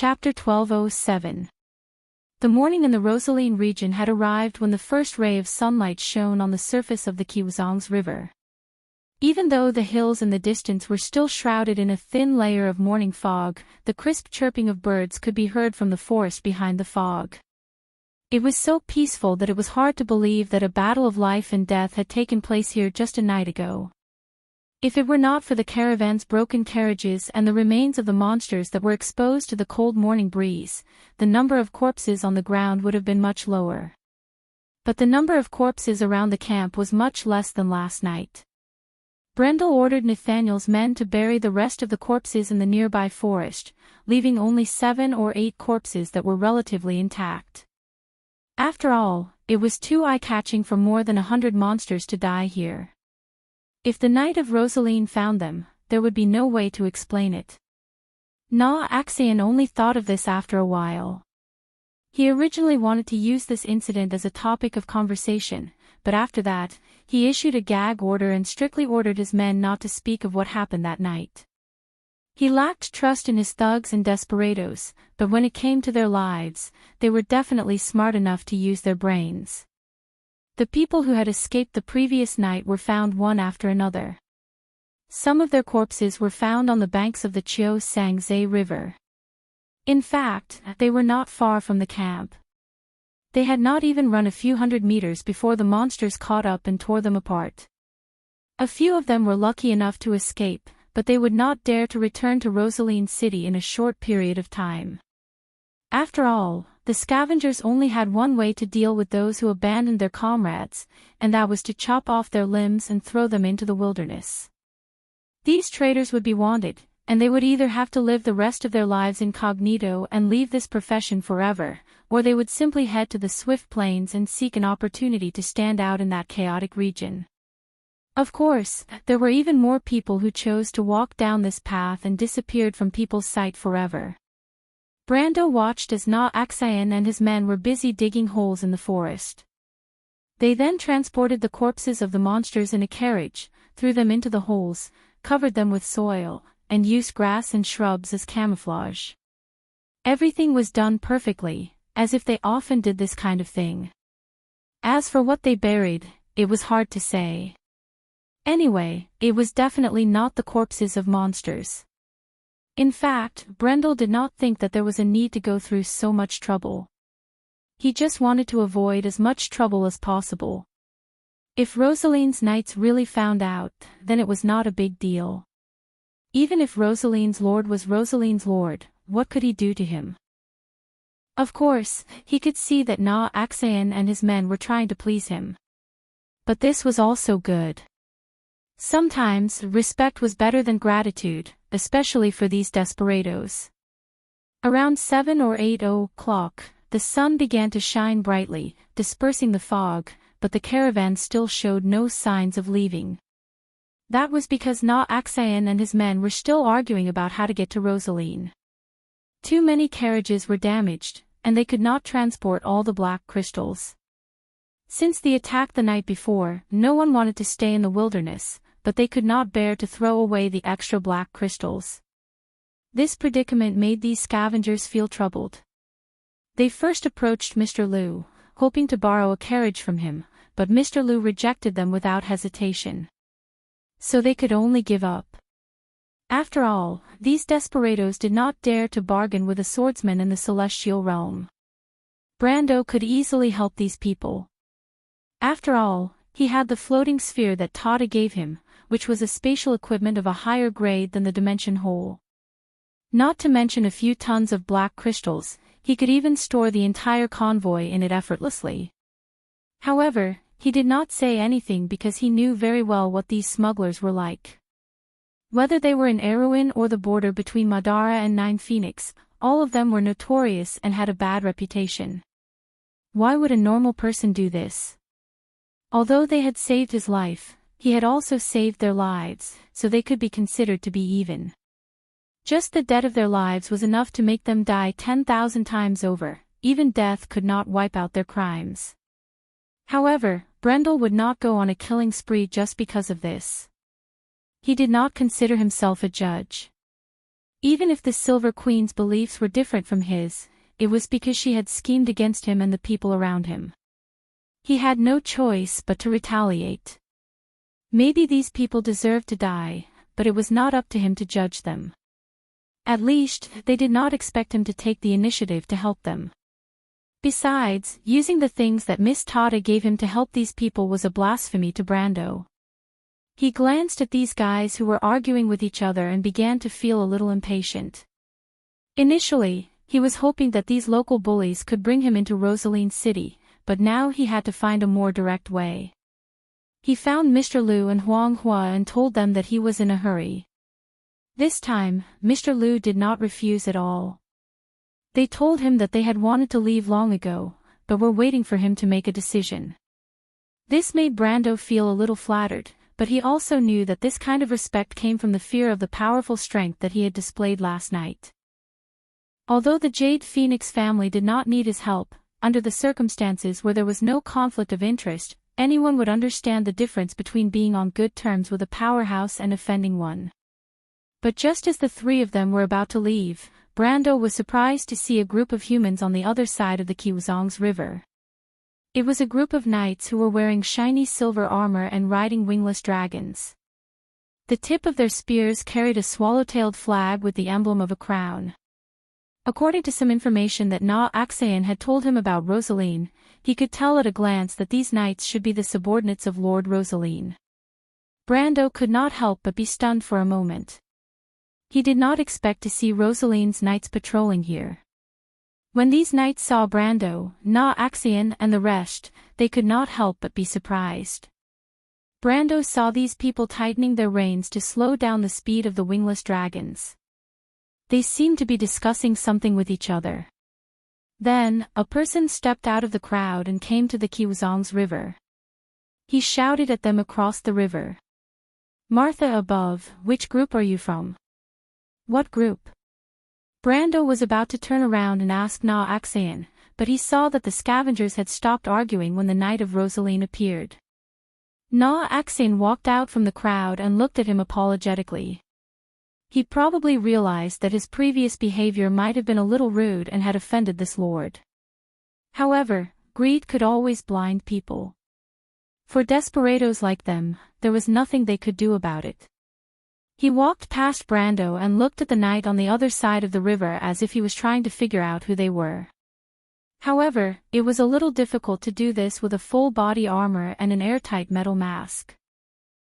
Chapter 1207. The morning in the Rosaline region had arrived when the first ray of sunlight shone on the surface of the Kiwazong's river. Even though the hills in the distance were still shrouded in a thin layer of morning fog, the crisp chirping of birds could be heard from the forest behind the fog. It was so peaceful that it was hard to believe that a battle of life and death had taken place here just a night ago. If it were not for the caravan's broken carriages and the remains of the monsters that were exposed to the cold morning breeze, the number of corpses on the ground would have been much lower. But the number of corpses around the camp was much less than last night. Brendel ordered Nathaniel's men to bury the rest of the corpses in the nearby forest, leaving only 7 or 8 corpses that were relatively intact. After all, it was too eye-catching for more than 100 monsters to die here. If the Knight of Rosaline found them, there would be no way to explain it. Na Axion only thought of this after a while. He originally wanted to use this incident as a topic of conversation, but after that, he issued a gag order and strictly ordered his men not to speak of what happened that night. He lacked trust in his thugs and desperados, but when it came to their lives, they were definitely smart enough to use their brains. The people who had escaped the previous night were found one after another. Some of their corpses were found on the banks of the Chiao Sangze River. In fact, they were not far from the camp. They had not even run a few hundred meters before the monsters caught up and tore them apart. A few of them were lucky enough to escape, but they would not dare to return to Rosaline City in a short period of time. After all, the scavengers only had one way to deal with those who abandoned their comrades, and that was to chop off their limbs and throw them into the wilderness. These traitors would be wanted, and they would either have to live the rest of their lives incognito and leave this profession forever, or they would simply head to the swift plains and seek an opportunity to stand out in that chaotic region. Of course, there were even more people who chose to walk down this path and disappeared from people's sight forever. Brando watched as Na Axion and his men were busy digging holes in the forest. They then transported the corpses of the monsters in a carriage, threw them into the holes, covered them with soil, and used grass and shrubs as camouflage. Everything was done perfectly, as if they often did this kind of thing. As for what they buried, it was hard to say. Anyway, it was definitely not the corpses of monsters. In fact, Brendel did not think that there was a need to go through so much trouble. He just wanted to avoid as much trouble as possible. If Rosaline's knights really found out, then it was not a big deal. Even if Rosaline's lord was Rosaline's lord, what could he do to him? Of course, he could see that Na Axion and his men were trying to please him. But this was also good. Sometimes, respect was better than gratitude, especially for these desperados. Around 7 or 8 o'clock, the sun began to shine brightly, dispersing the fog, but the caravan still showed no signs of leaving. That was because Na Axion and his men were still arguing about how to get to Rosaline. Too many carriages were damaged, and they could not transport all the black crystals. Since the attack the night before, no one wanted to stay in the wilderness, but they could not bear to throw away the extra black crystals. This predicament made these scavengers feel troubled. They first approached Mr. Liu, hoping to borrow a carriage from him, but Mr. Liu rejected them without hesitation. So they could only give up. After all, these desperados did not dare to bargain with a swordsman in the celestial realm. Brando could easily help these people. After all, he had the floating sphere that Tada gave him, which was a spatial equipment of a higher grade than the dimension hole. Not to mention a few tons of black crystals, he could even store the entire convoy in it effortlessly. However, he did not say anything because he knew very well what these smugglers were like. Whether they were in Erewhon or the border between Madara and Nine Phoenix, all of them were notorious and had a bad reputation. Why would a normal person do this? Although they had saved his life, he had also saved their lives, so they could be considered to be even. Just the debt of their lives was enough to make them die 10,000 times over. Even death could not wipe out their crimes. However, Brendel would not go on a killing spree just because of this. He did not consider himself a judge. Even if the Silver Queen's beliefs were different from his, it was because she had schemed against him and the people around him. He had no choice but to retaliate. Maybe these people deserved to die, but it was not up to him to judge them. At least, they did not expect him to take the initiative to help them. Besides, using the things that Miss Tada gave him to help these people was a blasphemy to Brando. He glanced at these guys who were arguing with each other and began to feel a little impatient. Initially, he was hoping that these local bullies could bring him into Rosaline City, but now he had to find a more direct way. He found Mr. Liu and Huang Hua and told them that he was in a hurry. This time, Mr. Liu did not refuse at all. They told him that they had wanted to leave long ago, but were waiting for him to make a decision. This made Brando feel a little flattered, but he also knew that this kind of respect came from the fear of the powerful strength that he had displayed last night. Although the Jade Phoenix family did not need his help, under the circumstances where there was no conflict of interest, anyone would understand the difference between being on good terms with a powerhouse and offending one. But just as the three of them were about to leave, Brando was surprised to see a group of humans on the other side of the Kiwazong's River. It was a group of knights who were wearing shiny silver armor and riding wingless dragons. The tip of their spears carried a swallow-tailed flag with the emblem of a crown. According to some information that Na Axayan had told him about Rosaline, he could tell at a glance that these knights should be the subordinates of Lord Rosaline. Brando could not help but be stunned for a moment. He did not expect to see Rosaline's knights patrolling here. When these knights saw Brando, Na Axayan and the rest, they could not help but be surprised. Brando saw these people tightening their reins to slow down the speed of the wingless dragons. They seemed to be discussing something with each other. Then, a person stepped out of the crowd and came to the Kiwazong's River. He shouted at them across the river. "Martha above, which group are you from?" "What group?" Brando was about to turn around and ask Na Axayan, but he saw that the scavengers had stopped arguing when the Knight of Rosaline appeared. Na Axayan walked out from the crowd and looked at him apologetically. He probably realized that his previous behavior might have been a little rude and had offended this lord. However, greed could always blind people. For desperados like them, there was nothing they could do about it. He walked past Brando and looked at the knight on the other side of the river as if he was trying to figure out who they were. However, it was a little difficult to do this with a full body armor and an airtight metal mask.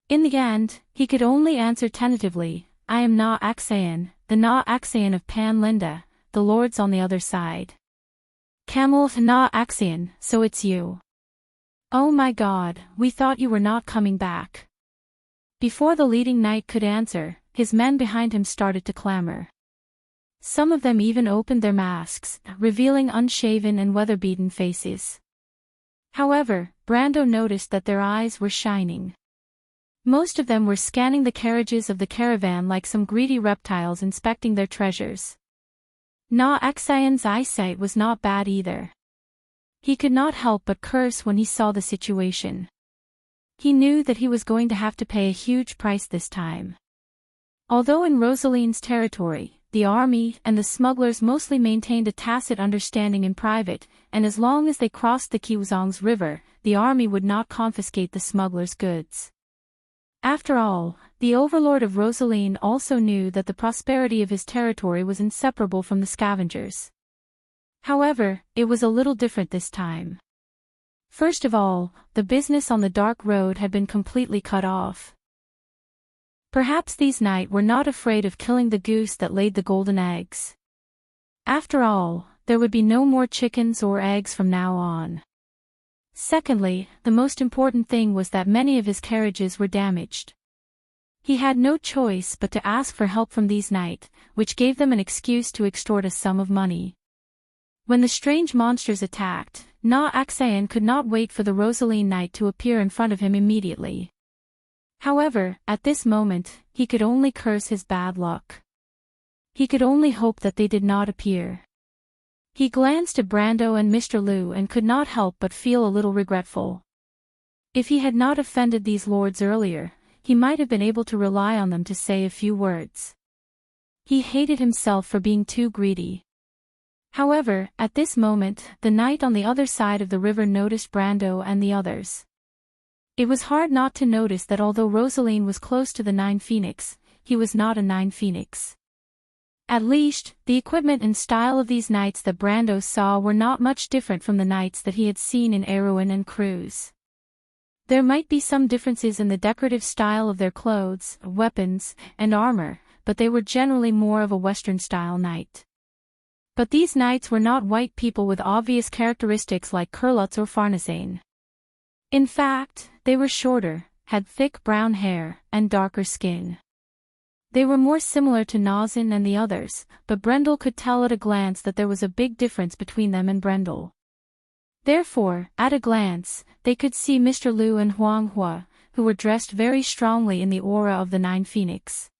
In the end, he could only answer tentatively, "I am Na Axayan, the Na Axayan of Pan Linda, the lords on the other side." "Camel Na Axayan, so it's you. Oh my God, we thought you were not coming back." Before the leading knight could answer, his men behind him started to clamor. Some of them even opened their masks, revealing unshaven and weather-beaten faces. However, Brando noticed that their eyes were shining. Most of them were scanning the carriages of the caravan like some greedy reptiles inspecting their treasures. Na Axayan's eyesight was not bad either. He could not help but curse when he saw the situation. He knew that he was going to have to pay a huge price this time. Although in Rosaline's territory, the army and the smugglers mostly maintained a tacit understanding in private, and as long as they crossed the Kiwazong's River, the army would not confiscate the smugglers' goods. After all, the overlord of Rosaline also knew that the prosperity of his territory was inseparable from the scavengers. However, it was a little different this time. First of all, the business on the dark road had been completely cut off. Perhaps these knights were not afraid of killing the goose that laid the golden eggs. After all, there would be no more chickens or eggs from now on. Secondly, the most important thing was that many of his carriages were damaged. He had no choice but to ask for help from these knights, which gave them an excuse to extort a sum of money. When the strange monsters attacked, Na Axayan could not wait for the Rosaline knight to appear in front of him immediately. However, at this moment, he could only curse his bad luck. He could only hope that they did not appear. He glanced at Brando and Mr. Liu and could not help but feel a little regretful. If he had not offended these lords earlier, he might have been able to rely on them to say a few words. He hated himself for being too greedy. However, at this moment, the knight on the other side of the river noticed Brando and the others. It was hard not to notice that although Rosaline was close to the Nine Phoenix, he was not a Nine Phoenix. At least, the equipment and style of these knights that Brando saw were not much different from the knights that he had seen in Erewhon and Cruz. There might be some differences in the decorative style of their clothes, weapons, and armor, but they were generally more of a Western-style knight. But these knights were not white people with obvious characteristics like Curlutz or Farnesane. In fact, they were shorter, had thick brown hair, and darker skin. They were more similar to Nazin and the others, but Brendel could tell at a glance that there was a big difference between them and Brendel. Therefore, at a glance, they could see Mr. Liu and Huang Hua, who were dressed very strongly in the aura of the Nine Phoenix.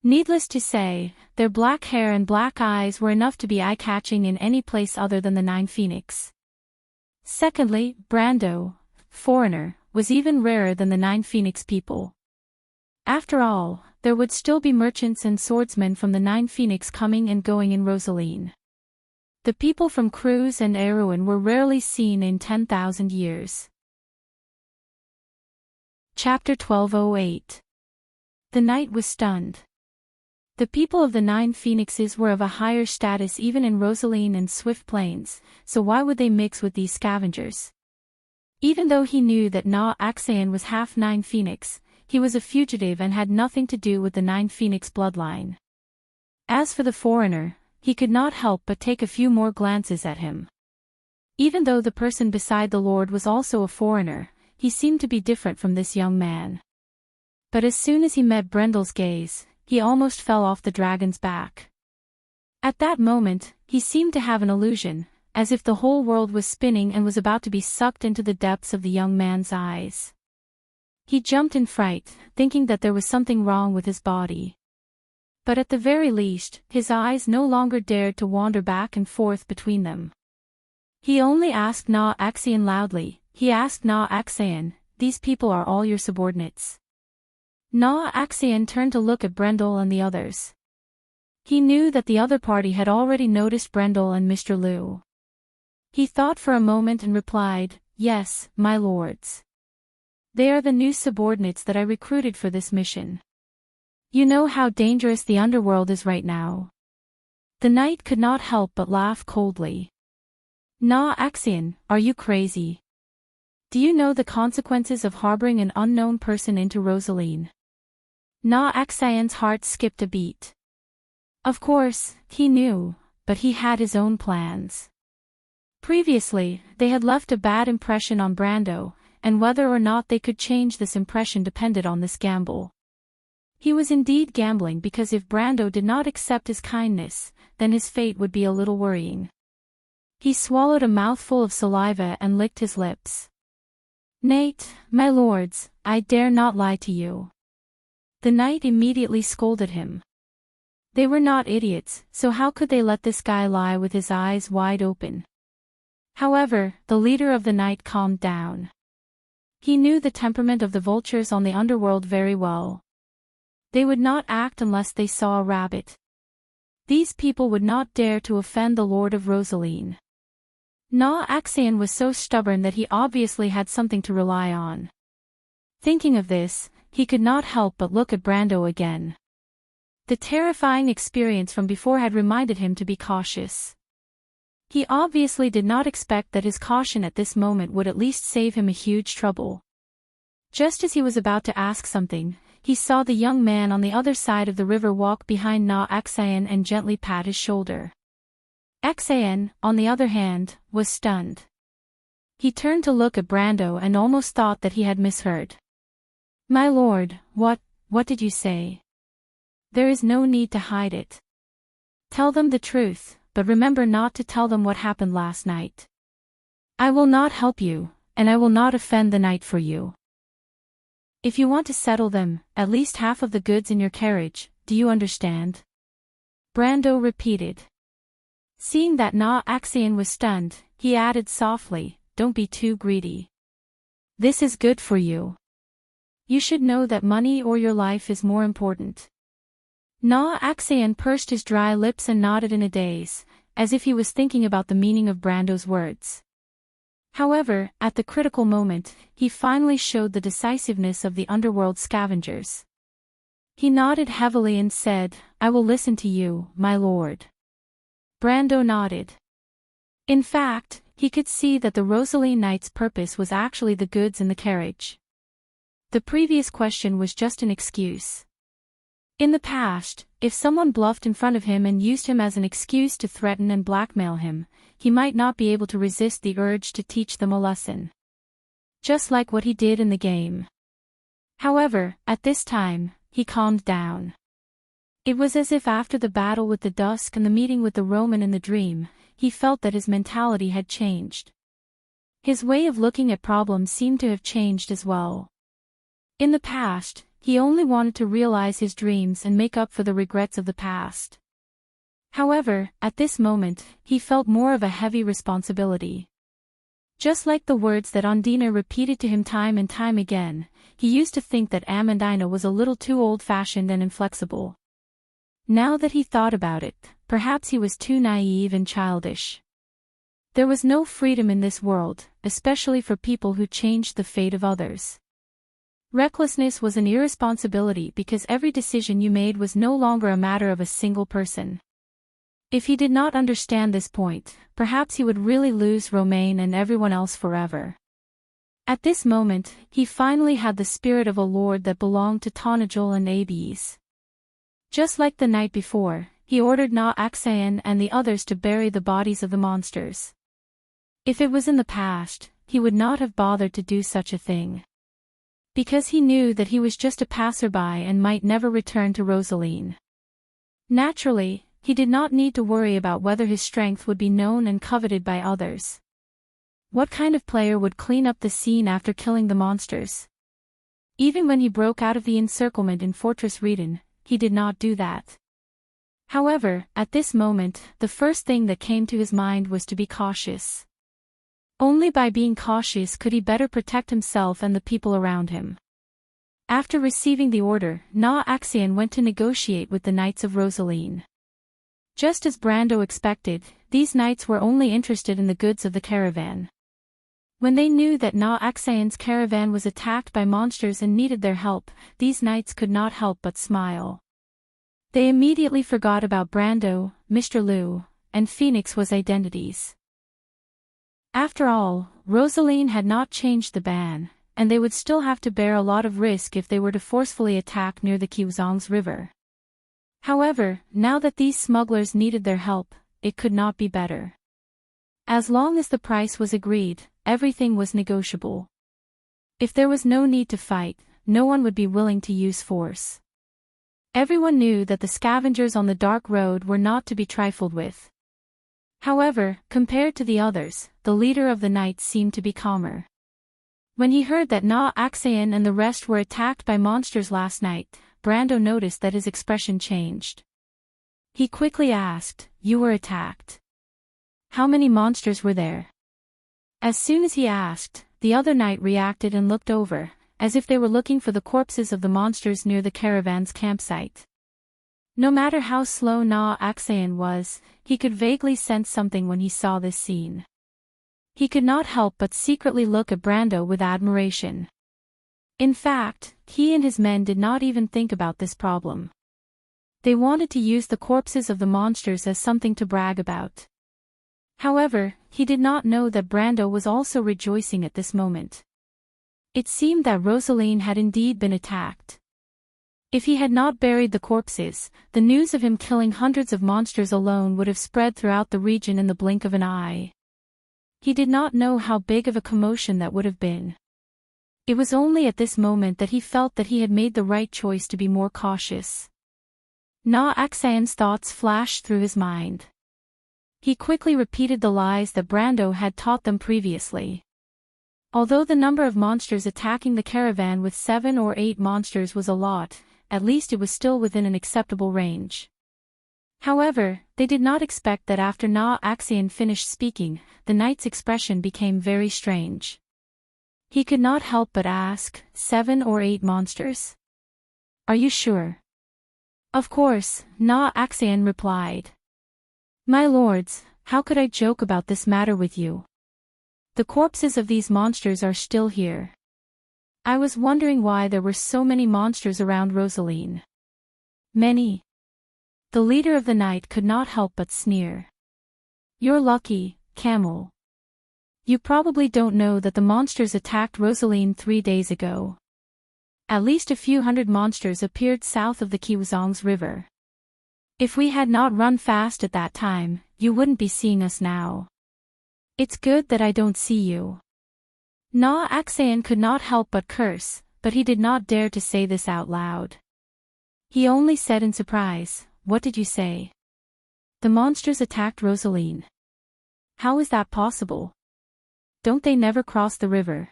Needless to say, their black hair and black eyes were enough to be eye-catching in any place other than the Nine Phoenix. Secondly, Brando, foreigner, was even rarer than the Nine Phoenix people. After all, there would still be merchants and swordsmen from the Nine Phoenix coming and going in Rosaline. The people from Cruz and Erewhon were rarely seen in 10,000 years. Chapter 1208. The knight was stunned. The people of the Nine Phoenixes were of a higher status even in Rosaline and Swift Plains, so why would they mix with these scavengers? Even though he knew that Na Axayan was half Nine Phoenix, he was a fugitive and had nothing to do with the Nine Phoenix bloodline. As for the foreigner, he could not help but take a few more glances at him. Even though the person beside the Lord was also a foreigner, he seemed to be different from this young man. But as soon as he met Brendel's gaze, he almost fell off the dragon's back. At that moment, he seemed to have an illusion, as if the whole world was spinning and was about to be sucked into the depths of the young man's eyes. He jumped in fright, thinking that there was something wrong with his body. But at the very least, his eyes no longer dared to wander back and forth between them. He only asked Na Axayan loudly, these people are all your subordinates? Na Axayan turned to look at Brendel and the others. He knew that the other party had already noticed Brendel and Mr. Liu. He thought for a moment and replied, "Yes, my lords. They are the new subordinates that I recruited for this mission. You know how dangerous the underworld is right now." The knight could not help but laugh coldly. "Na Axayan, are you crazy? Do you know the consequences of harboring an unknown person into Rosaline?" Na Axayan's heart skipped a beat. Of course, he knew, but he had his own plans. Previously, they had left a bad impression on Brando, and whether or not they could change this impression depended on this gamble. He was indeed gambling because if Brando did not accept his kindness, then his fate would be a little worrying. He swallowed a mouthful of saliva and licked his lips. "Nate, my lords, I dare not lie to you." The knight immediately scolded him. They were not idiots, so how could they let this guy lie with his eyes wide open? However, the leader of the night calmed down. He knew the temperament of the vultures on the underworld very well. They would not act unless they saw a rabbit. These people would not dare to offend the Lord of Rosaline. Na Axayan was so stubborn that he obviously had something to rely on. Thinking of this, he could not help but look at Brando again. The terrifying experience from before had reminded him to be cautious. He obviously did not expect that his caution at this moment would at least save him a huge trouble. Just as he was about to ask something, he saw the young man on the other side of the river walk behind Na Axayan and gently pat his shoulder. Axayan, on the other hand, was stunned. He turned to look at Brando and almost thought that he had misheard. "My lord, what did you say?" "There is no need to hide it. Tell them the truth, but remember not to tell them what happened last night. I will not help you, and I will not offend the knight for you. If you want to settle them, at least half of the goods in your carriage, do you understand?" Brando repeated. Seeing that Na Axayan was stunned, he added softly, "Don't be too greedy. This is good for you. You should know that money or your life is more important." Na Axayan pursed his dry lips and nodded in a daze, as if he was thinking about the meaning of Brando's words. However, at the critical moment, he finally showed the decisiveness of the underworld scavengers. He nodded heavily and said, "I will listen to you, my lord." Brando nodded. In fact, he could see that the Rosaline Knight's purpose was actually the goods in the carriage. The previous question was just an excuse. In the past, if someone bluffed in front of him and used him as an excuse to threaten and blackmail him, he might not be able to resist the urge to teach them a lesson. Just like what he did in the game. However, at this time, he calmed down. It was as if after the battle with the Dusk and the meeting with the Roman in the dream, he felt that his mentality had changed. His way of looking at problems seemed to have changed as well. In the past, he only wanted to realize his dreams and make up for the regrets of the past. However, at this moment, he felt more of a heavy responsibility. Just like the words that Ondina repeated to him time and time again, he used to think that Amandina was a little too old-fashioned and inflexible. Now that he thought about it, perhaps he was too naive and childish. There was no freedom in this world, especially for people who changed the fate of others. Recklessness was an irresponsibility because every decision you made was no longer a matter of a single person. If he did not understand this point, perhaps he would really lose Romain and everyone else forever. At this moment, he finally had the spirit of a lord that belonged to Tonajol and Abes. Just like the night before, he ordered Na Axayan and the others to bury the bodies of the monsters. If it was in the past, he would not have bothered to do such a thing. Because he knew that he was just a passerby and might never return to Rosaline. Naturally, he did not need to worry about whether his strength would be known and coveted by others. What kind of player would clean up the scene after killing the monsters? Even when he broke out of the encirclement in Fortress Reden, he did not do that. However, at this moment, the first thing that came to his mind was to be cautious. Only by being cautious could he better protect himself and the people around him. After receiving the order, Na Axayan went to negotiate with the Knights of Rosaline. Just as Brando expected, these knights were only interested in the goods of the caravan. When they knew that Na Axayan's caravan was attacked by monsters and needed their help, these knights could not help but smile. They immediately forgot about Brando, Mr. Liu, and Phoenix's identities. After all, Rosaline had not changed the ban, and they would still have to bear a lot of risk if they were to forcefully attack near the Qizong's river. However, now that these smugglers needed their help, it could not be better. As long as the price was agreed, everything was negotiable. If there was no need to fight, no one would be willing to use force. Everyone knew that the scavengers on the dark road were not to be trifled with. However, compared to the others, the leader of the knights seemed to be calmer. When he heard that Na Axayan and the rest were attacked by monsters last night, Brando noticed that his expression changed. He quickly asked, "You were attacked? How many monsters were there?" As soon as he asked, the other knight reacted and looked over, as if they were looking for the corpses of the monsters near the caravan's campsite. No matter how slow Na Axayan was, he could vaguely sense something when he saw this scene. He could not help but secretly look at Brando with admiration. In fact, he and his men did not even think about this problem. They wanted to use the corpses of the monsters as something to brag about. However, he did not know that Brando was also rejoicing at this moment. It seemed that Rosaline had indeed been attacked. If he had not buried the corpses, the news of him killing hundreds of monsters alone would have spread throughout the region in the blink of an eye. He did not know how big of a commotion that would have been. It was only at this moment that he felt that he had made the right choice to be more cautious. Na Axayan's thoughts flashed through his mind. He quickly repeated the lies that Brando had taught them previously. Although the number of monsters attacking the caravan with 7 or 8 monsters was a lot, at least it was still within an acceptable range. However, they did not expect that after Na Axayan finished speaking, the knight's expression became very strange. He could not help but ask, 7 or 8 monsters? Are you sure? Of course, Na Axian replied. My lords, how could I joke about this matter with you? The corpses of these monsters are still here. I was wondering why there were so many monsters around Rosaline. Many. The leader of the night could not help but sneer. You're lucky, Camel. You probably don't know that the monsters attacked Rosaline 3 days ago. At least a few hundred monsters appeared south of the Kiwazong's river. If we had not run fast at that time, you wouldn't be seeing us now. It's good that I don't see you. Na Axian could not help but curse, but he did not dare to say this out loud. He only said in surprise, What did you say? The monsters attacked Rosaline. How is that possible? Don't they never cross the river?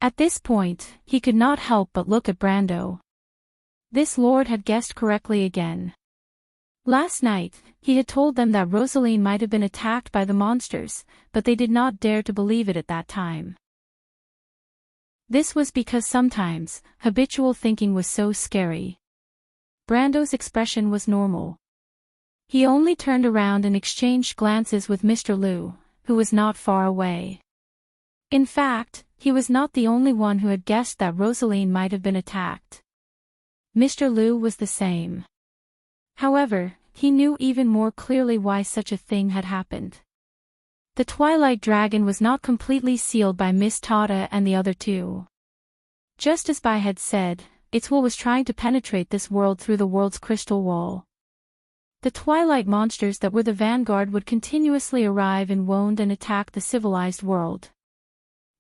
At this point, he could not help but look at Brando. This lord had guessed correctly again. Last night, he had told them that Rosaline might have been attacked by the monsters, but they did not dare to believe it at that time. This was because sometimes, habitual thinking was so scary. Brando's expression was normal. He only turned around and exchanged glances with Mr. Liu, who was not far away. In fact, he was not the only one who had guessed that Rosaline might have been attacked. Mr. Liu was the same. However, he knew even more clearly why such a thing had happened. The Twilight Dragon was not completely sealed by Miss Tata and the other two. Just as Bai had said, its will was trying to penetrate this world through the world's crystal wall. The Twilight monsters that were the vanguard would continuously arrive in Woned and attack the civilized world.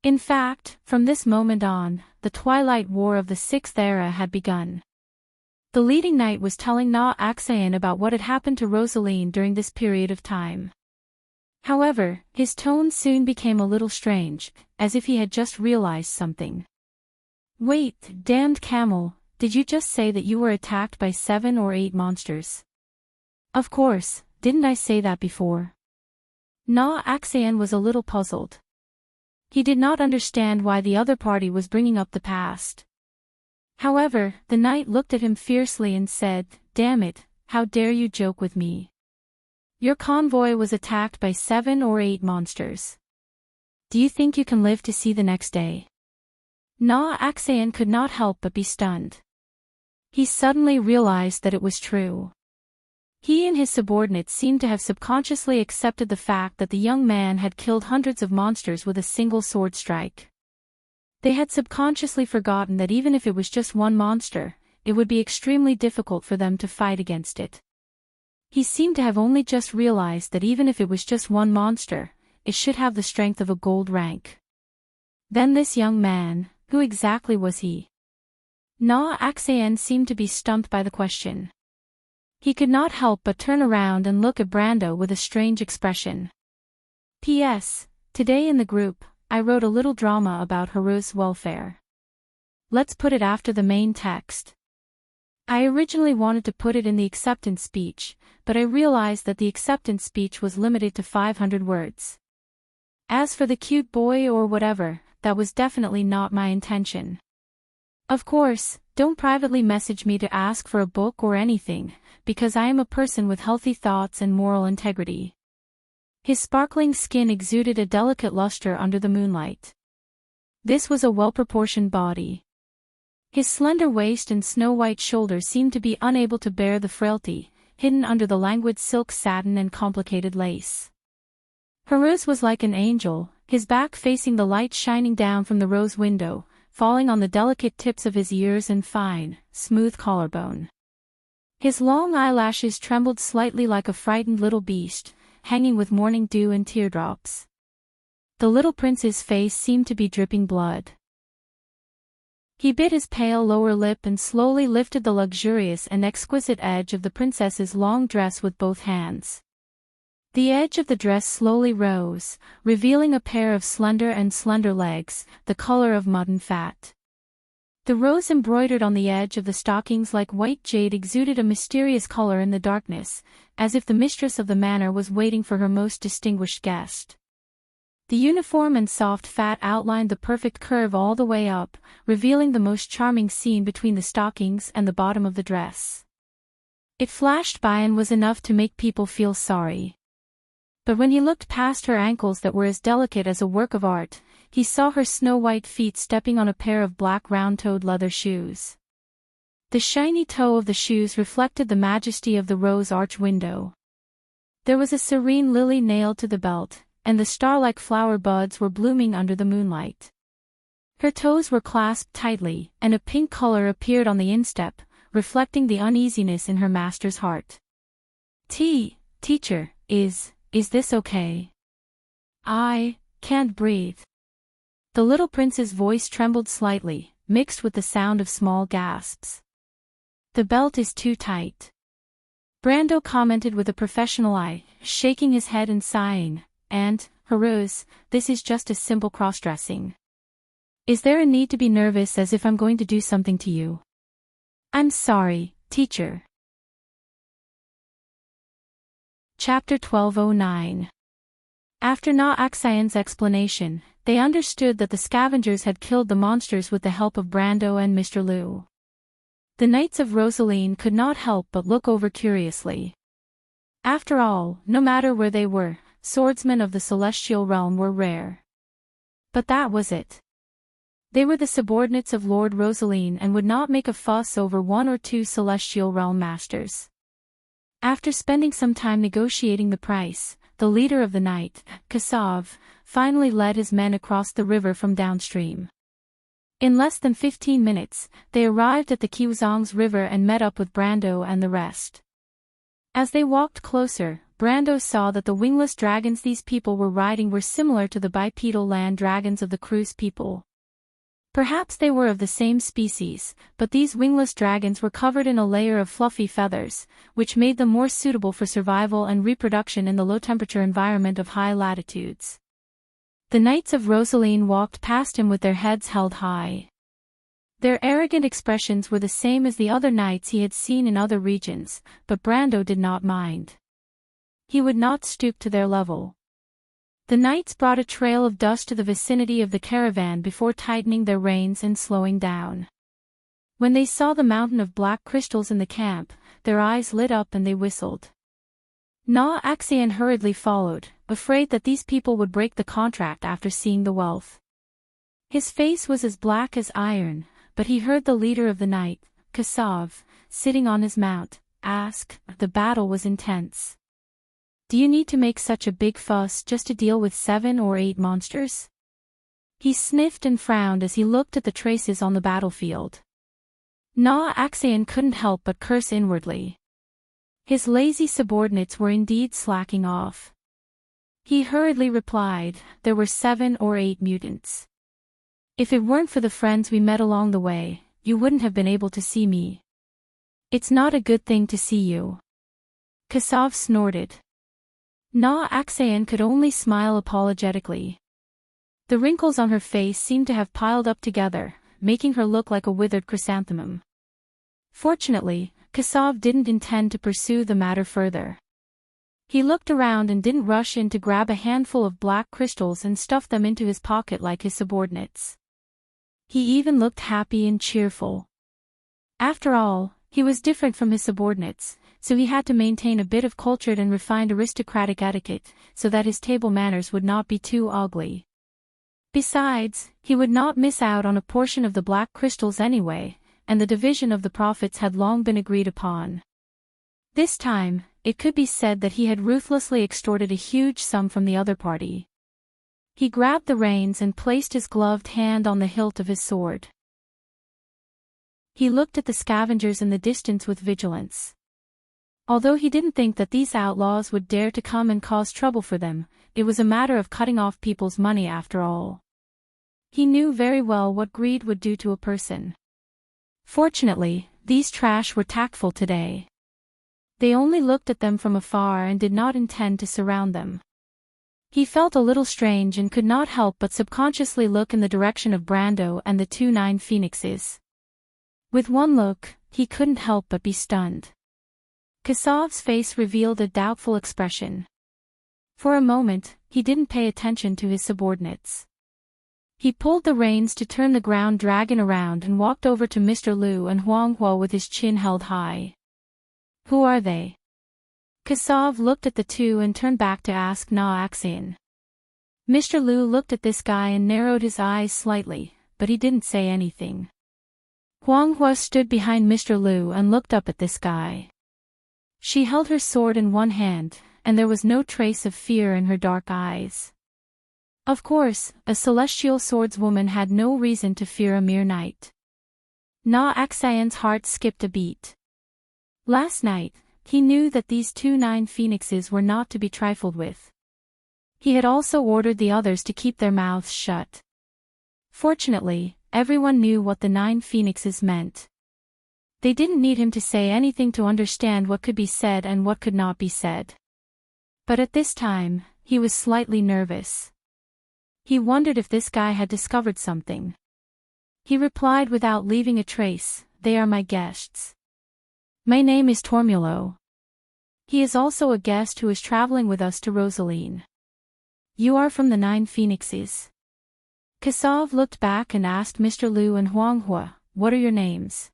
In fact, from this moment on, the Twilight War of the Sixth Era had begun. The leading knight was telling Na Axian about what had happened to Rosaline during this period of time. However, his tone soon became a little strange, as if he had just realized something. Wait, damned camel, did you just say that you were attacked by 7 or 8 monsters? Of course, didn't I say that before? Na Axian was a little puzzled. He did not understand why the other party was bringing up the past. However, the knight looked at him fiercely and said, Damn it, how dare you joke with me? Your convoy was attacked by 7 or 8 monsters. Do you think you can live to see the next day? Na Axian could not help but be stunned. He suddenly realized that it was true. He and his subordinates seemed to have subconsciously accepted the fact that the young man had killed hundreds of monsters with a single sword strike. They had subconsciously forgotten that even if it was just one monster, it would be extremely difficult for them to fight against it. He seemed to have only just realized that even if it was just one monster, it should have the strength of a gold rank. Then this young man, who exactly was he? Na Axian seemed to be stumped by the question. He could not help but turn around and look at Brando with a strange expression. P.S. Today in the group, I wrote a little drama about Haru's welfare. Let's put it after the main text. I originally wanted to put it in the acceptance speech, but I realized that the acceptance speech was limited to 500 words. As for the cute boy or whatever, that was definitely not my intention. Of course, don't privately message me to ask for a book or anything, because I am a person with healthy thoughts and moral integrity. His sparkling skin exuded a delicate luster under the moonlight. This was a well-proportioned body. His slender waist and snow-white shoulders seemed to be unable to bear the frailty, hidden under the languid silk satin and complicated lace. Haruz was like an angel, his back facing the light shining down from the rose window, falling on the delicate tips of his ears and fine, smooth collarbone. His long eyelashes trembled slightly like a frightened little beast, hanging with morning dew and teardrops. The little prince's face seemed to be dripping blood. He bit his pale lower lip and slowly lifted the luxurious and exquisite edge of the princess's long dress with both hands. The edge of the dress slowly rose, revealing a pair of slender legs, the color of mutton fat. The rose embroidered on the edge of the stockings like white jade exuded a mysterious color in the darkness, as if the mistress of the manor was waiting for her most distinguished guest. The uniform and soft fat outlined the perfect curve all the way up, revealing the most charming seam between the stockings and the bottom of the dress. It flashed by and was enough to make people feel sorry. But when he looked past her ankles that were as delicate as a work of art, he saw her snow-white feet stepping on a pair of black round-toed leather shoes. The shiny toe of the shoes reflected the majesty of the rose arch window. There was a serene lily nailed to the belt, and the star-like flower buds were blooming under the moonlight. Her toes were clasped tightly, and a pink color appeared on the instep, reflecting the uneasiness in her master's heart. Teacher, is this okay? I can't breathe. The little prince's voice trembled slightly, mixed with the sound of small gasps. The belt is too tight. Brando commented with a professional eye, shaking his head and sighing, and, Rose, this is just a simple cross-dressing. Is there a need to be nervous as if I'm going to do something to you? I'm sorry, teacher. Chapter 1209. After Na-Axian's explanation, they understood that the scavengers had killed the monsters with the help of Brando and Mr. Liu. The Knights of Rosaline could not help but look over curiously. After all, no matter where they were, swordsmen of the celestial realm were rare. But that was it. They were the subordinates of Lord Rosaline and would not make a fuss over one or two celestial realm masters. After spending some time negotiating the price, the leader of the night, Kassav, finally led his men across the river from downstream. In less than 15 minutes, they arrived at the Kiwazong's river and met up with Brando and the rest. As they walked closer, Brando saw that the wingless dragons these people were riding were similar to the bipedal land dragons of the Cruise people. Perhaps they were of the same species, but these wingless dragons were covered in a layer of fluffy feathers, which made them more suitable for survival and reproduction in the low-temperature environment of high latitudes. The Knights of Rosaline walked past him with their heads held high. Their arrogant expressions were the same as the other knights he had seen in other regions, but Brando did not mind. He would not stoop to their level. The knights brought a trail of dust to the vicinity of the caravan before tightening their reins and slowing down. When they saw the mountain of black crystals in the camp, their eyes lit up and they whistled. Na-Axian hurriedly followed, afraid that these people would break the contract after seeing the wealth. His face was as black as iron, but he heard the leader of the night, Kassav, sitting on his mount, ask, the battle was intense. Do you need to make such a big fuss just to deal with 7 or 8 monsters? He sniffed and frowned as he looked at the traces on the battlefield. Na-Axian couldn't help but curse inwardly. His lazy subordinates were indeed slacking off. He hurriedly replied, there were 7 or 8 mutants. If it weren't for the friends we met along the way, you wouldn't have been able to see me. It's not a good thing to see you. Kassav snorted. Na-Axian could only smile apologetically. The wrinkles on her face seemed to have piled up together, making her look like a withered chrysanthemum. Fortunately, Kassav didn't intend to pursue the matter further. He looked around and didn't rush in to grab a handful of black crystals and stuff them into his pocket like his subordinates. He even looked happy and cheerful. After all, he was different from his subordinates, so he had to maintain a bit of cultured and refined aristocratic etiquette, so that his table manners would not be too ugly. Besides, he would not miss out on a portion of the black crystals anyway, and the division of the profits had long been agreed upon. This time, it could be said that he had ruthlessly extorted a huge sum from the other party. He grabbed the reins and placed his gloved hand on the hilt of his sword. He looked at the scavengers in the distance with vigilance. Although he didn't think that these outlaws would dare to come and cause trouble for them, it was a matter of cutting off people's money after all. He knew very well what greed would do to a person. Fortunately, these trash were tactful today. They only looked at them from afar and did not intend to surround them. He felt a little strange and could not help but subconsciously look in the direction of Brando and the 2 9 phoenixes. With one look, he couldn't help but be stunned. Kassav's face revealed a doubtful expression. For a moment, he didn't pay attention to his subordinates. He pulled the reins to turn the ground dragon around and walked over to Mr. Liu and Huang Huo with his chin held high. Who are they? Kassav looked at the two and turned back to ask Na Axian. Mr. Lu looked at this guy and narrowed his eyes slightly, but he didn't say anything. Huang Hua stood behind Mr. Lu and looked up at this guy. She held her sword in one hand, and there was no trace of fear in her dark eyes. Of course, a celestial swordswoman had no reason to fear a mere knight. Na Axian's heart skipped a beat. Last night, he knew that these 2 9 phoenixes were not to be trifled with. He had also ordered the others to keep their mouths shut. Fortunately, everyone knew what the 9 phoenixes meant. They didn't need him to say anything to understand what could be said and what could not be said. But at this time, he was slightly nervous. He wondered if this guy had discovered something. He replied without leaving a trace, "They are my guests. My name is Tormulo. He is also a guest who is traveling with us to Rosaline. You are from the 9 phoenixes." Kassav looked back and asked Mr. Lu and Huang Hua, "What are your names?"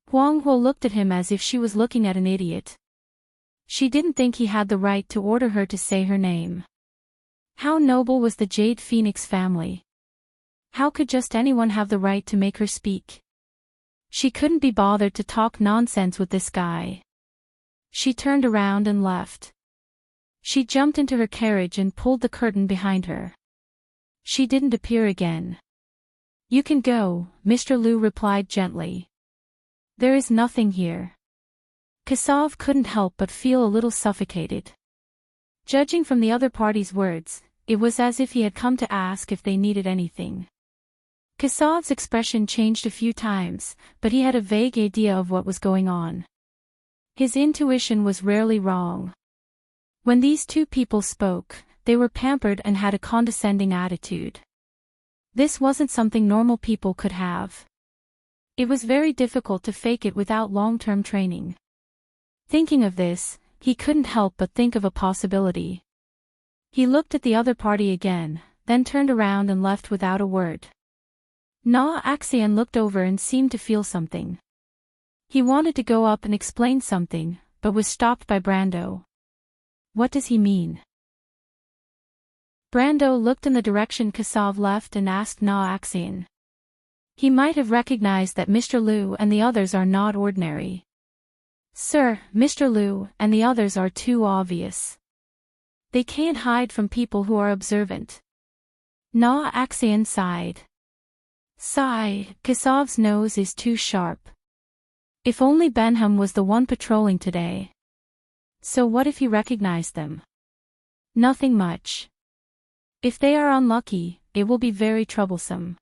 Huang Hua looked at him as if she was looking at an idiot. She didn't think he had the right to order her to say her name. How noble was the Jade Phoenix family? How could just anyone have the right to make her speak? She couldn't be bothered to talk nonsense with this guy. She turned around and left. She jumped into her carriage and pulled the curtain behind her. She didn't appear again. "You can go," Mr. Lu replied gently. "There is nothing here." Kassav couldn't help but feel a little suffocated. Judging from the other party's words, it was as if he had come to ask if they needed anything. Kassav's expression changed a few times, but he had a vague idea of what was going on. His intuition was rarely wrong. When these 2 people spoke, they were pampered and had a condescending attitude. This wasn't something normal people could have. It was very difficult to fake it without long-term training. Thinking of this, he couldn't help but think of a possibility. He looked at the other party again, then turned around and left without a word. Na Axian looked over and seemed to feel something. He wanted to go up and explain something, but was stopped by Brando. "What does he mean?" Brando looked in the direction Kassav left and asked Na Axian. He might have recognized that Mr. Lu and the others are not ordinary. "Sir, Mr. Lu and the others are too obvious. They can't hide from people who are observant." Na Axian sighed. Kassav's nose is too sharp. If only Benham was the one patrolling today. So what if he recognized them? Nothing much. If they are unlucky, it will be very troublesome.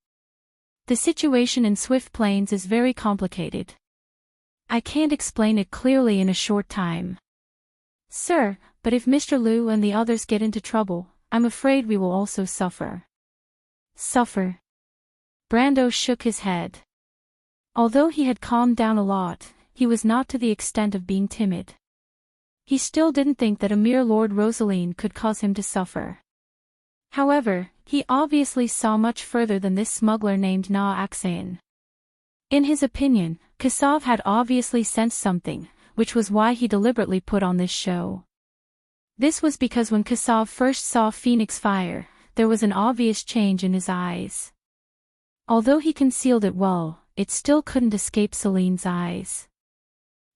The situation in Swift Plains is very complicated. I can't explain it clearly in a short time. "Sir, but if Mr. Lu and the others get into trouble, I'm afraid we will also suffer." "Suffer?" Brando shook his head. Although he had calmed down a lot, he was not to the extent of being timid. He still didn't think that a mere Lord Rosaline could cause him to suffer. However, he obviously saw much further than this smuggler named Na Axian. In his opinion, Kassav had obviously sensed something, which was why he deliberately put on this show. This was because when Kassav first saw Phoenix Fire, there was an obvious change in his eyes. Although he concealed it well, it still couldn't escape Celine's eyes.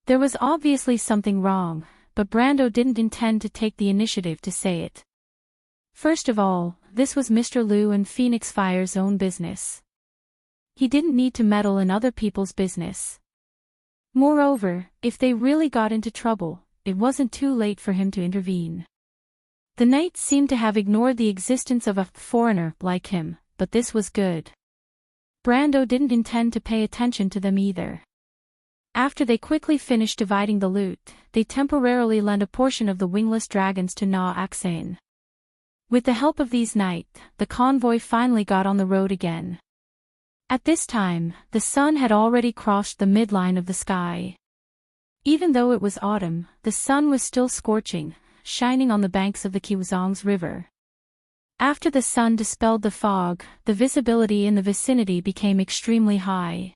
There was obviously something wrong, but Brando didn't intend to take the initiative to say it. First of all, this was Mr. Lu and Phoenix Fire's own business. He didn't need to meddle in other people's business. Moreover, if they really got into trouble, it wasn't too late for him to intervene. The knights seemed to have ignored the existence of a foreigner like him, but this was good. Brando didn't intend to pay attention to them either. After they quickly finished dividing the loot, they temporarily lent a portion of the wingless dragons to Na Axian. With the help of these knights, the convoy finally got on the road again. At this time, the sun had already crossed the midline of the sky. Even though it was autumn, the sun was still scorching, shining on the banks of the Kiwazong's river. After the sun dispelled the fog, the visibility in the vicinity became extremely high.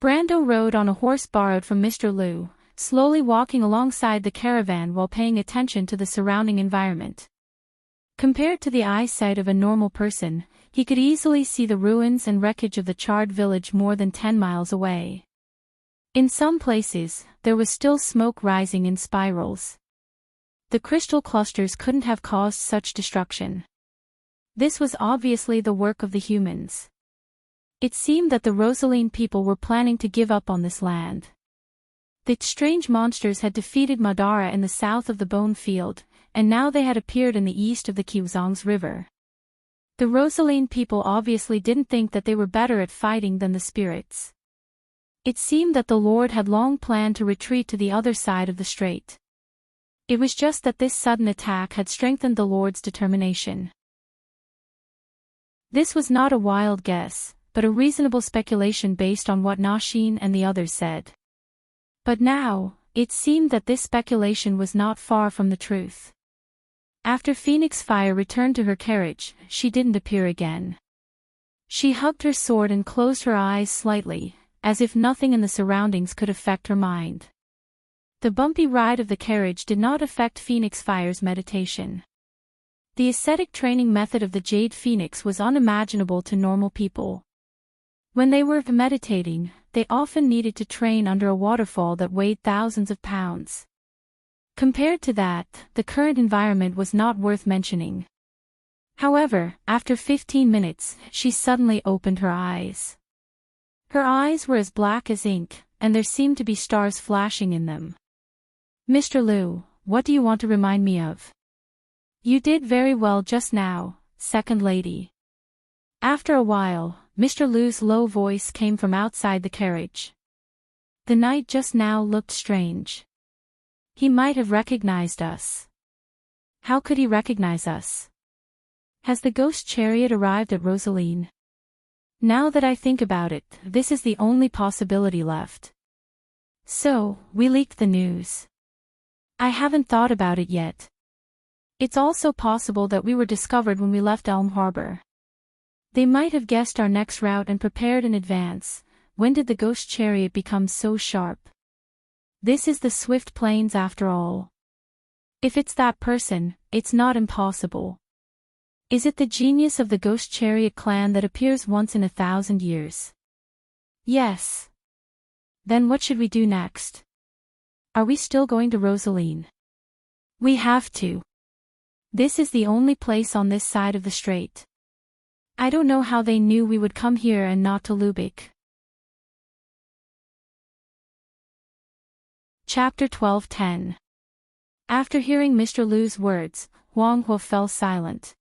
Brando rode on a horse borrowed from Mr. Lu, slowly walking alongside the caravan while paying attention to the surrounding environment. Compared to the eyesight of a normal person, he could easily see the ruins and wreckage of the charred village more than 10 miles away. In some places, there was still smoke rising in spirals. The crystal clusters couldn't have caused such destruction. This was obviously the work of the humans. It seemed that the Rosaline people were planning to give up on this land. The strange monsters had defeated Madara in the south of the Bone Field, and now they had appeared in the east of the Kiwazong's River. The Rosaline people obviously didn't think that they were better at fighting than the spirits. It seemed that the Lord had long planned to retreat to the other side of the strait. It was just that this sudden attack had strengthened the Lord's determination. This was not a wild guess, but a reasonable speculation based on what Nashin and the others said. But now, it seemed that this speculation was not far from the truth. After Phoenix Fire returned to her carriage, she didn't appear again. She hugged her sword and closed her eyes slightly, as if nothing in the surroundings could affect her mind. The bumpy ride of the carriage did not affect Phoenix Fire's meditation. The ascetic training method of the Jade Phoenix was unimaginable to normal people. When they were meditating, they often needed to train under a waterfall that weighed thousands of pounds. Compared to that, the current environment was not worth mentioning. However, after 15 minutes, she suddenly opened her eyes. Her eyes were as black as ink, and there seemed to be stars flashing in them. "Mr. Liu, what do you want to remind me of?" "You did very well just now, Second Lady." After a while, Mr. Liu's low voice came from outside the carriage. "The night just now looked strange. He might have recognized us." "How could he recognize us? Has the ghost chariot arrived at Rosaline?" "Now that I think about it, this is the only possibility left." "So, we leaked the news." "I haven't thought about it yet. It's also possible that we were discovered when we left Elm Harbor. They might have guessed our next route and prepared in advance. When did the ghost chariot become so sharp? This is the Swift Plains after all. If it's that person, it's not impossible. Is it the genius of the Ghost Chariot clan that appears once in 1,000 years? Yes. Then what should we do next? Are we still going to Rosaline? We have to. This is the only place on this side of the strait. I don't know how they knew we would come here and not to Lubeck. Chapter 12:10. After hearing Mr. Liu's words, Huang Hua fell silent.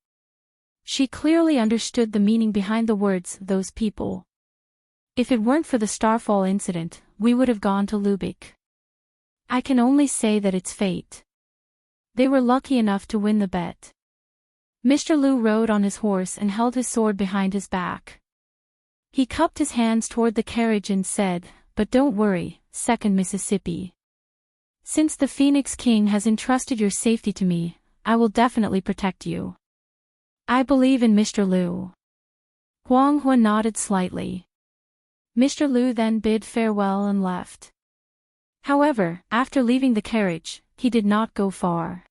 She clearly understood the meaning behind the words, "those people." If it weren't for the Starfall incident, we would have gone to Lubeck. I can only say that it's fate. They were lucky enough to win the bet. Mr. Liu rode on his horse and held his sword behind his back. He cupped his hands toward the carriage and said, "But don't worry, Second Mississippi. Since the Phoenix King has entrusted your safety to me, I will definitely protect you. I believe in Mr. Liu." Huang Hua nodded slightly. Mr. Liu then bid farewell and left. However, after leaving the carriage, he did not go far.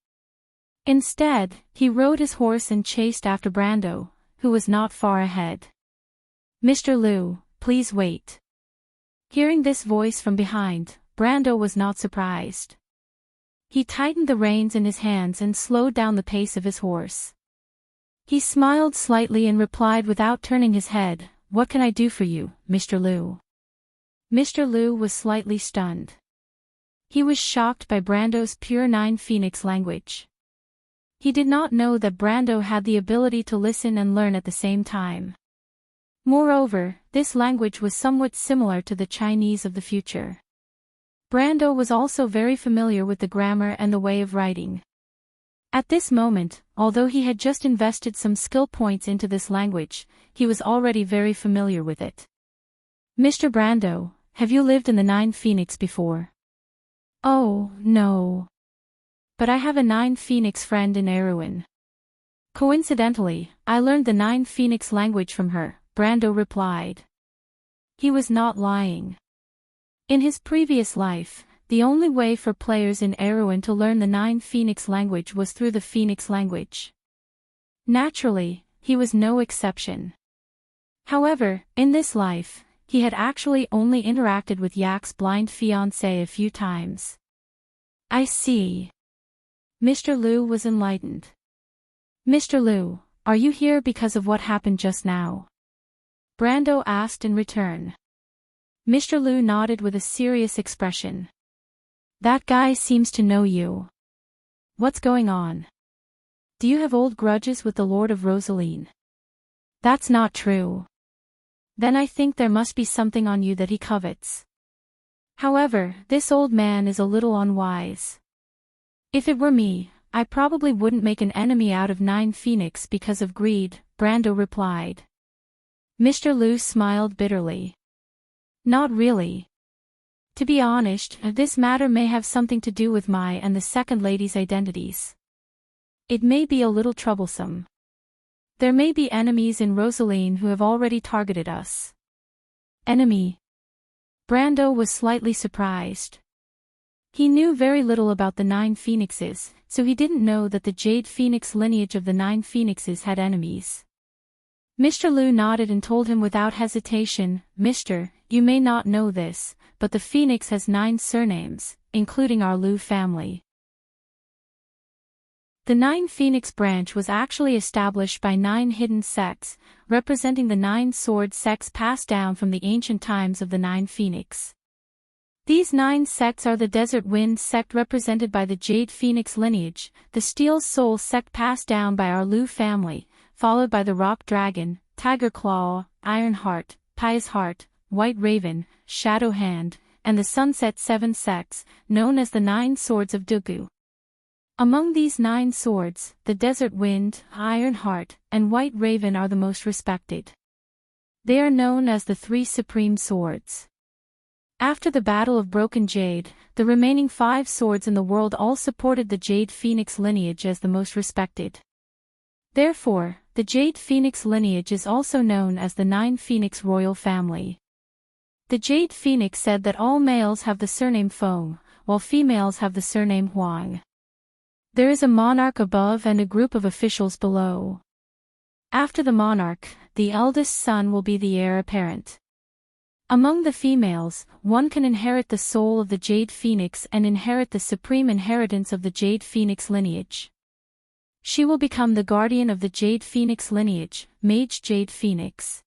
Instead, he rode his horse and chased after Brando, who was not far ahead. "Mr. Liu, please wait." Hearing this voice from behind, Brando was not surprised. He tightened the reins in his hands and slowed down the pace of his horse. He smiled slightly and replied without turning his head, "What can I do for you, Mr. Liu?" Mr. Liu was slightly stunned. He was shocked by Brando's pure Nine Phoenix language. He did not know that Brando had the ability to listen and learn at the same time. Moreover, this language was somewhat similar to the Chinese of the future. Brando was also very familiar with the grammar and the way of writing. At this moment, although he had just invested some skill points into this language, he was already very familiar with it. "Mr. Brando, have you lived in the Nine Phoenix before?" "Oh, no. But I have a Nine Phoenix friend in Erewhon. Coincidentally, I learned the Nine Phoenix language from her," Brando replied. He was not lying. In his previous life, the only way for players in Erewhon to learn the Nine Phoenix language was through the Phoenix language. Naturally, he was no exception. However, in this life, he had actually only interacted with Yak's blind fiancé a few times. I see. Mr. Liu was enlightened. Mr. Liu, are you here because of what happened just now? Brando asked in return. Mr. Liu nodded with a serious expression. That guy seems to know you. What's going on? Do you have old grudges with the Lord of Rosaline? That's not true. Then I think there must be something on you that he covets. However, this old man is a little unwise. If it were me, I probably wouldn't make an enemy out of Nine Phoenix because of greed, Brando replied. Mr. Liu smiled bitterly. Not really. To be honest, this matter may have something to do with my and the second lady's identities. It may be a little troublesome. There may be enemies in Rosaline who have already targeted us. Enemy? Brando was slightly surprised. He knew very little about the Nine Phoenixes, so he didn't know that the Jade Phoenix lineage of the Nine Phoenixes had enemies. Mr. Liu nodded and told him without hesitation, Mister, you may not know this, but the Phoenix has 9 surnames, including our Liu family. The Nine Phoenix branch was actually established by 9 hidden sects, representing the 9 sword sects passed down from the ancient times of the Nine Phoenix. These 9 sects are the Desert Wind sect represented by the Jade Phoenix lineage, the Steel Soul sect passed down by our Liu family, followed by the Rock Dragon, Tiger Claw, Iron Heart, Pious Heart, White Raven, Shadow Hand, and the Sunset 7 sects, known as the 9 Swords of Dugu. Among these 9 swords, the Desert Wind, Iron Heart, and White Raven are the most respected. They are known as the 3 Supreme Swords. After the Battle of Broken Jade, the remaining 5 swords in the world all supported the Jade Phoenix lineage as the most respected. Therefore, the Jade Phoenix lineage is also known as the Nine Phoenix royal family. The Jade Phoenix said that all males have the surname Feng, while females have the surname Huang. There is a monarch above and a group of officials below. After the monarch, the eldest son will be the heir apparent. Among the females, one can inherit the soul of the Jade Phoenix and inherit the supreme inheritance of the Jade Phoenix lineage. She will become the guardian of the Jade Phoenix lineage, Mage Jade Phoenix.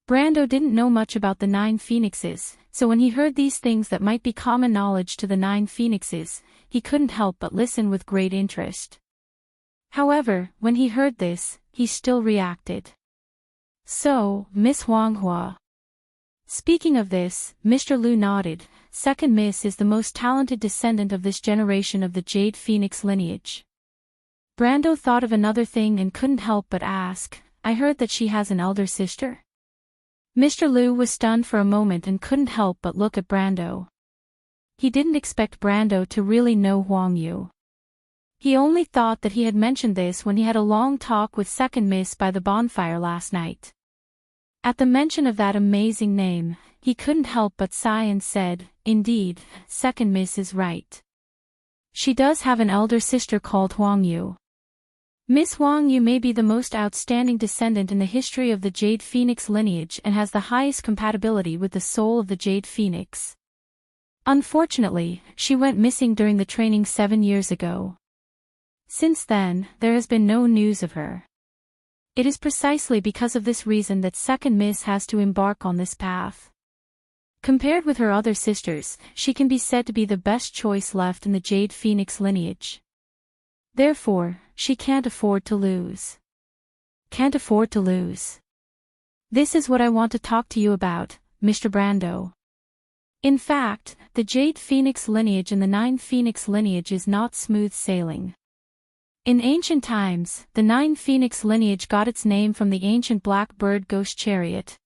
Brando didn't know much about the 9 Phoenixes, so when he heard these things that might be common knowledge to the 9 Phoenixes, he couldn't help but listen with great interest. However, when he heard this, he still reacted. So, Miss Huanghua. Speaking of this, Mr. Liu nodded. Second Miss is the most talented descendant of this generation of the Jade Phoenix lineage. Brando thought of another thing and couldn't help but ask, I heard that she has an elder sister? Mr. Liu was stunned for a moment and couldn't help but look at Brando. He didn't expect Brando to really know Huang Yu. He only thought that he had mentioned this when he had a long talk with Second Miss by the bonfire last night. At the mention of that amazing name, he couldn't help but sigh and said, Indeed, Second Miss is right. She does have an elder sister called Huang Yu. Miss Huang Yu may be the most outstanding descendant in the history of the Jade Phoenix lineage and has the highest compatibility with the soul of the Jade Phoenix. Unfortunately, she went missing during the training 7 years ago. Since then, there has been no news of her. It is precisely because of this reason that Second Miss has to embark on this path. Compared with her other sisters, she can be said to be the best choice left in the Jade Phoenix lineage. Therefore, she can't afford to lose. Can't afford to lose. This is what I want to talk to you about, Mr. Brando. In fact, the Jade Phoenix lineage and the Nine Phoenix lineage is not smooth sailing. In ancient times, the Nine Phoenix lineage got its name from the ancient Black Bird Ghost Chariot.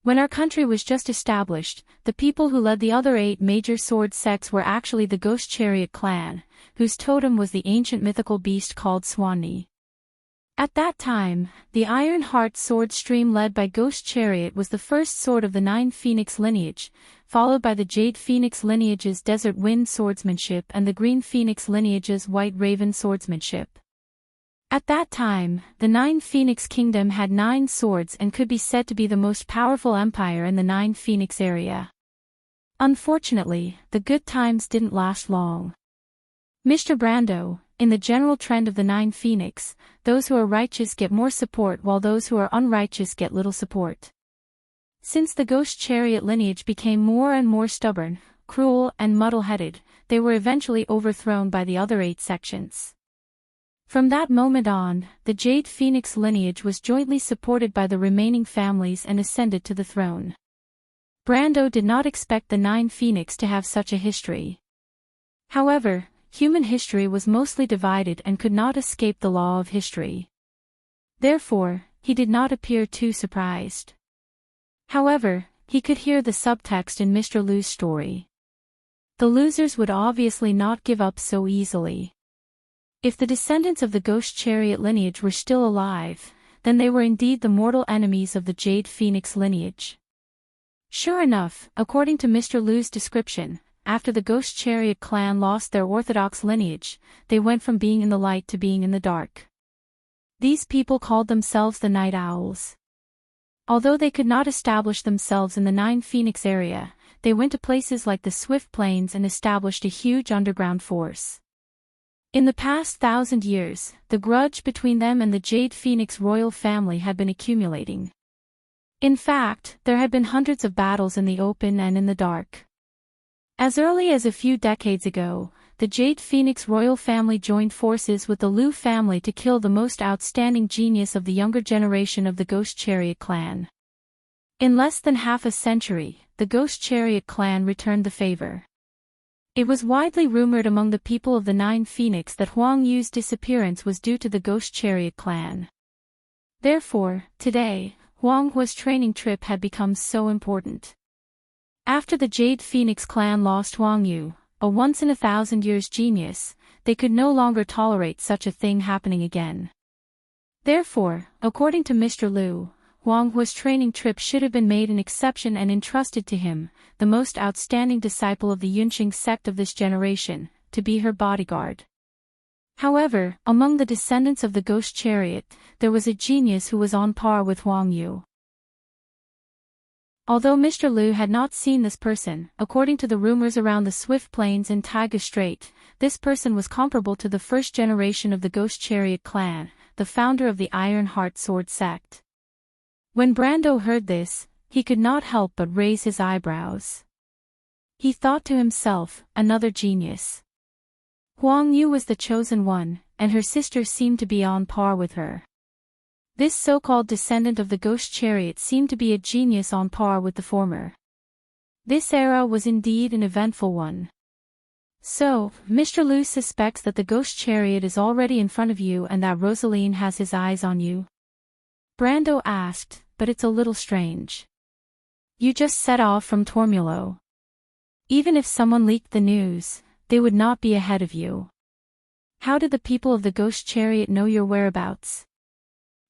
When our country was just established, the people who led the other 8 major sword sects were actually the Ghost Chariot clan, whose totem was the ancient mythical beast called Swanee. At that time, the Iron Heart sword stream led by Ghost Chariot was the first sword of the Nine Phoenix lineage, followed by the Jade Phoenix lineage's Desert Wind swordsmanship and the Green Phoenix lineage's White Raven swordsmanship. At that time, the Nine Phoenix Kingdom had 9 swords and could be said to be the most powerful empire in the Nine Phoenix area. Unfortunately, the good times didn't last long. Mr. Brando, in the general trend of the Nine Phoenix, those who are righteous get more support while those who are unrighteous get little support. Since the Ghost Chariot lineage became more and more stubborn, cruel, and muddle-headed, they were eventually overthrown by the other 8 sections. From that moment on, the Jade Phoenix lineage was jointly supported by the remaining families and ascended to the throne. Brando did not expect the Nine Phoenix to have such a history. However, human history was mostly divided and could not escape the law of history. Therefore, he did not appear too surprised. However, he could hear the subtext in Mr. Liu's story. The losers would obviously not give up so easily. If the descendants of the Ghost Chariot lineage were still alive, then they were indeed the mortal enemies of the Jade Phoenix lineage. Sure enough, according to Mr. Liu's description, after the Ghost Chariot clan lost their orthodox lineage, they went from being in the light to being in the dark. These people called themselves the Night Owls. Although they could not establish themselves in the Nine Phoenix area, they went to places like the Swift Plains and established a huge underground force. In the past 1,000 years, the grudge between them and the Jade Phoenix royal family had been accumulating. In fact, there had been hundreds of battles in the open and in the dark. As early as a few decades ago, the Jade Phoenix royal family joined forces with the Liu family to kill the most outstanding genius of the younger generation of the Ghost Chariot clan. In less than half a century, the Ghost Chariot clan returned the favor. It was widely rumored among the people of the Nine Phoenix that Huang Yu's disappearance was due to the Ghost Chariot clan. Therefore, today, Huang Hua's training trip had become so important. After the Jade Phoenix clan lost Huang Yu, a once-in-a-thousand-years genius, they could no longer tolerate such a thing happening again. Therefore, according to Mr. Liu, Huang Hua's training trip should have been made an exception and entrusted to him, the most outstanding disciple of the Yunqing sect of this generation, to be her bodyguard. However, among the descendants of the Ghost Chariot, there was a genius who was on par with Huang Yu. Although Mr. Liu had not seen this person, according to the rumors around the Swift Plains and Taiga Strait, this person was comparable to the first generation of the Ghost Chariot clan, the founder of the Iron Heart Sword sect. When Brando heard this, he could not help but raise his eyebrows. He thought to himself, another genius. Huang Yu was the chosen one, and her sister seemed to be on par with her. This so-called descendant of the Ghost Chariot seemed to be a genius on par with the former. This era was indeed an eventful one. So, Mr. Liu suspects that the Ghost Chariot is already in front of you and that Rosaline has his eyes on you? Brando asked, but it's a little strange. You just set off from Tormulo. Even if someone leaked the news, they would not be ahead of you. How did the people of the Ghost Chariot know your whereabouts?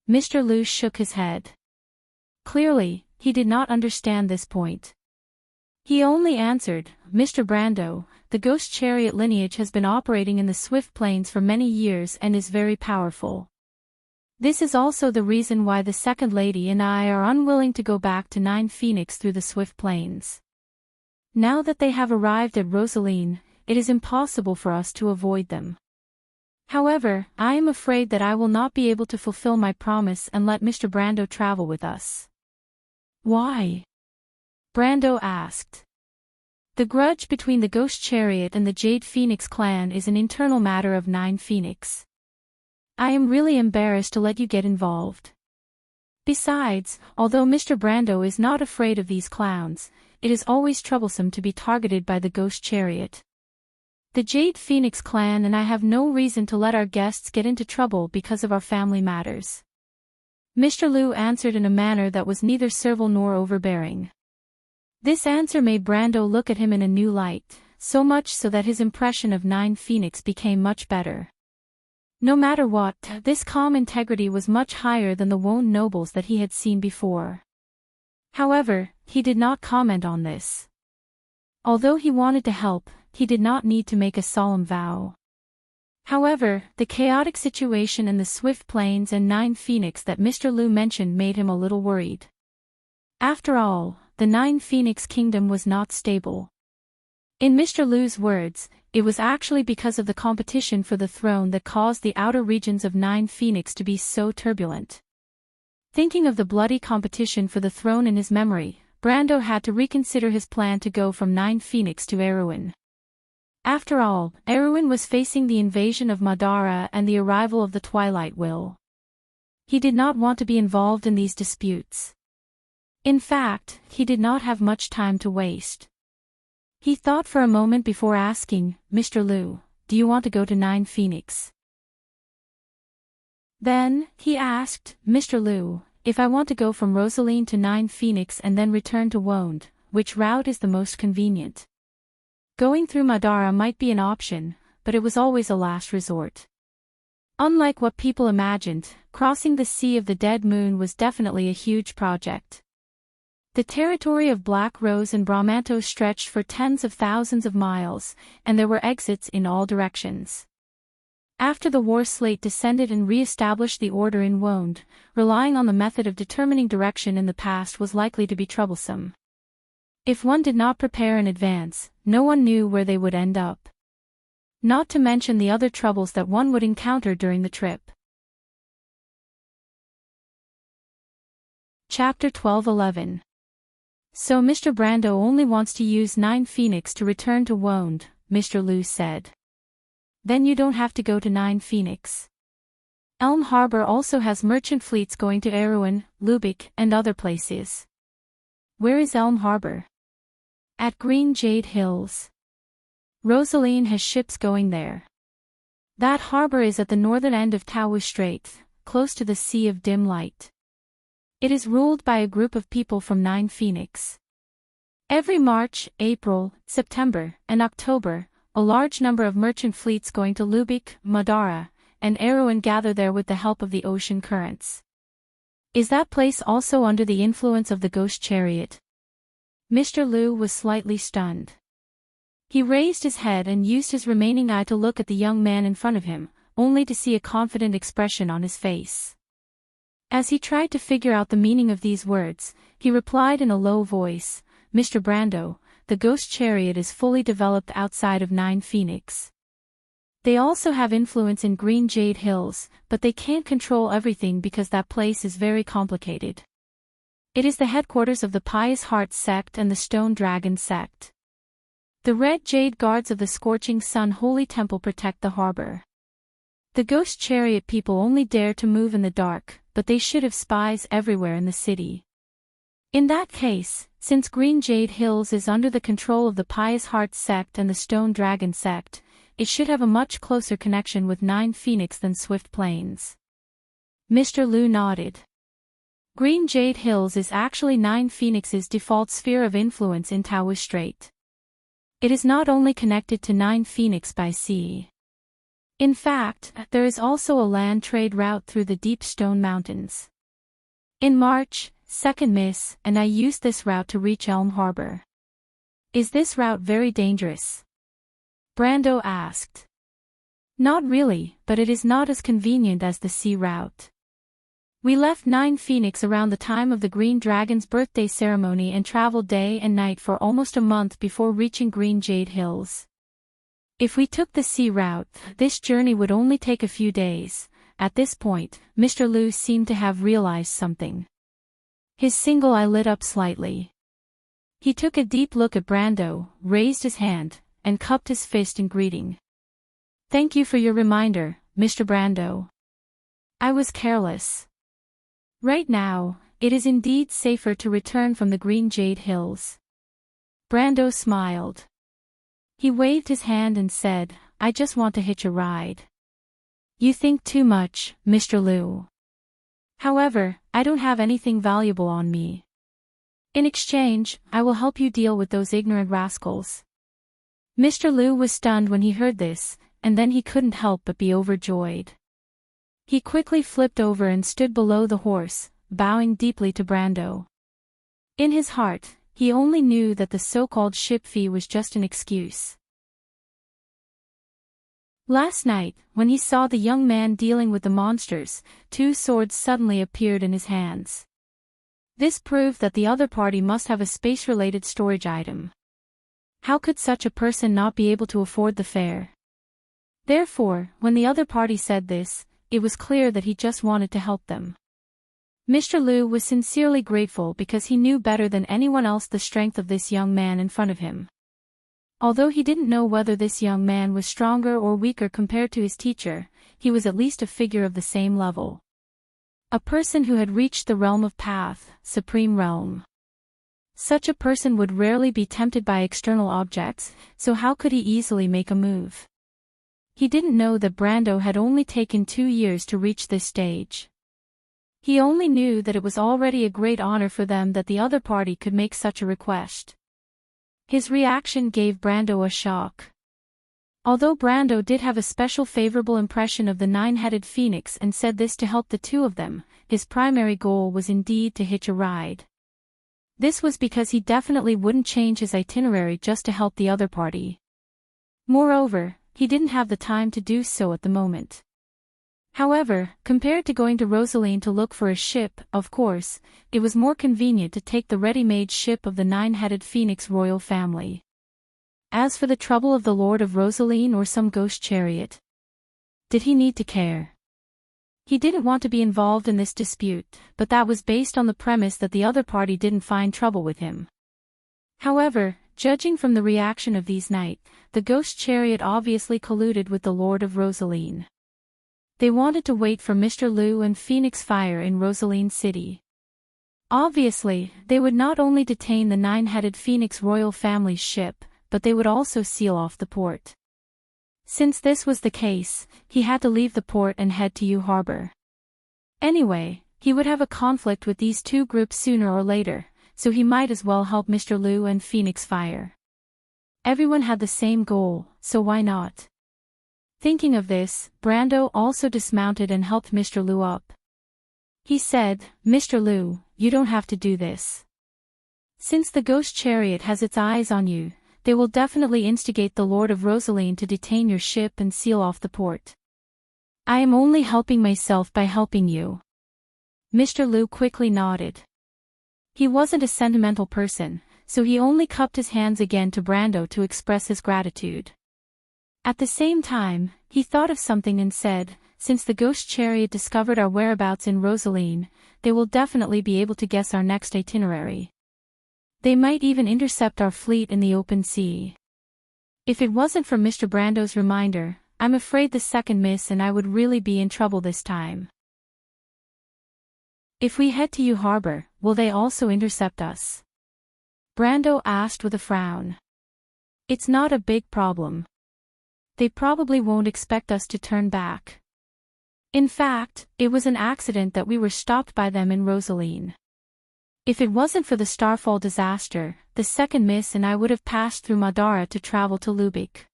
Mr. Liu shook his head. Clearly, he did not understand this point. He only answered, Mr. Brando, the Ghost Chariot lineage has been operating in the Swift Plains for many years and is very powerful. This is also the reason why the Second Lady and I are unwilling to go back to Nine Phoenix through the Swift Plains. Now that they have arrived at Rosaline, it is impossible for us to avoid them. However, I am afraid that I will not be able to fulfill my promise and let Mr. Brando travel with us. Why? Brando asked. The grudge between the Ghost Chariot and the Jade Phoenix clan is an internal matter of Nine Phoenix. I am really embarrassed to let you get involved. Besides, although Mr. Brando is not afraid of these clowns, it is always troublesome to be targeted by the Ghost Chariot. The Jade Phoenix clan and I have no reason to let our guests get into trouble because of our family matters. Mr. Liu answered in a manner that was neither servile nor overbearing. This answer made Brando look at him in a new light, so much so that his impression of Nine Phoenix became much better. No matter what, this calm integrity was much higher than the Wone nobles that he had seen before. However, he did not comment on this. Although he wanted to help, he did not need to make a solemn vow. However, the chaotic situation in the Swift Plains and Nine Phoenix that Mr. Liu mentioned made him a little worried. After all, the Nine Phoenix Kingdom was not stable. In Mr. Liu's words, it was actually because of the competition for the throne that caused the outer regions of Nine Phoenix to be so turbulent. Thinking of the bloody competition for the throne in his memory, Brando had to reconsider his plan to go from Nine Phoenix to Erewhon. After all, Erewhon was facing the invasion of Madara and the arrival of the Twilight Will. He did not want to be involved in these disputes. In fact, he did not have much time to waste. He thought for a moment before asking, "Mr. Liu, do you want to go to Nine Phoenix?" Then, he asked, "Mr. Liu, if I want to go from Rosaline to Nine Phoenix and then return to Wound, which route is the most convenient?" Going through Madara might be an option, but it was always a last resort. Unlike what people imagined, crossing the Sea of the Dead Moon was definitely a huge project. The territory of Black Rose and Brahmanto stretched for tens of thousands of miles, and there were exits in all directions. After the war slate descended and re-established the order in Wound, relying on the method of determining direction in the past was likely to be troublesome. If one did not prepare in advance, no one knew where they would end up. Not to mention the other troubles that one would encounter during the trip. Chapter 12:11. So Mr. Brando only wants to use Nine Phoenix to return to Wound, Mr. Liu said. Then you don't have to go to Nine Phoenix. Elm Harbor also has merchant fleets going to Erewhon, Lubeck, and other places. Where is Elm Harbor? At Green Jade Hills. Rosaline has ships going there. That harbor is at the northern end of Taowu Strait, close to the Sea of Dim Light. It is ruled by a group of people from Nine Phoenix. Every March, April, September, and October, a large number of merchant fleets going to Lubeck, Madara, and Erewhon gather there with the help of the ocean currents. Is that place also under the influence of the ghost chariot? Mr. Liu was slightly stunned. He raised his head and used his remaining eye to look at the young man in front of him, only to see a confident expression on his face. As he tried to figure out the meaning of these words, he replied in a low voice, "Mr. Brando, the ghost chariot is fully developed outside of Nine Phoenix. They also have influence in Green Jade Hills, but they can't control everything because that place is very complicated. It is the headquarters of the Pious Heart sect and the Stone Dragon sect. The Red Jade Guards of the Scorching Sun Holy Temple protect the harbor. The ghost chariot people only dare to move in the dark, but they should have spies everywhere in the city. In that case, since Green Jade Hills is under the control of the Pious Heart sect and the Stone Dragon sect, it should have a much closer connection with Nine Phoenix than Swift Plains." Mr. Liu nodded. Green Jade Hills is actually Nine Phoenix's default sphere of influence in Taowu Strait. It is not only connected to Nine Phoenix by sea. In fact, there is also a land trade route through the deep stone mountains. In March, 2nd Miss, and I used this route to reach Elm Harbor. Is this route very dangerous? Brando asked. Not really, but it is not as convenient as the sea route. We left Nine Phoenix around the time of the Green Dragon's birthday ceremony and traveled day and night for almost a month before reaching Green Jade Hills. If we took the sea route, this journey would only take a few days. At this point, Mr. Liu seemed to have realized something. His single eye lit up slightly. He took a deep look at Brando, raised his hand, and cupped his fist in greeting. Thank you for your reminder, Mr. Brando. I was careless. Right now, it is indeed safer to return from the Green Jade Hills. Brando smiled. He waved his hand and said, I just want to hitch a ride. You think too much, Mr. Liu. However, I don't have anything valuable on me. In exchange, I will help you deal with those ignorant rascals. Mr. Liu was stunned when he heard this, and then he couldn't help but be overjoyed. He quickly flipped over and stood below the horse, bowing deeply to Brando. In his heart, he only knew that the so-called ship fee was just an excuse. Last night, when he saw the young man dealing with the monsters, 2 swords suddenly appeared in his hands. This proved that the other party must have a space-related storage item. How could such a person not be able to afford the fare? Therefore, when the other party said this, it was clear that he just wanted to help them. Mr. Liu was sincerely grateful because he knew better than anyone else the strength of this young man in front of him. Although he didn't know whether this young man was stronger or weaker compared to his teacher, he was at least a figure of the same level. A person who had reached the realm of Path, Supreme Realm. Such a person would rarely be tempted by external objects, so how could he easily make a move? He didn't know that Brando had only taken 2 years to reach this stage. He only knew that it was already a great honor for them that the other party could make such a request. His reaction gave Brando a shock. Although Brando did have a special favorable impression of the 9-headed phoenix and said this to help the 2 of them, his primary goal was indeed to hitch a ride. This was because he definitely wouldn't change his itinerary just to help the other party. Moreover, he didn't have the time to do so at the moment. However, compared to going to Rosaline to look for a ship, of course, it was more convenient to take the ready-made ship of the 9-headed phoenix royal family. As for the trouble of the Lord of Rosaline or some ghost chariot, did he need to care? He didn't want to be involved in this dispute, but that was based on the premise that the other party didn't find trouble with him. However, judging from the reaction of these knights, the ghost chariot obviously colluded with the Lord of Rosaline. They wanted to wait for Mr. Liu and Phoenix Fire in Rosaline City. Obviously, they would not only detain the 9-headed Phoenix royal family's ship, but they would also seal off the port. Since this was the case, he had to leave the port and head to Yu Harbor. Anyway, he would have a conflict with these 2 groups sooner or later, so he might as well help Mr. Liu and Phoenix Fire. Everyone had the same goal, so why not? Thinking of this, Brando also dismounted and helped Mr. Liu up. He said, "Mr. Liu, you don't have to do this. Since the ghost chariot has its eyes on you, they will definitely instigate the Lord of Rosaline to detain your ship and seal off the port. I am only helping myself by helping you." Mr. Liu quickly nodded. He wasn't a sentimental person, so he only cupped his hands again to Brando to express his gratitude. At the same time, he thought of something and said, "Since the ghost chariot discovered our whereabouts in Rosaline, they will definitely be able to guess our next itinerary. They might even intercept our fleet in the open sea." If it wasn't for Mr. Brando's reminder, I'm afraid the second miss and I would really be in trouble this time. If we head to Yu Harbor, will they also intercept us? Brando asked with a frown. It's not a big problem. They probably won't expect us to turn back. In fact, it was an accident that we were stopped by them in Rosaline. If it wasn't for the Starfall disaster, the second miss and I would have passed through Madara to travel to Lubeck.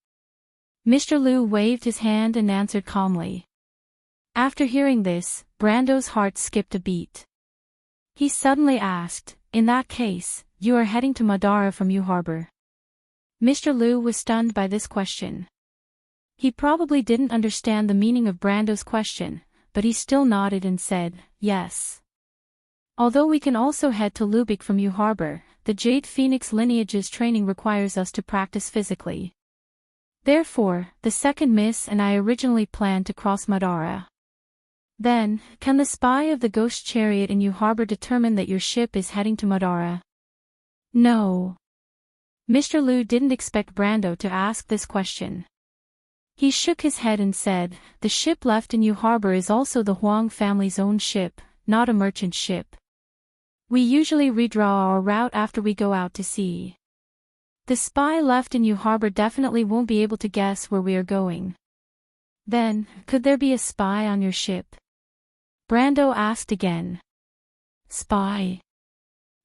Mr. Liu waved his hand and answered calmly. After hearing this, Brando's heart skipped a beat. He suddenly asked, "In that case, you are heading to Madara from Yu Harbor?" Mr. Liu was stunned by this question. He probably didn't understand the meaning of Brando's question, but he still nodded and said, "Yes. Although we can also head to Lubeck from Yu Harbor, the Jade Phoenix lineage's training requires us to practice physically. Therefore, the second miss and I originally planned to cross Madara. Then, can the spy of the ghost chariot in Yu Harbor determine that your ship is heading to Madara?" No. Mr. Liu didn't expect Brando to ask this question. He shook his head and said, "The ship left in Yu Harbor is also the Huang family's own ship, not a merchant ship. We usually redraw our route after we go out to sea. The spy left in Yu Harbor definitely won't be able to guess where we are going." Then, could there be a spy on your ship? Brando asked again. Spy?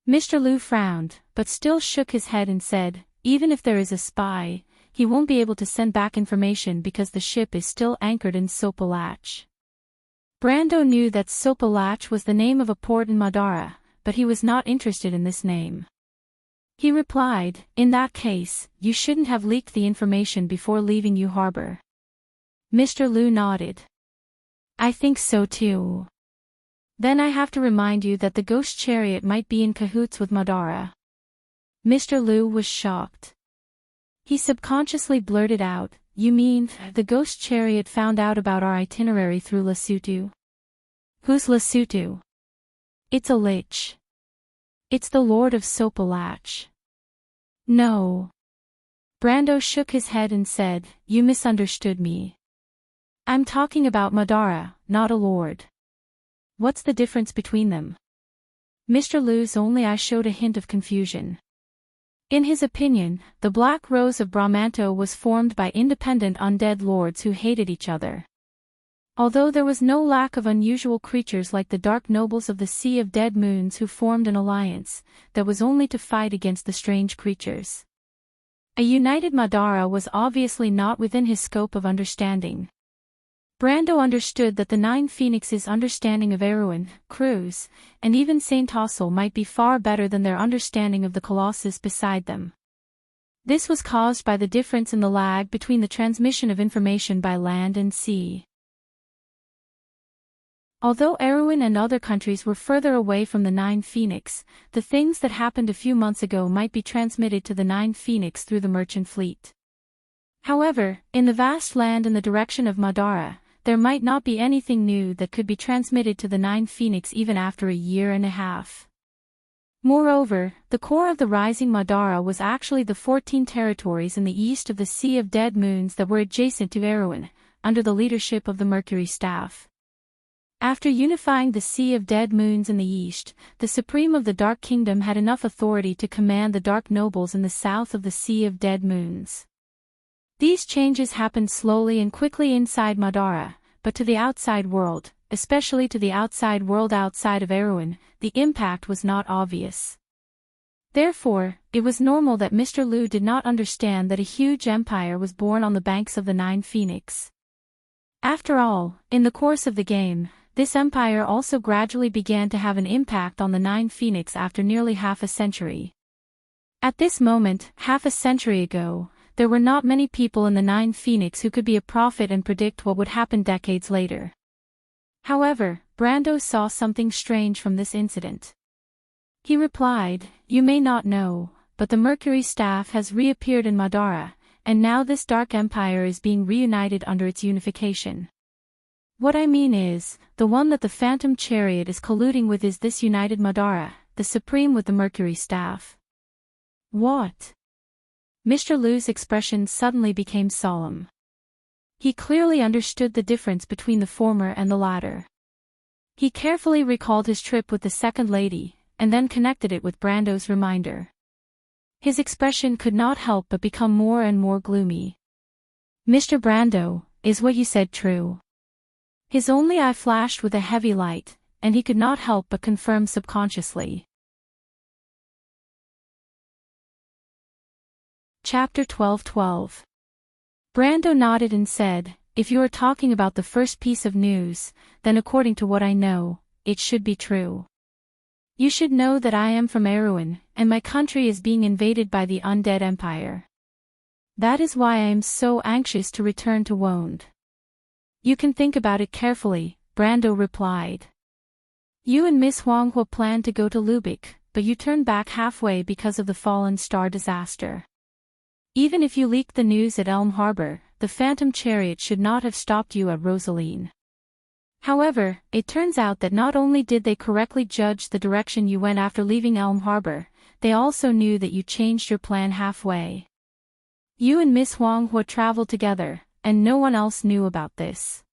Mr. Liu frowned, but still shook his head and said, "Even if there is a spy, he won't be able to send back information because the ship is still anchored in Sopalach." Brando knew that Sopalach was the name of a port in Madara, but he was not interested in this name. He replied, "In that case, you shouldn't have leaked the information before leaving U Harbor." Mr. Lu nodded. "I think so too. Then I have to remind you that the ghost chariot might be in cahoots with Madara." Mr. Lu was shocked. He subconsciously blurted out, "You mean, the ghost chariot found out about our itinerary through Lesotho?" "Who's Lesotho?" "It's a lich. It's the Lord of Sopalach." "No." Brando shook his head and said, "You misunderstood me. I'm talking about Madara, not a lord. What's the difference between them?" Mr. Lu's only eye showed a hint of confusion. In his opinion, the Black Rose of Brahmanto was formed by independent undead lords who hated each other. Although there was no lack of unusual creatures like the Dark Nobles of the Sea of Dead Moons who formed an alliance, that was only to fight against the strange creatures. A united Madara was obviously not within his scope of understanding. Brando understood that the Nine Phoenixes' understanding of Erewhon, Cruz, and even Saint Tossel might be far better than their understanding of the Colossus beside them. This was caused by the difference in the lag between the transmission of information by land and sea. Although Erewhon and other countries were further away from the Nine Phoenix, the things that happened a few months ago might be transmitted to the Nine Phoenix through the merchant fleet. However, in the vast land in the direction of Madara, there might not be anything new that could be transmitted to the Nine Phoenix even after a year and a half. Moreover, the core of the rising Madara was actually the 14 territories in the east of the Sea of Dead Moons that were adjacent to Erewhon, under the leadership of the Mercury Staff. After unifying the Sea of Dead Moons in the east, the Supreme of the Dark Kingdom had enough authority to command the Dark Nobles in the south of the Sea of Dead Moons. These changes happened slowly and quickly inside Madara, but to the outside world, especially to the outside world outside of Erewhon, the impact was not obvious. Therefore, it was normal that Mr. Lu did not understand that a huge empire was born on the banks of the Nine Phoenix. After all, in the course of the game, this empire also gradually began to have an impact on the Nine Phoenix after nearly half a century. At this moment, half a century ago, there were not many people in the Nine Phoenix who could be a prophet and predict what would happen decades later. However, Brando saw something strange from this incident. He replied, "You may not know, but the Mercury Staff has reappeared in Madara, and now this Dark Empire is being reunited under its unification. What I mean is, the one that the Phantom Chariot is colluding with is this united Madara, the Supreme with the Mercury Staff." "What?" Mr. Lu's expression suddenly became solemn. He clearly understood the difference between the former and the latter. He carefully recalled his trip with the second lady, and then connected it with Brando's reminder. His expression could not help but become more and more gloomy. "Mr. Brando, is what you said true?" His only eye flashed with a heavy light, and he could not help but confirm subconsciously. Chapter 12:12. Brando nodded and said, "If you are talking about the first piece of news, then according to what I know, it should be true. You should know that I am from Erewhon, and my country is being invaded by the Undead Empire. That is why I am so anxious to return to Wonde." "You can think about it carefully," Brando replied. "You and Miss Huanghua planned to go to Lubeck, but you turned back halfway because of the Fallen Star disaster. Even if you leaked the news at Elm Harbor, the Phantom Chariot should not have stopped you at Rosaline. However, it turns out that not only did they correctly judge the direction you went after leaving Elm Harbor, they also knew that you changed your plan halfway. You and Miss Huanghua traveled together, and no one else knew about this.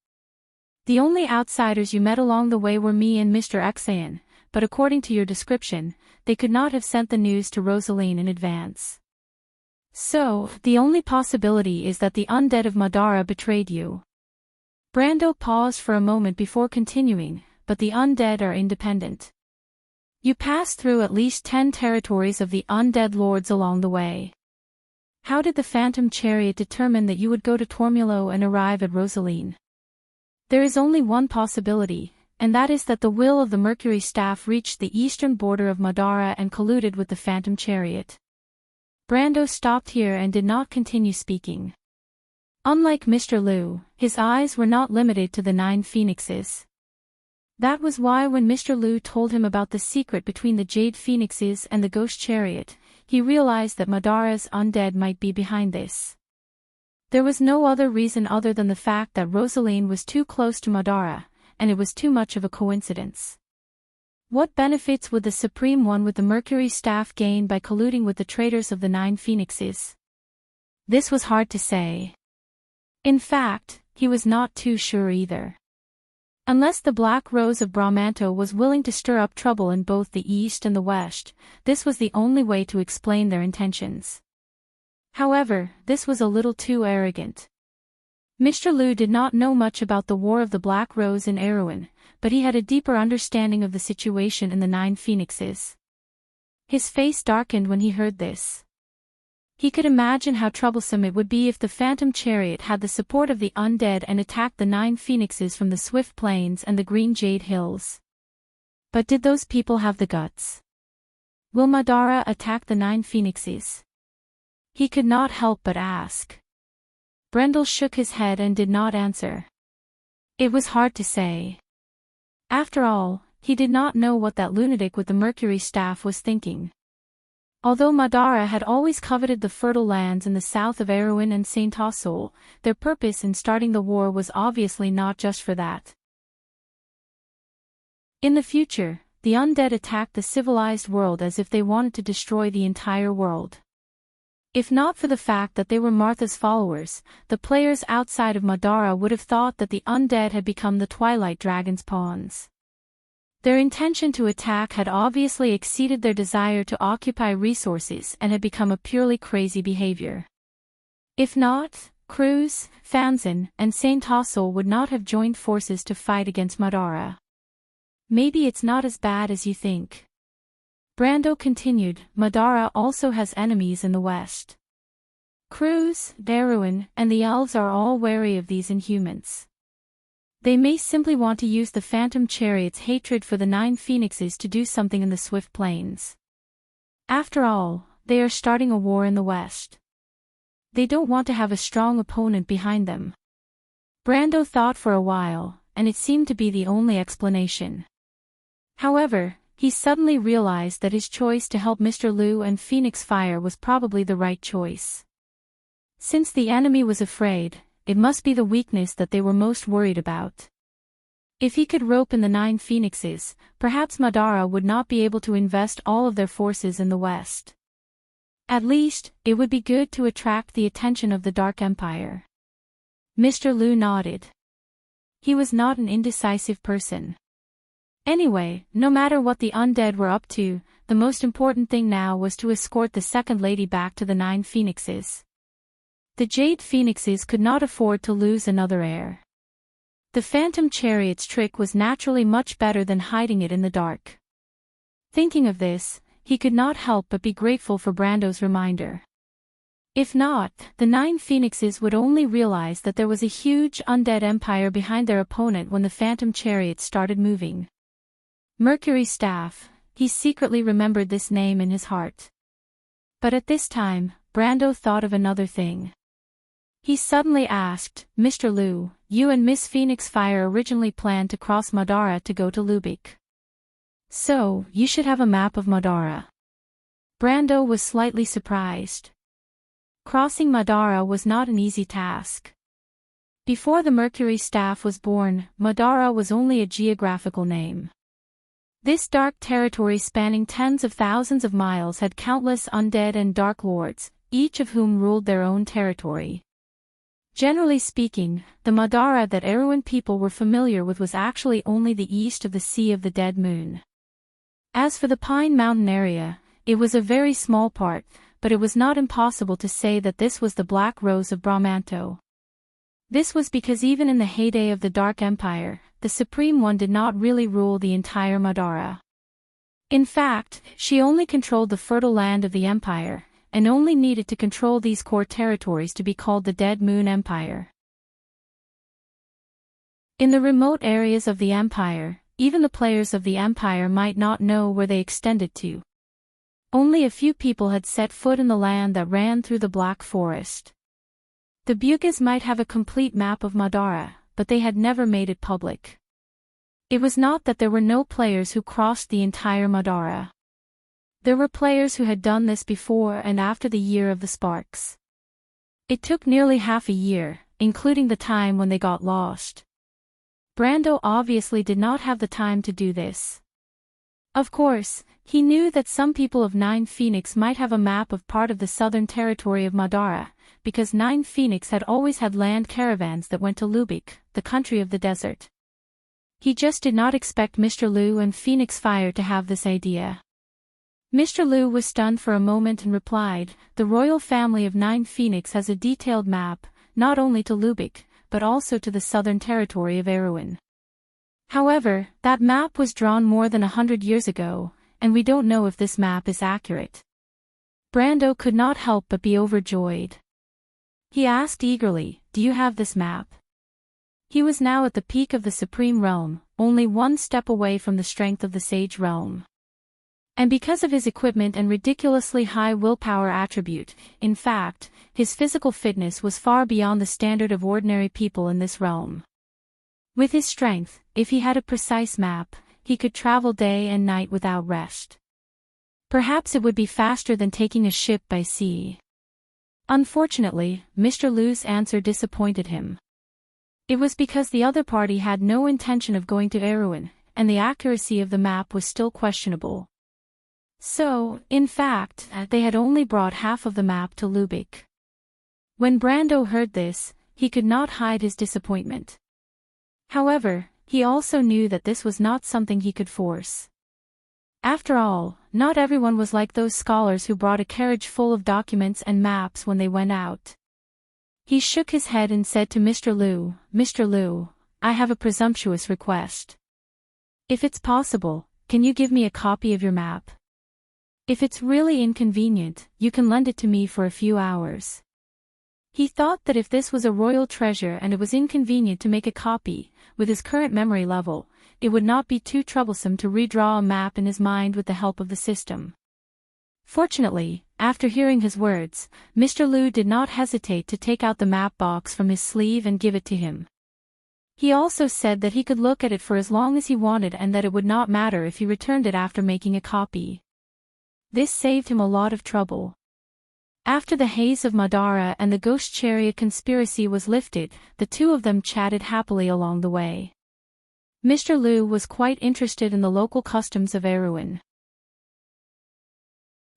The only outsiders you met along the way were me and Mr. Exayan, but according to your description, they could not have sent the news to Rosaline in advance. So, the only possibility is that the undead of Madara betrayed you." Brando paused for a moment before continuing, "But the undead are independent. You passed through at least 10 territories of the undead lords along the way. How did the Phantom Chariot determine that you would go to Tormulo and arrive at Rosaline? There is only one possibility, and that is that the will of the Mercury Staff reached the eastern border of Madara and colluded with the Phantom Chariot. Brando stopped here and did not continue speaking. Unlike Mr. Liu, his eyes were not limited to the 9 phoenixes. That was why when Mr. Liu told him about the secret between the Jade Phoenixes and the Ghost Chariot, he realized that Madara's undead might be behind this. There was no other reason other than the fact that Rosaline was too close to Madara, and it was too much of a coincidence. What benefits would the Supreme One with the Mercury Staff gain by colluding with the traitors of the 9 Phoenixes? This was hard to say. In fact, he was not too sure either. Unless the Black Rose of Brahmanto was willing to stir up trouble in both the East and the West, this was the only way to explain their intentions. However, this was a little too arrogant. Mr. Liu did not know much about the War of the Black Rose in Erewhon, but he had a deeper understanding of the situation in the 9 Phoenixes. His face darkened when he heard this. He could imagine how troublesome it would be if the Phantom Chariot had the support of the undead and attacked the 9 Phoenixes from the Swift Plains and the Green Jade Hills. But did those people have the guts? Will Madara attack the 9 Phoenixes? He could not help but ask. Brendel shook his head and did not answer. It was hard to say. After all, he did not know what that lunatic with the Mercury Staff was thinking. Although Madara had always coveted the fertile lands in the south of Erewhon and Saint Tassol, their purpose in starting the war was obviously not just for that. In the future, the undead attacked the civilized world as if they wanted to destroy the entire world. If not for the fact that they were Martha's followers, the players outside of Madara would have thought that the undead had become the Twilight Dragon's pawns. Their intention to attack had obviously exceeded their desire to occupy resources and had become a purely crazy behavior. If not, Cruz, Fanzin, and Saint Tassol would not have joined forces to fight against Madara. Maybe it's not as bad as you think. Brando continued, Madara also has enemies in the west. Cruz, Erewhon, and the elves are all wary of these inhumans. They may simply want to use the Phantom Chariot's hatred for the 9 Phoenixes to do something in the Swift Plains. After all, they are starting a war in the west. They don't want to have a strong opponent behind them. Brando thought for a while, and it seemed to be the only explanation. However, he suddenly realized that his choice to help Mr. Liu and Phoenix Fire was probably the right choice. Since the enemy was afraid, it must be the weakness that they were most worried about. If he could rope in the 9 Phoenixes, perhaps Madara would not be able to invest all of their forces in the west. At least, it would be good to attract the attention of the Dark Empire. Mr. Liu nodded. He was not an indecisive person. Anyway, no matter what the undead were up to, the most important thing now was to escort the second lady back to the 9 Phoenixes. The Jade Phoenixes could not afford to lose another heir. The Phantom Chariot's trick was naturally much better than hiding it in the dark. Thinking of this, he could not help but be grateful for Brando's reminder. If not, the 9 Phoenixes would only realize that there was a huge undead empire behind their opponent when the Phantom Chariot started moving. Mercury Staff, he secretly remembered this name in his heart. But at this time, Brando thought of another thing. He suddenly asked, Mr. Liu, you and Miss Phoenix Fire originally planned to cross Madara to go to Lubeck. So, you should have a map of Madara. Brando was slightly surprised. Crossing Madara was not an easy task. Before the Mercury Staff was born, Madara was only a geographical name. This dark territory spanning tens of thousands of miles had countless undead and dark lords, each of whom ruled their own territory. Generally speaking, the Madara that Erewhon people were familiar with was actually only the east of the Sea of the Dead Moon. As for the Pine Mountain area, it was a very small part, but it was not impossible to say that this was the Black Rose of Brahmanto. This was because even in the heyday of the Dark Empire, the Supreme One did not really rule the entire Madara. In fact, she only controlled the fertile land of the Empire, and only needed to control these core territories to be called the Dead Moon Empire. In the remote areas of the Empire, even the players of the Empire might not know where they extended to. Only a few people had set foot in the land that ran through the Black Forest. The Bugis might have a complete map of Madara, but they had never made it public. It was not that there were no players who crossed the entire Madara. There were players who had done this before and after the Year of the Sparks. It took nearly half a year, including the time when they got lost. Brando obviously did not have the time to do this. Of course, he knew that some people of Nine Phoenix might have a map of part of the southern territory of Madara, because Nine Phoenix had always had land caravans that went to Lubic, the country of the desert. He just did not expect Mr. Liu and Phoenix Fire to have this idea. Mr. Liu was stunned for a moment and replied, "The royal family of Nine Phoenix has a detailed map, not only to Lubic, but also to the southern territory of Erewhon. However, that map was drawn more than 100 years ago, and we don't know if this map is accurate." Brando could not help but be overjoyed. He asked eagerly, "Do you have this map?" He was now at the peak of the Supreme Realm, only one step away from the strength of the Sage Realm. And because of his equipment and ridiculously high willpower attribute, in fact, his physical fitness was far beyond the standard of ordinary people in this realm. With his strength, if he had a precise map, he could travel day and night without rest. Perhaps it would be faster than taking a ship by sea. Unfortunately, Mr. Liu's answer disappointed him. It was because the other party had no intention of going to Erewhon, and the accuracy of the map was still questionable. So, in fact, they had only brought half of the map to Lubic. When Brando heard this, he could not hide his disappointment. However, he also knew that this was not something he could force. After all, not everyone was like those scholars who brought a carriage full of documents and maps when they went out. He shook his head and said to Mr. Liu, "Mr. Liu, I have a presumptuous request. If it's possible, can you give me a copy of your map? If it's really inconvenient, you can lend it to me for a few hours." He thought that if this was a royal treasure and it was inconvenient to make a copy, with his current memory level, it would not be too troublesome to redraw a map in his mind with the help of the system. Fortunately, after hearing his words, Mr. Liu did not hesitate to take out the map box from his sleeve and give it to him. He also said that he could look at it for as long as he wanted and that it would not matter if he returned it after making a copy. This saved him a lot of trouble. After the haze of Madara and the Ghost Chariot conspiracy was lifted, the two of them chatted happily along the way. Mr. Liu was quite interested in the local customs of Erewhon.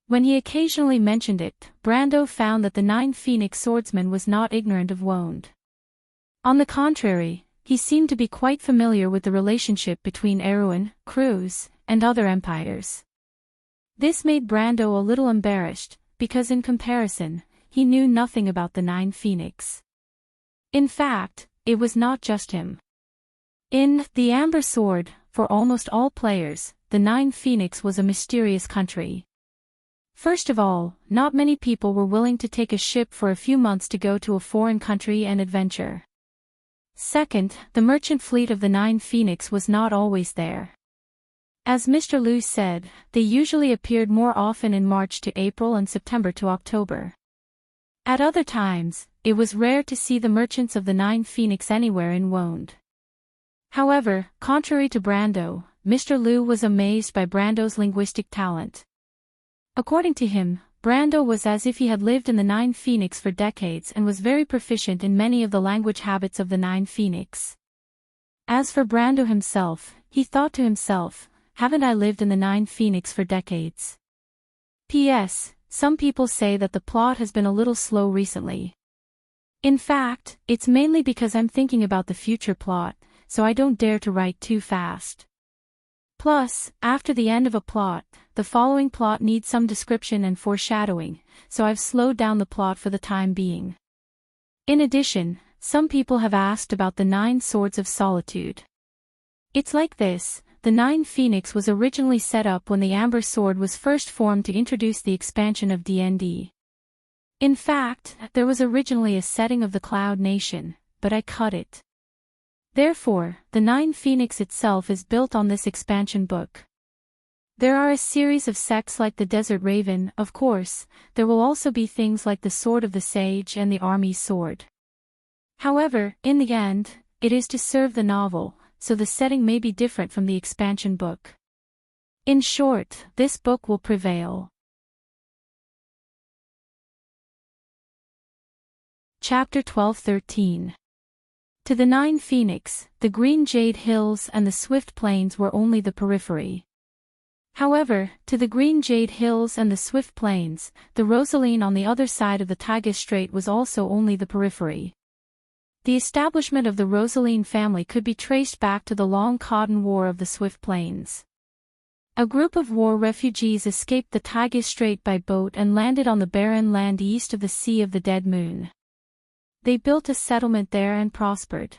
When he occasionally mentioned it, Brando found that the Nine Phoenix swordsman was not ignorant of Wound. On the contrary, he seemed to be quite familiar with the relationship between Erewhon, Cruz, and other empires. This made Brando a little embarrassed, because in comparison, he knew nothing about the Nine Phoenix. In fact, it was not just him. In The Amber Sword, for almost all players, the Nine Phoenix was a mysterious country. First of all, not many people were willing to take a ship for a few months to go to a foreign country and adventure. Second, the merchant fleet of the Nine Phoenix was not always there. As Mr. Liu said, they usually appeared more often in March to April and September to October. At other times, it was rare to see the merchants of the Nine Phoenix anywhere in Wound. However, contrary to Brando, Mr. Liu was amazed by Brando's linguistic talent. According to him, Brando was as if he had lived in the Nine Phoenix for decades and was very proficient in many of the language habits of the Nine Phoenix. As for Brando himself, he thought to himself, "Haven't I lived in the Nine Phoenix for decades?" P.S. Some people say that the plot has been a little slow recently. In fact, it's mainly because I'm thinking about the future plot, so I don't dare to write too fast. Plus, after the end of a plot, the following plot needs some description and foreshadowing, so I've slowed down the plot for the time being. In addition, some people have asked about the 9 Swords of Solitude. It's like this. The Nine Phoenix was originally set up when the Amber Sword was first formed to introduce the expansion of D&D. In fact, there was originally a setting of the Cloud Nation, but I cut it. Therefore, the Nine Phoenix itself is built on this expansion book. There are a series of sects like the Desert Raven, of course. There will also be things like the Sword of the Sage and the Army's Sword. However, in the end, it is to serve the novel, so the setting may be different from the expansion book. In short, this book will prevail. Chapter 12-13. To the Nine Phoenix, the Green Jade Hills and the Swift Plains were only the periphery. However, to the Green Jade Hills and the Swift Plains, the Rosaline on the other side of the Tagus Strait was also only the periphery. The establishment of the Rosaline family could be traced back to the Long Cotton War of the Swift Plains. A group of war refugees escaped the Tagus Strait by boat and landed on the barren land east of the Sea of the Dead Moon. They built a settlement there and prospered.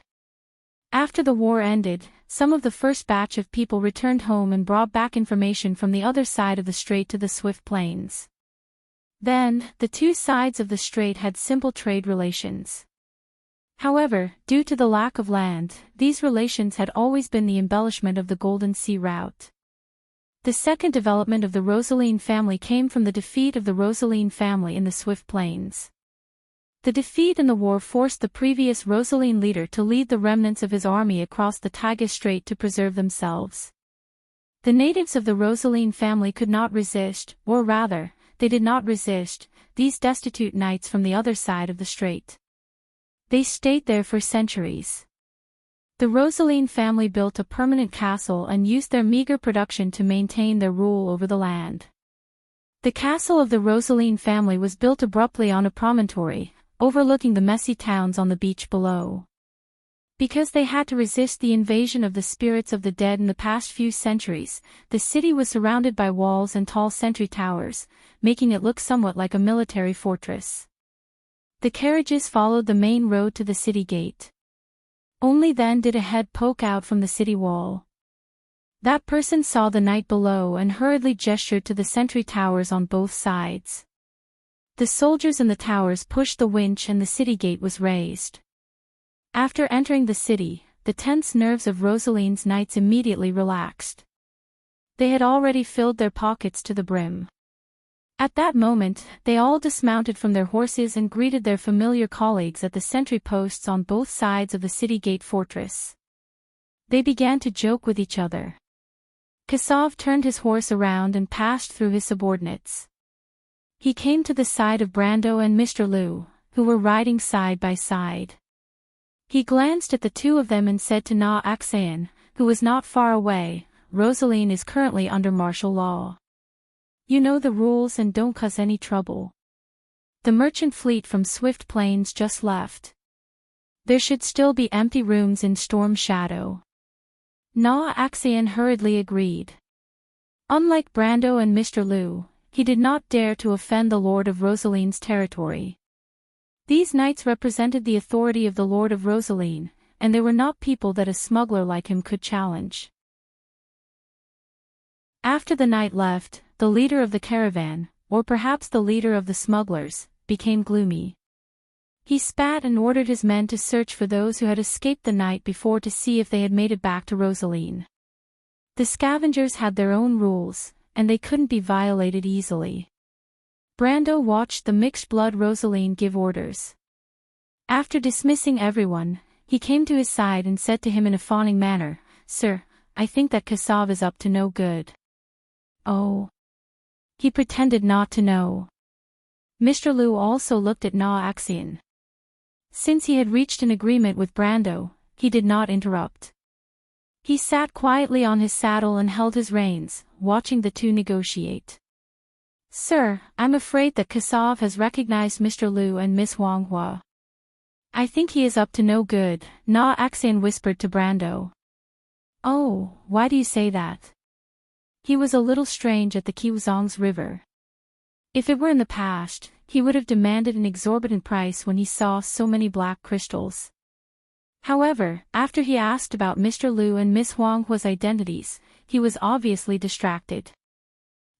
After the war ended, some of the first batch of people returned home and brought back information from the other side of the strait to the Swift Plains. Then, the two sides of the strait had simple trade relations. However, due to the lack of land, these relations had always been the embellishment of the Golden Sea route. The second development of the Rosaline family came from the defeat of the Rosaline family in the Swift Plains. The defeat in the war forced the previous Rosaline leader to lead the remnants of his army across the Tagus Strait to preserve themselves. The natives of the Rosaline family could not resist, or rather, they did not resist, these destitute knights from the other side of the strait. They stayed there for centuries. The Rosaline family built a permanent castle and used their meager production to maintain their rule over the land. The castle of the Rosaline family was built abruptly on a promontory, overlooking the messy towns on the beach below. Because they had to resist the invasion of the spirits of the dead in the past few centuries, the city was surrounded by walls and tall sentry towers, making it look somewhat like a military fortress. The carriages followed the main road to the city gate. Only then did a head poke out from the city wall. That person saw the knight below and hurriedly gestured to the sentry towers on both sides. The soldiers in the towers pushed the winch and the city gate was raised. After entering the city, the tense nerves of Rosaline's knights immediately relaxed. They had already filled their pockets to the brim. At that moment, they all dismounted from their horses and greeted their familiar colleagues at the sentry posts on both sides of the city gate fortress. They began to joke with each other. Kassav turned his horse around and passed through his subordinates. He came to the side of Brando and Mr. Liu, who were riding side by side. He glanced at the two of them and said to Na Axayan, who was not far away, "Rosaline is currently under martial law. You know the rules and don't cause any trouble. The merchant fleet from Swift Plains just left. There should still be empty rooms in Storm Shadow." Na Axayan hurriedly agreed. Unlike Brando and Mr. Liu, he did not dare to offend the Lord of Rosaline's territory. These knights represented the authority of the Lord of Rosaline, and they were not people that a smuggler like him could challenge. After the knight left, the leader of the caravan, or perhaps the leader of the smugglers, became gloomy. He spat and ordered his men to search for those who had escaped the night before to see if they had made it back to Rosaline. The scavengers had their own rules, and they couldn't be violated easily. Brando watched the mixed-blood Rosaline give orders. After dismissing everyone, he came to his side and said to him in a fawning manner, "Sir, I think that Kassav is up to no good." "Oh." He pretended not to know. Mr. Liu also looked at Na Axayan. Since he had reached an agreement with Brando, he did not interrupt. He sat quietly on his saddle and held his reins, watching the two negotiate. "Sir, I'm afraid that Kassav has recognized Mr. Liu and Miss Huanghua. I think he is up to no good," Na Axayan whispered to Brando. "Oh, why do you say that?" He was a little strange at the Kiwuzong's river. If it were in the past, he would have demanded an exorbitant price when he saw so many black crystals. However, after he asked about Mr. Liu and Miss Huanghua's identities, he was obviously distracted.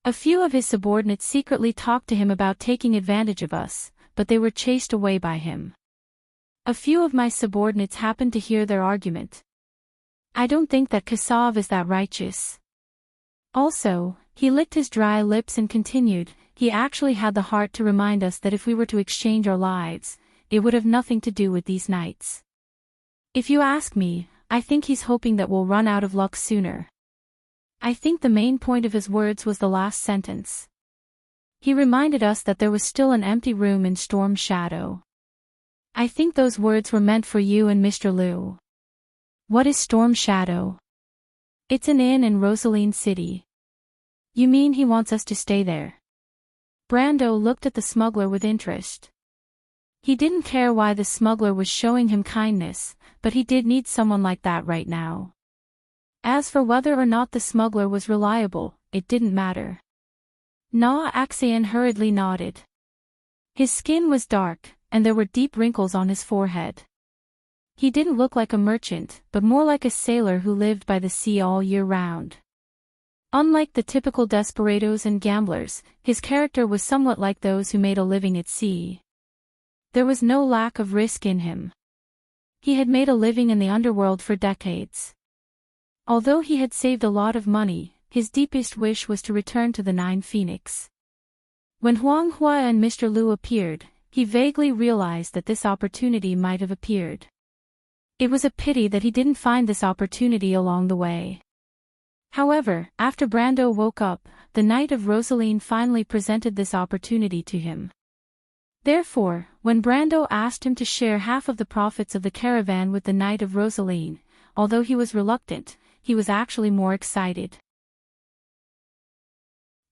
A few of his subordinates secretly talked to him about taking advantage of us, but they were chased away by him. A few of my subordinates happened to hear their argument. I don't think that Kassav is that righteous. Also, He licked his dry lips and continued, he actually had the heart to remind us that if we were to exchange our lives, it would have nothing to do with these nights. If you ask me, I think he's hoping that we'll run out of luck sooner. I think the main point of his words was the last sentence. He reminded us that there was still an empty room in Storm Shadow. I think those words were meant for you and Mr. Liu. What is Storm Shadow? It's an inn in Rosaline City. You mean he wants us to stay there? Brando looked at the smuggler with interest. He didn't care why the smuggler was showing him kindness, but he did need someone like that right now. As for whether or not the smuggler was reliable, it didn't matter. Na Axian hurriedly nodded. His skin was dark, and there were deep wrinkles on his forehead. He didn't look like a merchant, but more like a sailor who lived by the sea all year round. Unlike the typical desperados and gamblers, his character was somewhat like those who made a living at sea. There was no lack of risk in him. He had made a living in the underworld for decades. Although he had saved a lot of money, his deepest wish was to return to the Nine Phoenix. When Huang Hua and Mr. Liu appeared, he vaguely realized that this opportunity might have appeared. It was a pity that he didn't find this opportunity along the way. However, after Brando woke up, the Knight of Rosaline finally presented this opportunity to him. Therefore, when Brando asked him to share half of the profits of the caravan with the Knight of Rosaline, although he was reluctant, he was actually more excited.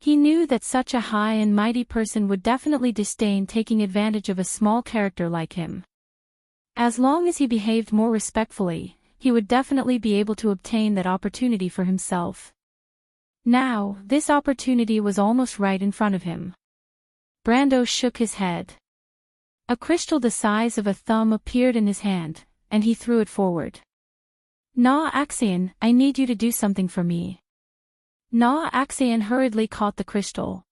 He knew that such a high and mighty person would definitely disdain taking advantage of a small character like him. As long as he behaved more respectfully, he would definitely be able to obtain that opportunity for himself. Now, this opportunity was almost right in front of him. Brando shook his head. A crystal the size of a thumb appeared in his hand, and he threw it forward. Na Axian, I need you to do something for me. Na Axian hurriedly caught the crystal.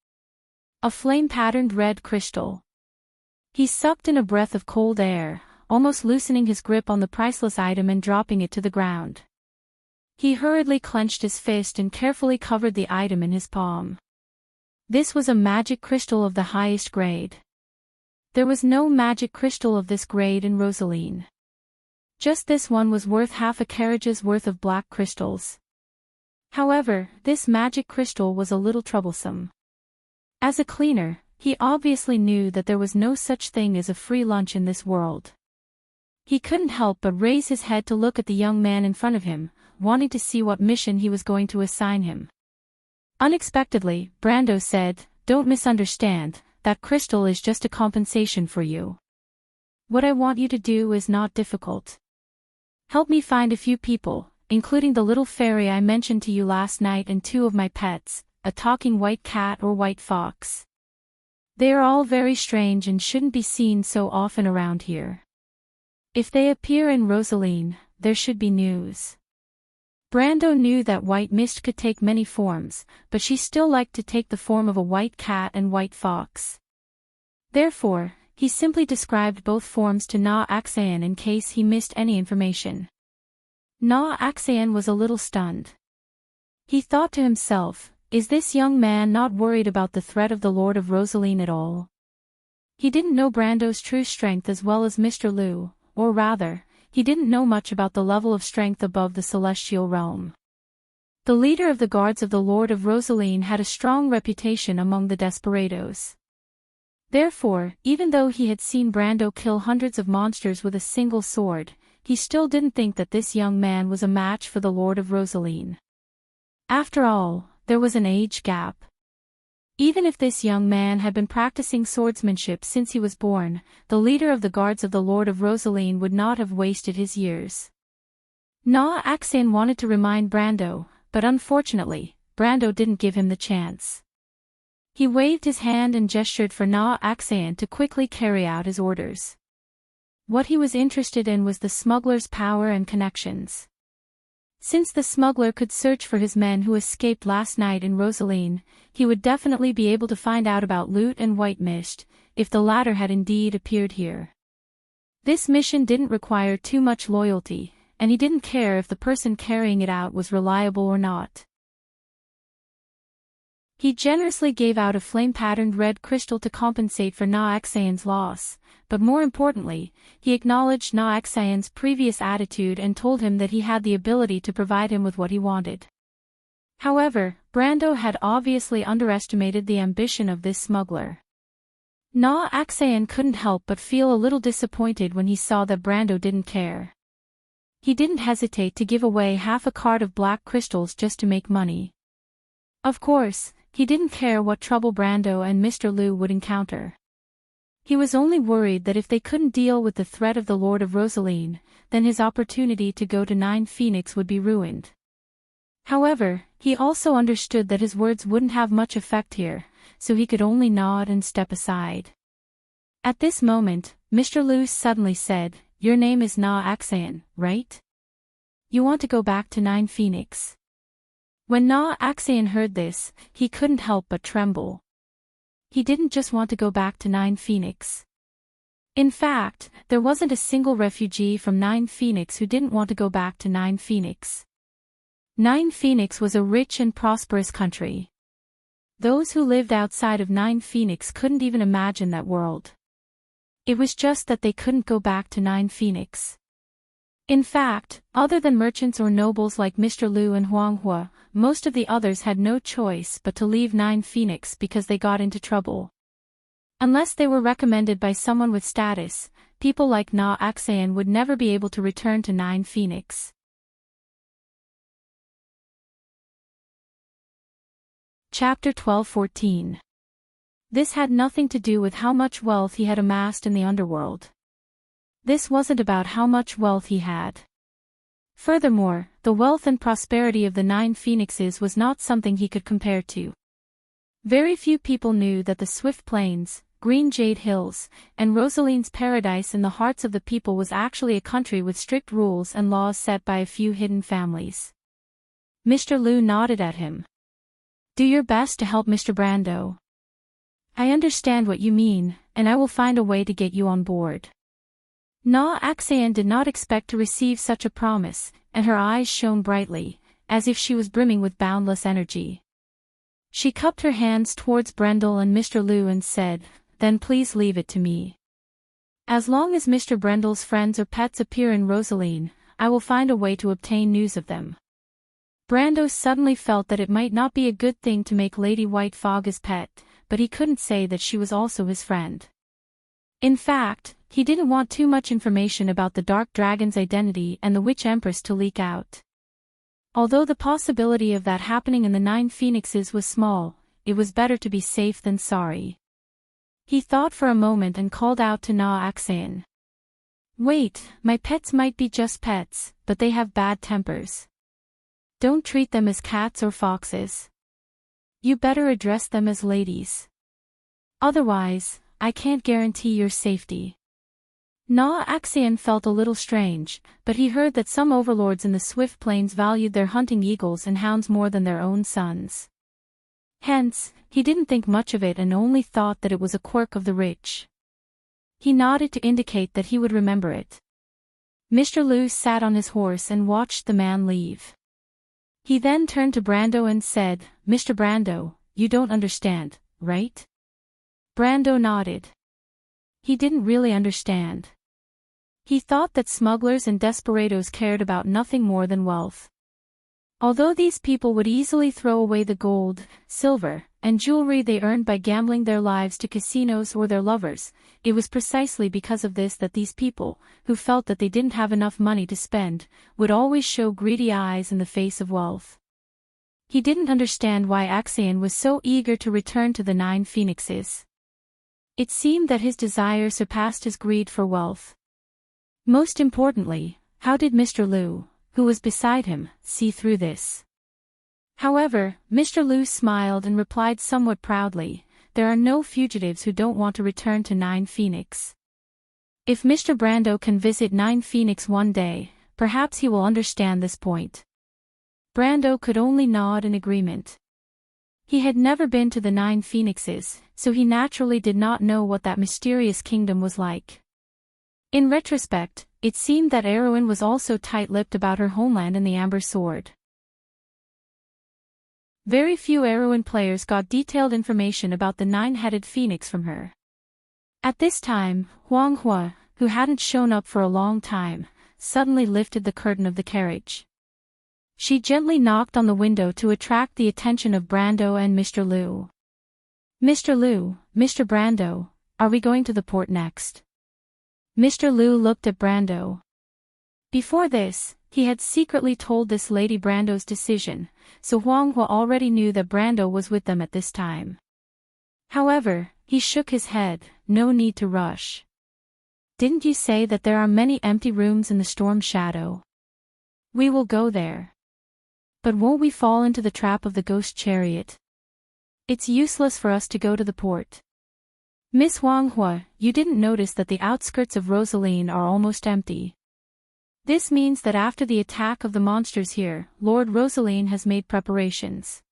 A flame-patterned red crystal. He sucked in a breath of cold air, almost loosening his grip on the priceless item and dropping it to the ground. He hurriedly clenched his fist and carefully covered the item in his palm. This was a magic crystal of the highest grade. There was no magic crystal of this grade in Rosaline. Just this one was worth half a carriage's worth of black crystals. However, this magic crystal was a little troublesome. As a cleaner, he obviously knew that there was no such thing as a free lunch in this world. He couldn't help but raise his head to look at the young man in front of him, wanting to see what mission he was going to assign him. Unexpectedly, Brando said, "Don't misunderstand, that crystal is just a compensation for you. What I want you to do is not difficult. Help me find a few people, including the little fairy I mentioned to you last night and two of my pets, a talking white cat or white fox. They are all very strange and shouldn't be seen so often around here. If they appear in Rosaline, there should be news." Brando knew that White Mist could take many forms, but she still liked to take the form of a white cat and white fox. Therefore, he simply described both forms to Na Axian in case he missed any information. Na Axian was a little stunned. He thought to himself, is this young man not worried about the threat of the Lord of Rosaline at all? He didn't know Brando's true strength as well as Mr. Liu, or rather, he didn't know much about the level of strength above the celestial realm. The leader of the guards of the Lord of Rosaline had a strong reputation among the desperados. Therefore, even though he had seen Brando kill hundreds of monsters with a single sword, he still didn't think that this young man was a match for the Lord of Rosaline. After all, there was an age gap. Even if this young man had been practicing swordsmanship since he was born, the leader of the guards of the Lord of Rosaline would not have wasted his years. Na Axian wanted to remind Brando, but unfortunately, Brando didn't give him the chance. He waved his hand and gestured for Na Axian to quickly carry out his orders. What he was interested in was the smuggler's power and connections. Since the smuggler could search for his men who escaped last night in Rosaline, he would definitely be able to find out about Loot and White Mist, if the latter had indeed appeared here. This mission didn't require too much loyalty, and he didn't care if the person carrying it out was reliable or not. He generously gave out a flame-patterned red crystal to compensate for Na-Axayan's loss, but more importantly, he acknowledged Na-Axayan's previous attitude and told him that he had the ability to provide him with what he wanted. However, Brando had obviously underestimated the ambition of this smuggler. Na-Axayan couldn't help but feel a little disappointed when he saw that Brando didn't care. He didn't hesitate to give away half a cart of black crystals just to make money. Of course, he didn't care what trouble Brando and Mr. Liu would encounter. He was only worried that if they couldn't deal with the threat of the Lord of Rosaline, then his opportunity to go to Nine Phoenix would be ruined. However, he also understood that his words wouldn't have much effect here, so he could only nod and step aside. At this moment, Mr. Liu suddenly said, "Your name is Na-Axayan, right? You want to go back to Nine Phoenix?" When Na-Axayan heard this, he couldn't help but tremble. He didn't just want to go back to Nine Phoenix. In fact, there wasn't a single refugee from Nine Phoenix who didn't want to go back to Nine Phoenix. Nine Phoenix was a rich and prosperous country. Those who lived outside of Nine Phoenix couldn't even imagine that world. It was just that they couldn't go back to Nine Phoenix. In fact, other than merchants or nobles like Mr. Liu and Huang Hua, most of the others had no choice but to leave Nine Phoenix because they got into trouble. Unless they were recommended by someone with status, people like Na-Axayan would never be able to return to Nine Phoenix. Chapter 12-14. This had nothing to do with how much wealth he had amassed in the underworld. This wasn't about how much wealth he had. Furthermore, the wealth and prosperity of the Nine Phoenixes was not something he could compare to. Very few people knew that the Swift Plains, Green Jade Hills, and Rosaline's paradise in the hearts of the people was actually a country with strict rules and laws set by a few hidden families. Mr. Liu nodded at him. "Do your best to help Mr. Brando. I understand what you mean, and I will find a way to get you on board." Na-Axayan did not expect to receive such a promise, and her eyes shone brightly, as if she was brimming with boundless energy. She cupped her hands towards Brendel and Mr. Liu and said, "Then please leave it to me. As long as Mr. Brendel's friends or pets appear in Rosaline, I will find a way to obtain news of them." Brando suddenly felt that it might not be a good thing to make Lady White Fog his pet, but he couldn't say that she was also his friend. In fact, he didn't want too much information about the Dark Dragon's identity and the Witch Empress to leak out. Although the possibility of that happening in the Nine Phoenixes was small, it was better to be safe than sorry. He thought for a moment and called out to Na-Axayan. "Wait, my pets might be just pets, but they have bad tempers. Don't treat them as cats or foxes. You better address them as ladies. Otherwise, I can't guarantee your safety." Na-Axayan felt a little strange, but he heard that some overlords in the Swift Plains valued their hunting eagles and hounds more than their own sons. Hence, he didn't think much of it and only thought that it was a quirk of the rich. He nodded to indicate that he would remember it. Mr. Liu sat on his horse and watched the man leave. He then turned to Brando and said, "Mr. Brando, you don't understand, right?" Brando nodded. He didn't really understand. He thought that smugglers and desperados cared about nothing more than wealth. Although these people would easily throw away the gold, silver, and jewelry they earned by gambling their lives to casinos or their lovers, it was precisely because of this that these people, who felt that they didn't have enough money to spend, would always show greedy eyes in the face of wealth. He didn't understand why Axayan was so eager to return to the Nine Phoenixes. It seemed that his desire surpassed his greed for wealth. Most importantly, how did Mr. Liu, who was beside him, see through this? However, Mr. Liu smiled and replied somewhat proudly, "There are no fugitives who don't want to return to Nine Phoenix. If Mr. Brando can visit Nine Phoenix one day, perhaps he will understand this point." Brando could only nod in agreement. He had never been to the Nine Phoenixes, so he naturally did not know what that mysterious kingdom was like. In retrospect, it seemed that Erwin was also tight-lipped about her homeland and the Amber Sword. Very few Erewhon players got detailed information about the nine-headed phoenix from her. At this time, Huang Hua, who hadn't shown up for a long time, suddenly lifted the curtain of the carriage. She gently knocked on the window to attract the attention of Brando and Mr. Liu. "Mr. Liu, Mr. Brando, are we going to the port next?" Mr. Liu looked at Brando. Before this, he had secretly told this lady Brando's decision, so Huang Hua already knew that Brando was with them at this time. However, he shook his head. "No need to rush. Didn't you say that there are many empty rooms in the storm shadow? We will go there. But won't we fall into the trap of the ghost chariot? It's useless for us to go to the port." "Miss Huang Hua, you didn't notice that the outskirts of Rosaline are almost empty. This means that after the attack of the monsters here, Lord Rosaline has made preparations.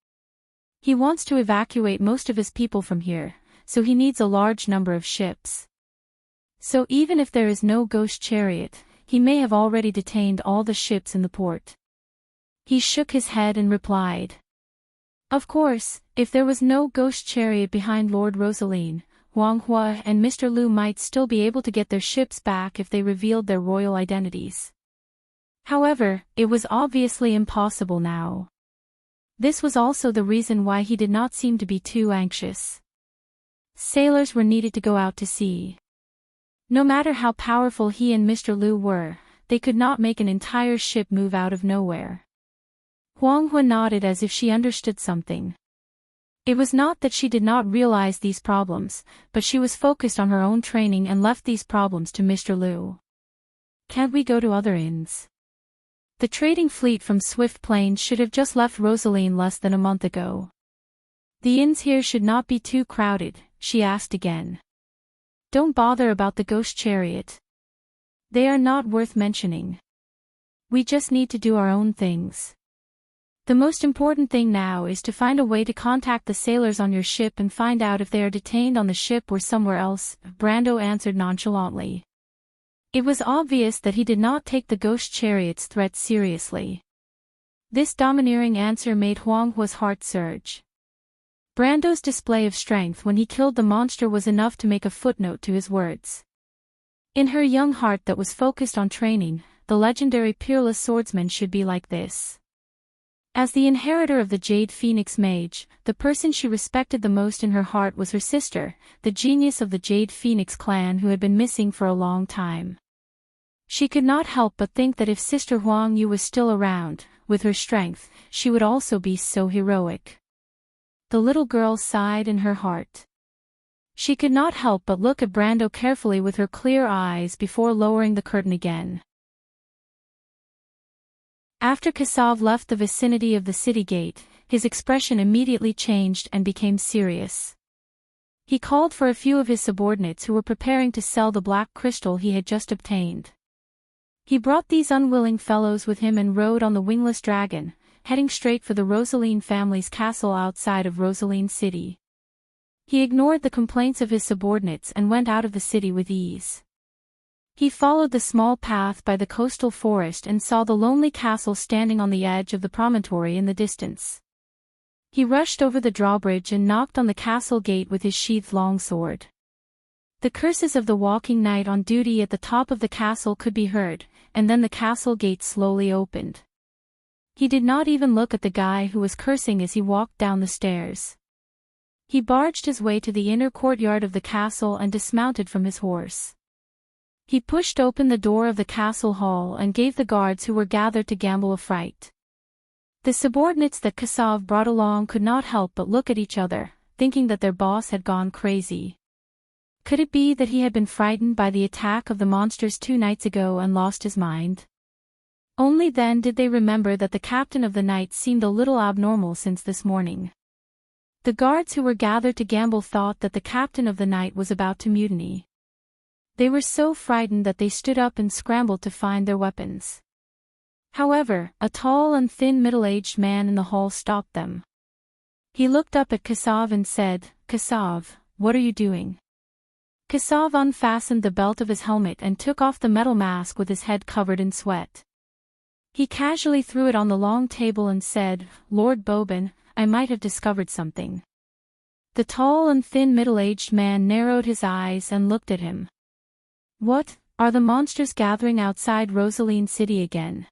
He wants to evacuate most of his people from here, so he needs a large number of ships. So even if there is no ghost chariot, he may have already detained all the ships in the port." He shook his head and replied. Of course, if there was no ghost chariot behind Lord Rosaline, Huang Hua and Mr. Liu might still be able to get their ships back if they revealed their royal identities. However, it was obviously impossible now. This was also the reason why he did not seem to be too anxious. Sailors were needed to go out to sea. No matter how powerful he and Mr. Liu were, they could not make an entire ship move out of nowhere. Huang Hua nodded as if she understood something. It was not that she did not realize these problems, but she was focused on her own training and left these problems to Mr. Liu. "Can't we go to other inns? The trading fleet from Swift Plains should have just left Rosaline less than a month ago. The inns here should not be too crowded," she asked again. "Don't bother about the ghost chariot. They are not worth mentioning. We just need to do our own things. The most important thing now is to find a way to contact the sailors on your ship and find out if they are detained on the ship or somewhere else," Brando answered nonchalantly. It was obvious that he did not take the ghost chariot's threat seriously. This domineering answer made Huang Hua's heart surge. Brando's display of strength when he killed the monster was enough to make a footnote to his words. In her young heart that was focused on training, the legendary peerless swordsman should be like this. As the inheritor of the Jade Phoenix Mage, the person she respected the most in her heart was her sister, the genius of the Jade Phoenix clan who had been missing for a long time. She could not help but think that if Sister Huang Yu was still around, with her strength, she would also be so heroic. The little girl sighed in her heart. She could not help but look at Brando carefully with her clear eyes before lowering the curtain again. After Kasav left the vicinity of the city gate, his expression immediately changed and became serious. He called for a few of his subordinates who were preparing to sell the black crystal he had just obtained. He brought these unwilling fellows with him and rode on the wingless dragon, heading straight for the Rosaline family's castle outside of Rosaline City. He ignored the complaints of his subordinates and went out of the city with ease. He followed the small path by the coastal forest and saw the lonely castle standing on the edge of the promontory in the distance. He rushed over the drawbridge and knocked on the castle gate with his sheathed longsword. The curses of the walking knight on duty at the top of the castle could be heard, and then the castle gate slowly opened. He did not even look at the guy who was cursing as he walked down the stairs. He barged his way to the inner courtyard of the castle and dismounted from his horse. He pushed open the door of the castle hall and gave the guards who were gathered to gamble a fright. The subordinates that Kasav brought along could not help but look at each other, thinking that their boss had gone crazy. Could it be that he had been frightened by the attack of the monsters 2 nights ago and lost his mind? Only then did they remember that the captain of the night seemed a little abnormal since this morning. The guards who were gathered to gamble thought that the captain of the night was about to mutiny. They were so frightened that they stood up and scrambled to find their weapons. However, a tall and thin middle-aged man in the hall stopped them. He looked up at Kasav and said, "Kasav, what are you doing?" Kasav unfastened the belt of his helmet and took off the metal mask with his head covered in sweat. He casually threw it on the long table and said, "Lord Boban, I might have discovered something. The tall and thin middle-aged man narrowed his eyes and looked at him. What, are the monsters gathering outside Rosaline City again?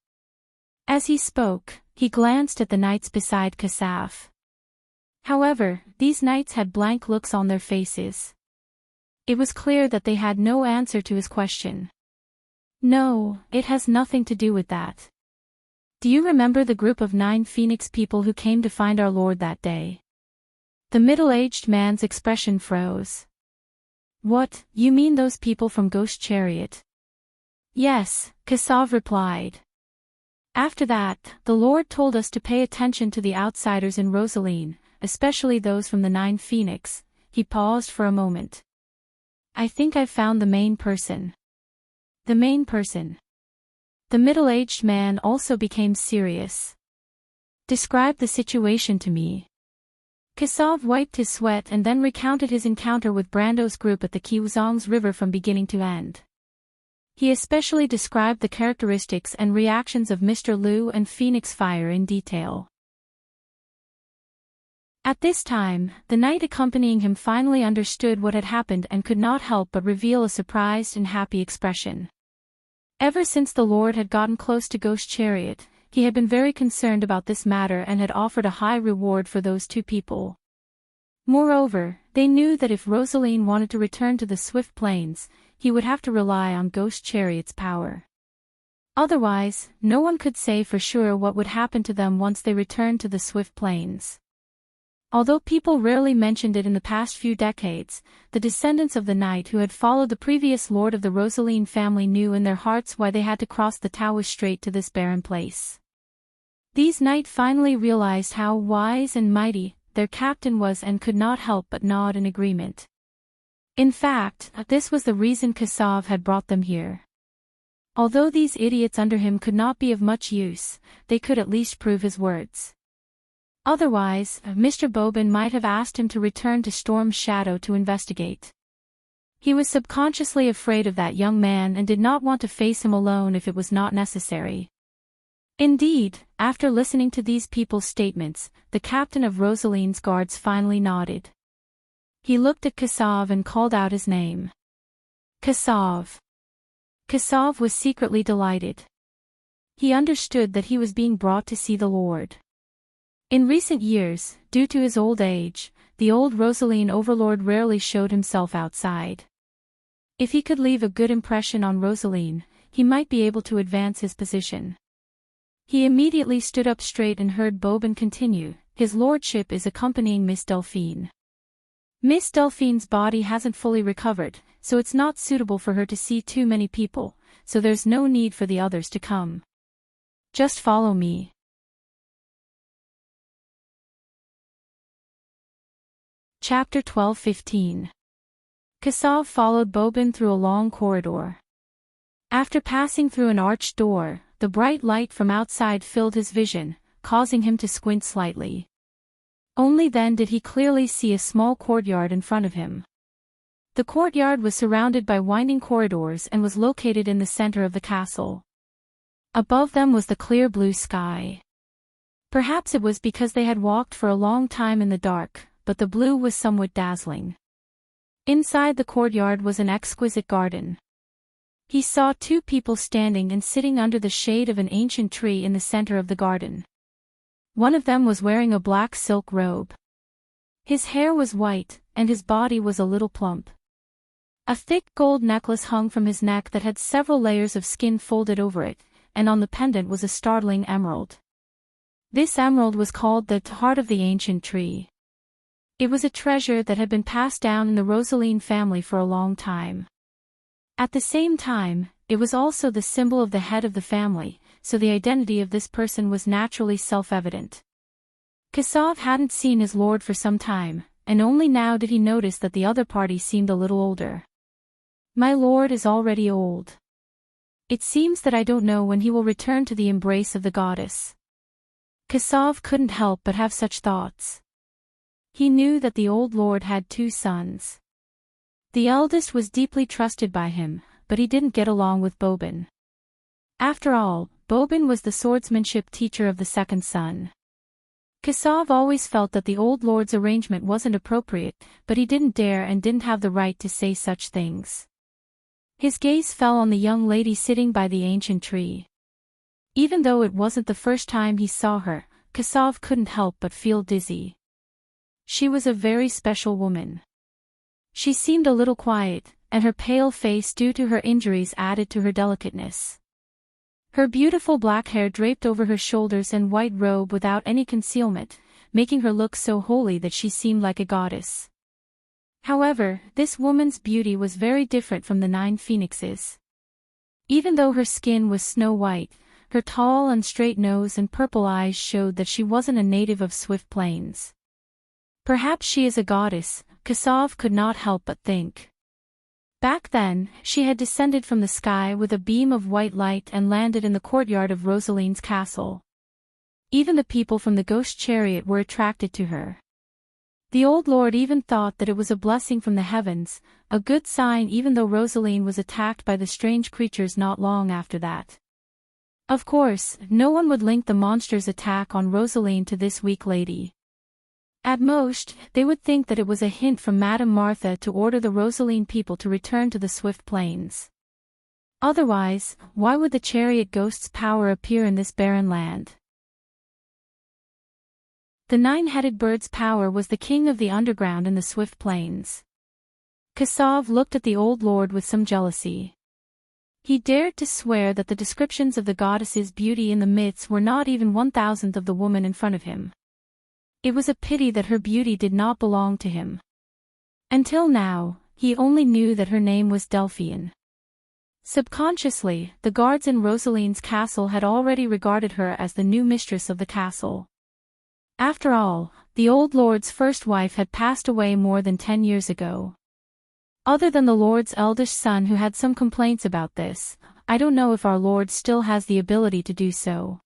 As he spoke, he glanced at the knights beside Kasaf. However, these knights had blank looks on their faces. It was clear that they had no answer to his question. No, it has nothing to do with that. Do you remember the group of 9 Phoenix people who came to find our Lord that day? The middle-aged man's expression froze. What, you mean those people from Ghost Chariot? Yes, Kassav replied. After that, the Lord told us to pay attention to the outsiders in Rosaline, especially those from the 9 Phoenix. He paused for a moment. I think I've found the main person. The main person. The middle-aged man also became serious. Describe the situation to me. Kassav wiped his sweat and then recounted his encounter with Brando's group at the Kiwuzong's River from beginning to end. He especially described the characteristics and reactions of Mr. Liu and Phoenix Fire in detail. At this time, the knight accompanying him finally understood what had happened and could not help but reveal a surprised and happy expression. Ever since the Lord had gotten close to Ghost Chariot, he had been very concerned about this matter and had offered a high reward for those 2 people. Moreover, they knew that if Rosaline wanted to return to the Swift Plains, he would have to rely on Ghost Chariot's power. Otherwise, no one could say for sure what would happen to them once they returned to the Swift Plains. Although people rarely mentioned it in the past few decades, the descendants of the knight who had followed the previous lord of the Rosaline family knew in their hearts why they had to cross the Taoish Strait to this barren place. These knights finally realized how wise and mighty their captain was and could not help but nod in agreement. In fact, this was the reason Kassav had brought them here. Although these idiots under him could not be of much use, they could at least prove his words. Otherwise, Mr. Bobin might have asked him to return to Storm's Shadow to investigate. He was subconsciously afraid of that young man and did not want to face him alone if it was not necessary. Indeed, after listening to these people's statements, the captain of Rosaline's guards finally nodded. He looked at Kassav and called out his name. Kassav. Kassav was secretly delighted. He understood that he was being brought to see the Lord. In recent years, due to his old age, the old Rosaline overlord rarely showed himself outside. If he could leave a good impression on Rosaline, he might be able to advance his position. He immediately stood up straight and heard Bobin continue, "His lordship is accompanying Miss Delphine. Miss Delphine's body hasn't fully recovered, so it's not suitable for her to see too many people, so there's no need for the others to come. Just follow me." Chapter 12-15. Kassav followed Bobin through a long corridor. After passing through an arched door, the bright light from outside filled his vision, causing him to squint slightly. Only then did he clearly see a small courtyard in front of him. The courtyard was surrounded by winding corridors and was located in the center of the castle. Above them was the clear blue sky. Perhaps it was because they had walked for a long time in the dark, but the blue was somewhat dazzling. Inside the courtyard was an exquisite garden. He saw 2 people standing and sitting under the shade of an ancient tree in the center of the garden. One of them was wearing a black silk robe. His hair was white, and his body was a little plump. A thick gold necklace hung from his neck that had several layers of skin folded over it, and on the pendant was a startling emerald. This emerald was called the heart of the ancient tree. It was a treasure that had been passed down in the Rosaline family for a long time. At the same time, it was also the symbol of the head of the family, so the identity of this person was naturally self-evident. Kassav hadn't seen his lord for some time, and only now did he notice that the other party seemed a little older. "My lord is already old. It seems that I don't know when he will return to the embrace of the goddess." Kassav couldn't help but have such thoughts. He knew that the old lord had 2 sons. The eldest was deeply trusted by him, but he didn't get along with Bobin. After all, Bobin was the swordsmanship teacher of the second son. Kassav always felt that the old lord's arrangement wasn't appropriate, but he didn't dare and didn't have the right to say such things. His gaze fell on the young lady sitting by the ancient tree. Even though it wasn't the first time he saw her, Kassav couldn't help but feel dizzy. She was a very special woman. She seemed a little quiet, and her pale face due to her injuries added to her delicateness. Her beautiful black hair draped over her shoulders and white robe without any concealment, making her look so holy that she seemed like a goddess. However, this woman's beauty was very different from the 9 phoenixes. Even though her skin was snow white, her tall and straight nose and purple eyes showed that she wasn't a native of Swift Plains. Perhaps she is a goddess, Kassav could not help but think. Back then, she had descended from the sky with a beam of white light and landed in the courtyard of Rosaline's castle. Even the people from the ghost chariot were attracted to her. The old lord even thought that it was a blessing from the heavens, a good sign even though Rosaline was attacked by the strange creatures not long after that. Of course, no one would link the monster's attack on Rosaline to this weak lady. At most, they would think that it was a hint from Madame Martha to order the Rosaline people to return to the Swift Plains. Otherwise, why would the chariot ghost's power appear in this barren land? The 9-headed bird's power was the king of the underground in the Swift Plains. Kassav looked at the old lord with some jealousy. He dared to swear that the descriptions of the goddess's beauty in the myths were not even 1,000th of the woman in front of him. It was a pity that her beauty did not belong to him. Until now, he only knew that her name was Delphian. Subconsciously, the guards in Rosaline's castle had already regarded her as the new mistress of the castle. After all, the old lord's first wife had passed away more than 10 years ago. Other than the lord's eldest son who had some complaints about this, I don't know if our lord still has the ability to do so.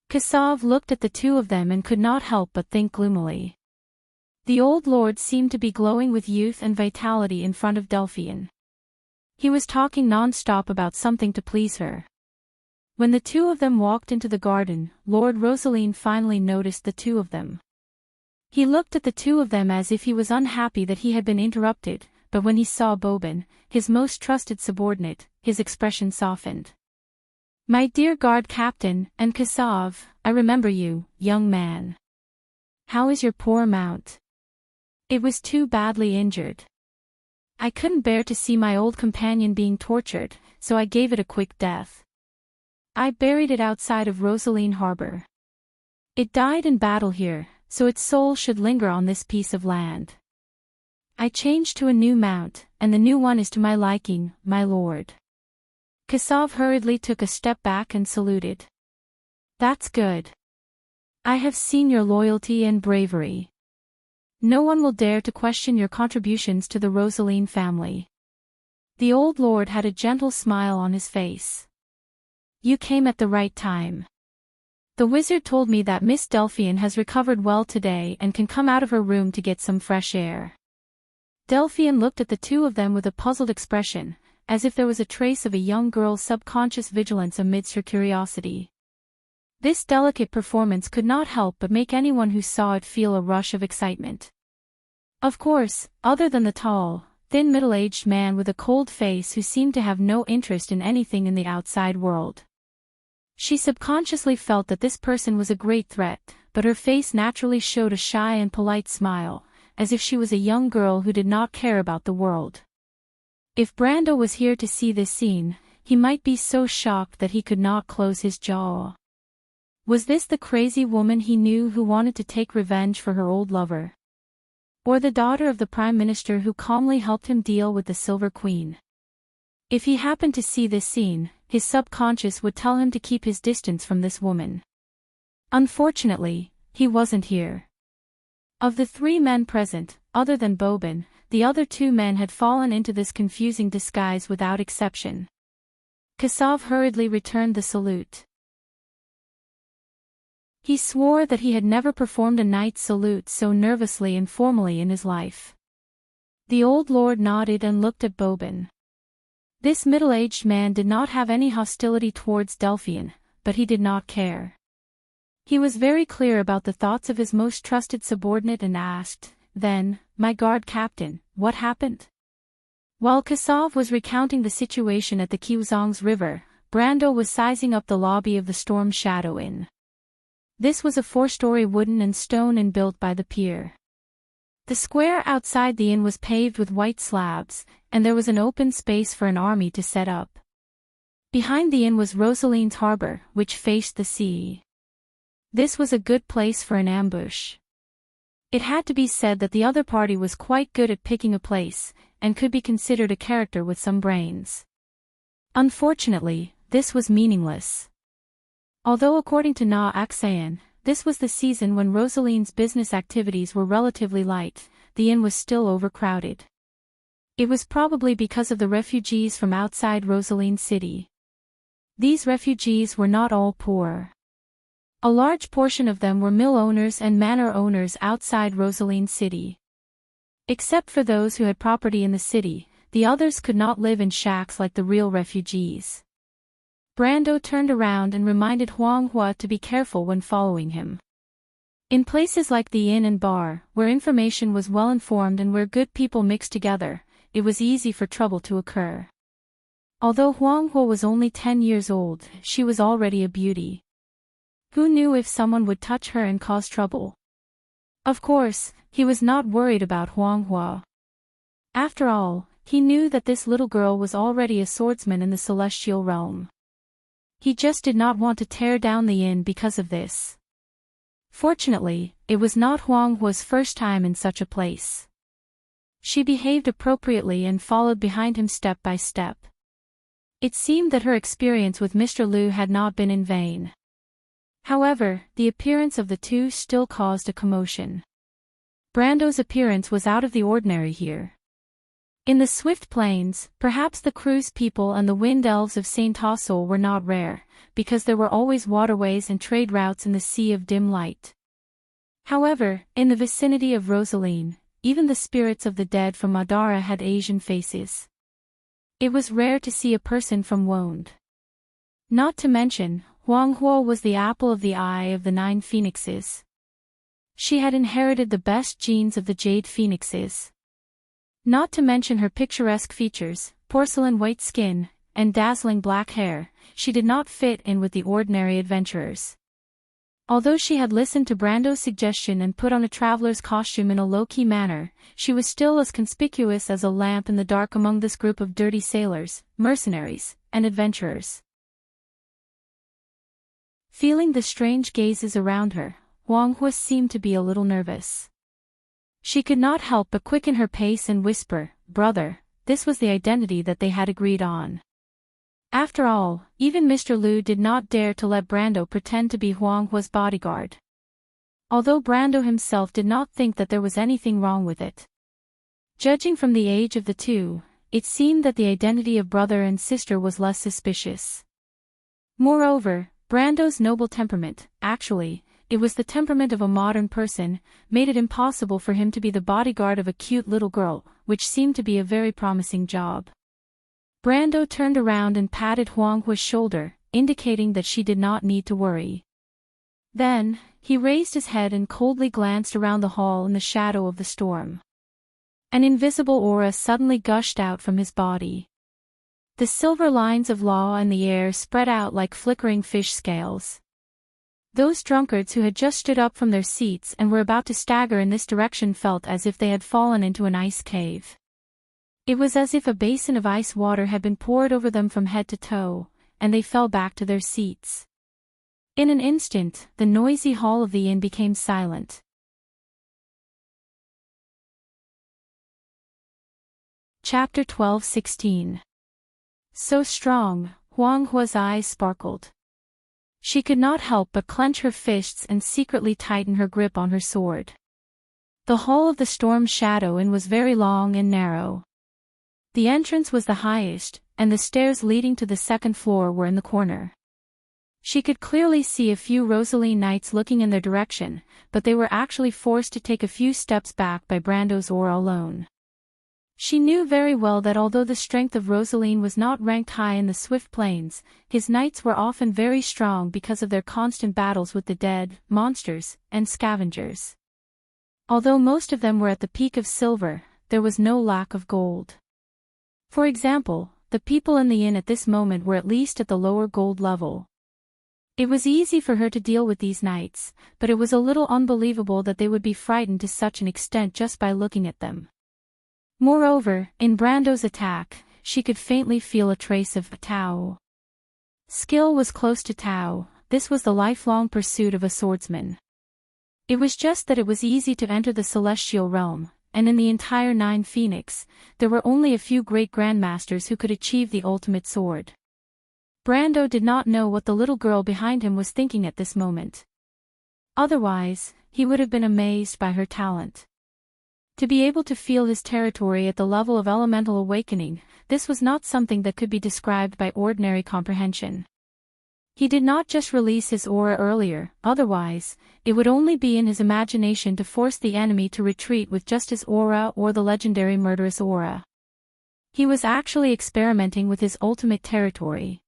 Kassav looked at the two of them and could not help but think gloomily. The old lord seemed to be glowing with youth and vitality in front of Delphian. He was talking non-stop about something to please her. When the two of them walked into the garden, Lord Rosaline finally noticed the two of them. He looked at the two of them as if he was unhappy that he had been interrupted, but when he saw Bobin, his most trusted subordinate, his expression softened. "My dear guard captain, and Kassav, I remember you, young man. How is your poor mount? It was too badly injured. I couldn't bear to see my old companion being tortured, so I gave it a quick death. I buried it outside of Rosaline Harbor. It died in battle here, so its soul should linger on this piece of land. I changed to a new mount, and the new one is to my liking, my lord." Kassav hurriedly took a step back and saluted. "That's good. I have seen your loyalty and bravery. No one will dare to question your contributions to the Rosaline family." The old lord had a gentle smile on his face. "You came at the right time. The wizard told me that Miss Delphian has recovered well today and can come out of her room to get some fresh air." Delphian looked at the two of them with a puzzled expression, as if there was a trace of a young girl's subconscious vigilance amidst her curiosity. This delicate performance could not help but make anyone who saw it feel a rush of excitement. Of course, other than the tall, thin middle-aged man with a cold face who seemed to have no interest in anything in the outside world. She subconsciously felt that this person was a great threat, but her face naturally showed a shy and polite smile, as if she was a young girl who did not care about the world. If Brando was here to see this scene, he might be so shocked that he could not close his jaw. Was this the crazy woman he knew who wanted to take revenge for her old lover? Or the daughter of the Prime Minister who calmly helped him deal with the Silver Queen? If he happened to see this scene, his subconscious would tell him to keep his distance from this woman. Unfortunately, he wasn't here. Of the 3 men present, other than Bobin, the other 2 men had fallen into this confusing disguise without exception. Kassav hurriedly returned the salute. He swore that he had never performed a knight's salute so nervously and formally in his life. The old lord nodded and looked at Bobin. This middle-aged man did not have any hostility towards Delphian, but he did not care. He was very clear about the thoughts of his most trusted subordinate and asked, "Then, my guard captain, what happened?" While Kassav was recounting the situation at the Kiwzong's River, Brando was sizing up the lobby of the Storm Shadow Inn. This was a 4-story wooden and stone inn built by the pier. The square outside the inn was paved with white slabs, and there was an open space for an army to set up. Behind the inn was Rosaline's harbor, which faced the sea. This was a good place for an ambush. It had to be said that the other party was quite good at picking a place, and could be considered a character with some brains. Unfortunately, this was meaningless. Although according to Na Aksayan, this was the season when Rosaline's business activities were relatively light, the inn was still overcrowded. It was probably because of the refugees from outside Rosaline City. These refugees were not all poor. A large portion of them were mill owners and manor owners outside Rosaline City. Except for those who had property in the city, the others could not live in shacks like the real refugees. Brando turned around and reminded Huang Hua to be careful when following him. In places like the inn and bar, where information was well informed and where good people mixed together, it was easy for trouble to occur. Although Huang Hua was only 10 years old, she was already a beauty. Who knew if someone would touch her and cause trouble? Of course, he was not worried about Huang Hua. After all, he knew that this little girl was already a swordsman in the celestial realm. He just did not want to tear down the inn because of this. Fortunately, it was not Huang Hua's first time in such a place. She behaved appropriately and followed behind him step by step. It seemed that her experience with Mr. Liu had not been in vain. However, the appearance of the two still caused a commotion. Brando's appearance was out of the ordinary here. In the swift plains, perhaps the cruise people and the wind elves of Saint Tossel were not rare, because there were always waterways and trade routes in the sea of dim light. However, in the vicinity of Rosaline, even the spirits of the dead from Madara had Asian faces. It was rare to see a person from Wonde. Not to mention, Huang Hua was the apple of the eye of the 9 phoenixes. She had inherited the best genes of the Jade Phoenixes. Not to mention her picturesque features, porcelain white skin, and dazzling black hair, she did not fit in with the ordinary adventurers. Although she had listened to Brando's suggestion and put on a traveler's costume in a low-key manner, she was still as conspicuous as a lamp in the dark among this group of dirty sailors, mercenaries, and adventurers. Feeling the strange gazes around her, Huang Hua seemed to be a little nervous. She could not help but quicken her pace and whisper, "Brother," this was the identity that they had agreed on. After all, even Mr. Liu did not dare to let Brando pretend to be Huang Hua's bodyguard. Although Brando himself did not think that there was anything wrong with it. Judging from the age of the two, it seemed that the identity of brother and sister was less suspicious. Moreover, Brando's noble temperament, actually, it was the temperament of a modern person, made it impossible for him to be the bodyguard of a cute little girl, which seemed to be a very promising job. Brando turned around and patted Huang Hua's shoulder, indicating that she did not need to worry. Then, he raised his head and coldly glanced around the hall in the shadow of the storm. An invisible aura suddenly gushed out from his body. The silver lines of law in the air spread out like flickering fish scales. Those drunkards who had just stood up from their seats and were about to stagger in this direction felt as if they had fallen into an ice cave. It was as if a basin of ice water had been poured over them from head to toe, and they fell back to their seats. In an instant, the noisy hall of the inn became silent. Chapter 12-16. So strong, Huang Hua's eyes sparkled. She could not help but clench her fists and secretly tighten her grip on her sword. The hall of the Storm Shadow Inn was very long and narrow. The entrance was the highest, and the stairs leading to the second floor were in the corner. She could clearly see a few Rosaline knights looking in their direction, but they were actually forced to take a few steps back by Brando's aura alone. She knew very well that although the strength of Rosaline was not ranked high in the Swift Plains, his knights were often very strong because of their constant battles with the dead, monsters, and scavengers. Although most of them were at the peak of silver, there was no lack of gold. For example, the people in the inn at this moment were at least at the lower gold level. It was easy for her to deal with these knights, but it was a little unbelievable that they would be frightened to such an extent just by looking at them. Moreover, in Brando's attack, she could faintly feel a trace of Tao. Skill was close to Tao. This was the lifelong pursuit of a swordsman. It was just that it was easy to enter the celestial realm, and in the entire Nine Phoenix, there were only a few great grandmasters who could achieve the ultimate sword. Brando did not know what the little girl behind him was thinking at this moment. Otherwise, he would have been amazed by her talent. To be able to feel his territory at the level of elemental awakening, this was not something that could be described by ordinary comprehension. He did not just release his aura earlier, otherwise, it would only be in his imagination to force the enemy to retreat with just his aura or the legendary murderous aura. He was actually experimenting with his ultimate territory.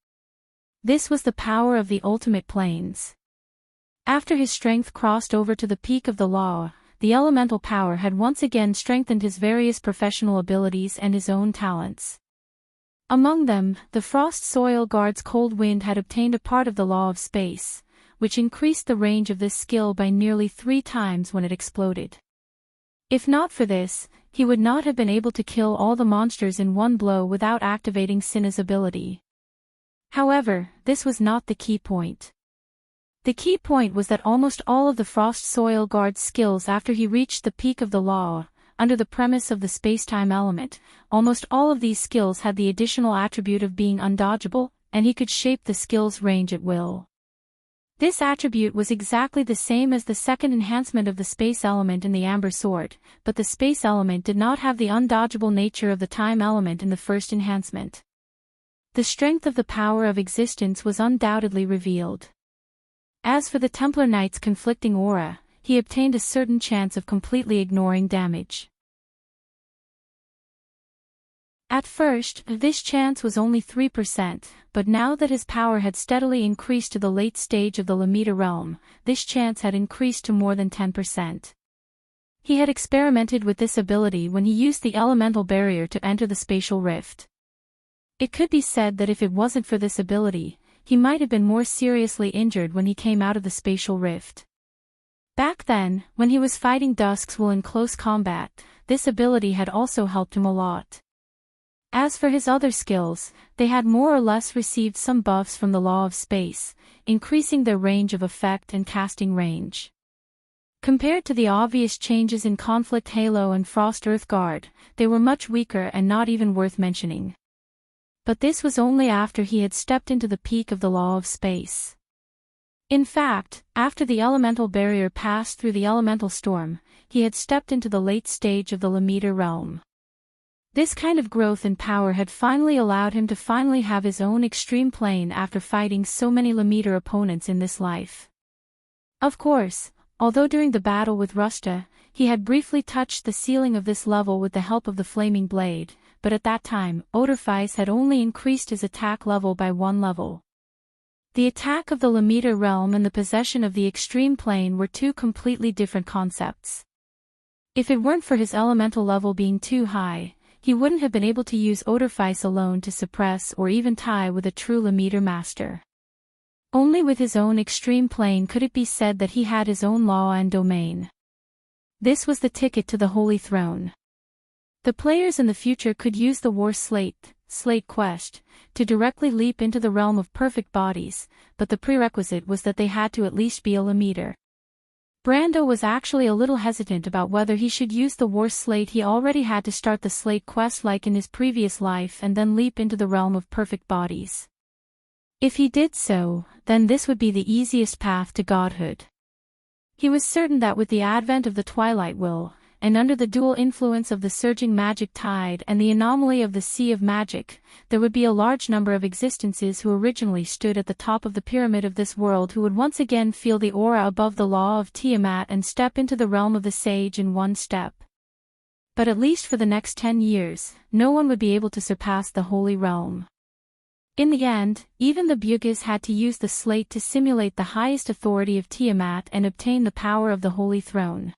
This was the power of the ultimate planes. After his strength crossed over to the peak of the law, the elemental power had once again strengthened his various professional abilities and his own talents. Among them, the Frost Soil Guard's Cold Wind had obtained a part of the law of space, which increased the range of this skill by nearly 3 times when it exploded. If not for this, he would not have been able to kill all the monsters in one blow without activating Cinna's ability. However, this was not the key point. The key point was that almost all of the Frost Soil Guard's skills after he reached the peak of the law, under the premise of the spacetime element, almost all of these skills had the additional attribute of being undodgeable, and he could shape the skill's range at will. This attribute was exactly the same as the second enhancement of the space element in the Amber Sword, but the space element did not have the undodgeable nature of the time element in the first enhancement. The strength of the power of existence was undoubtedly revealed. As for the Templar Knight's conflicting aura, he obtained a certain chance of completely ignoring damage. At first, this chance was only 3%, but now that his power had steadily increased to the late stage of the Lamita realm, this chance had increased to more than 10%. He had experimented with this ability when he used the elemental barrier to enter the spatial rift. It could be said that if it wasn't for this ability, he might have been more seriously injured when he came out of the spatial rift. Back then, when he was fighting Duskswool in close combat, this ability had also helped him a lot. As for his other skills, they had more or less received some buffs from the law of space, increasing their range of effect and casting range. Compared to the obvious changes in Conflict Halo and Frost Earth Guard, they were much weaker and not even worth mentioning. But this was only after he had stepped into the peak of the law of space. In fact, after the elemental barrier passed through the elemental storm, he had stepped into the late stage of the Lamita realm. This kind of growth in power had finally allowed him to finally have his own extreme plane after fighting so many Lamita opponents in this life. Of course, although during the battle with Rusta, he had briefly touched the ceiling of this level with the help of the flaming blade, but at that time, Odorphise had only increased his attack level by 1 level. The attack of the Lamita realm and the possession of the extreme plane were 2 completely different concepts. If it weren't for his elemental level being too high, he wouldn't have been able to use Odorphise alone to suppress or even tie with a true Lamita master. Only with his own extreme plane could it be said that he had his own law and domain. This was the ticket to the Holy Throne. The players in the future could use the War Slate quest, to directly leap into the realm of perfect bodies, but the prerequisite was that they had to at least be a Lamita. Brando was actually a little hesitant about whether he should use the War Slate. He already had to start the Slate quest like in his previous life and then leap into the realm of perfect bodies. If he did so, then this would be the easiest path to godhood. He was certain that with the advent of the Twilight Will, and under the dual influence of the surging magic tide and the anomaly of the Sea of Magic, there would be a large number of existences who originally stood at the top of the pyramid of this world who would once again feel the aura above the law of Tiamat and step into the realm of the sage in one step. But at least for the next 10 years, no one would be able to surpass the Holy Realm. In the end, even the Bugis had to use the slate to simulate the highest authority of Tiamat and obtain the power of the Holy Throne.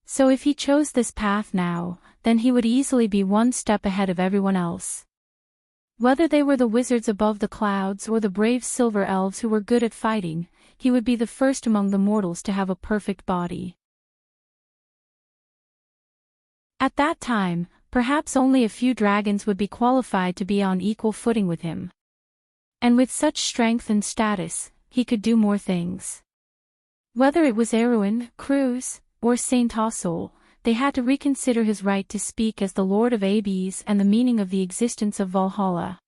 So if he chose this path now, then he would easily be one step ahead of everyone else. Whether they were the wizards above the clouds or the brave silver elves who were good at fighting, he would be the first among the mortals to have a perfect body. At that time, perhaps only a few dragons would be qualified to be on equal footing with him. And with such strength and status, he could do more things. Whether it was Erwin, Cruz, or Saint Tassol, they had to reconsider his right to speak as the Lord of Abes and the meaning of the existence of Valhalla.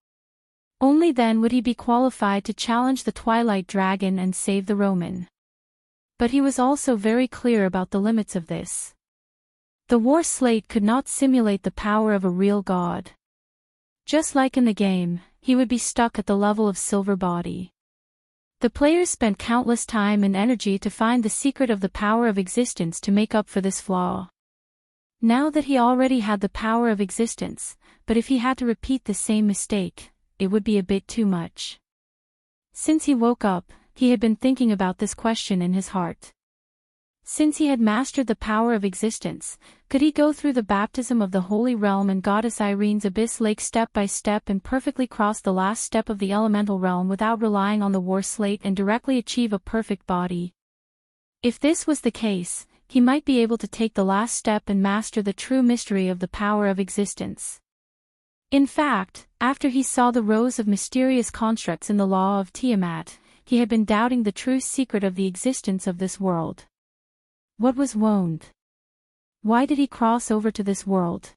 Only then would he be qualified to challenge the Twilight Dragon and save the Roman. But he was also very clear about the limits of this. The war slate could not simulate the power of a real god. Just like in the game, he would be stuck at the level of silver body. The players spent countless time and energy to find the secret of the power of existence to make up for this flaw. Now that he already had the power of existence, but if he had to repeat the same mistake, it would be a bit too much. Since he woke up, he had been thinking about this question in his heart. Since he had mastered the power of existence, could he go through the baptism of the Holy Realm and Goddess Irene's Abyss Lake step by step and perfectly cross the last step of the elemental realm without relying on the war slate and directly achieve a perfect body? If this was the case, he might be able to take the last step and master the true mystery of the power of existence. In fact, after he saw the rows of mysterious constructs in the law of Tiamat, he had been doubting the true secret of the existence of this world. What was Wond? Why did he cross over to this world?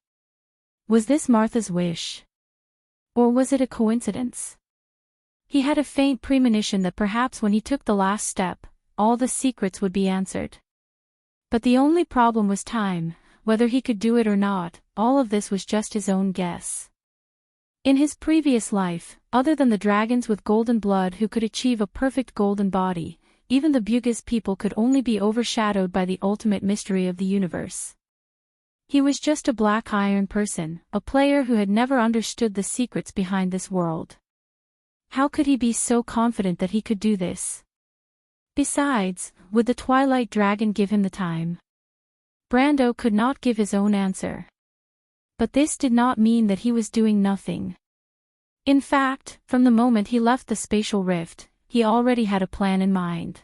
Was this Martha's wish? Or was it a coincidence? He had a faint premonition that perhaps when he took the last step, all the secrets would be answered. But the only problem was time, whether he could do it or not. All of this was just his own guess. In his previous life, other than the dragons with golden blood who could achieve a perfect golden body, even the Bugis people could only be overshadowed by the ultimate mystery of the universe. He was just a black iron person, a player who had never understood the secrets behind this world. How could he be so confident that he could do this? Besides, would the Twilight Dragon give him the time? Brando could not give his own answer. But this did not mean that he was doing nothing. In fact, from the moment he left the spatial rift, he already had a plan in mind.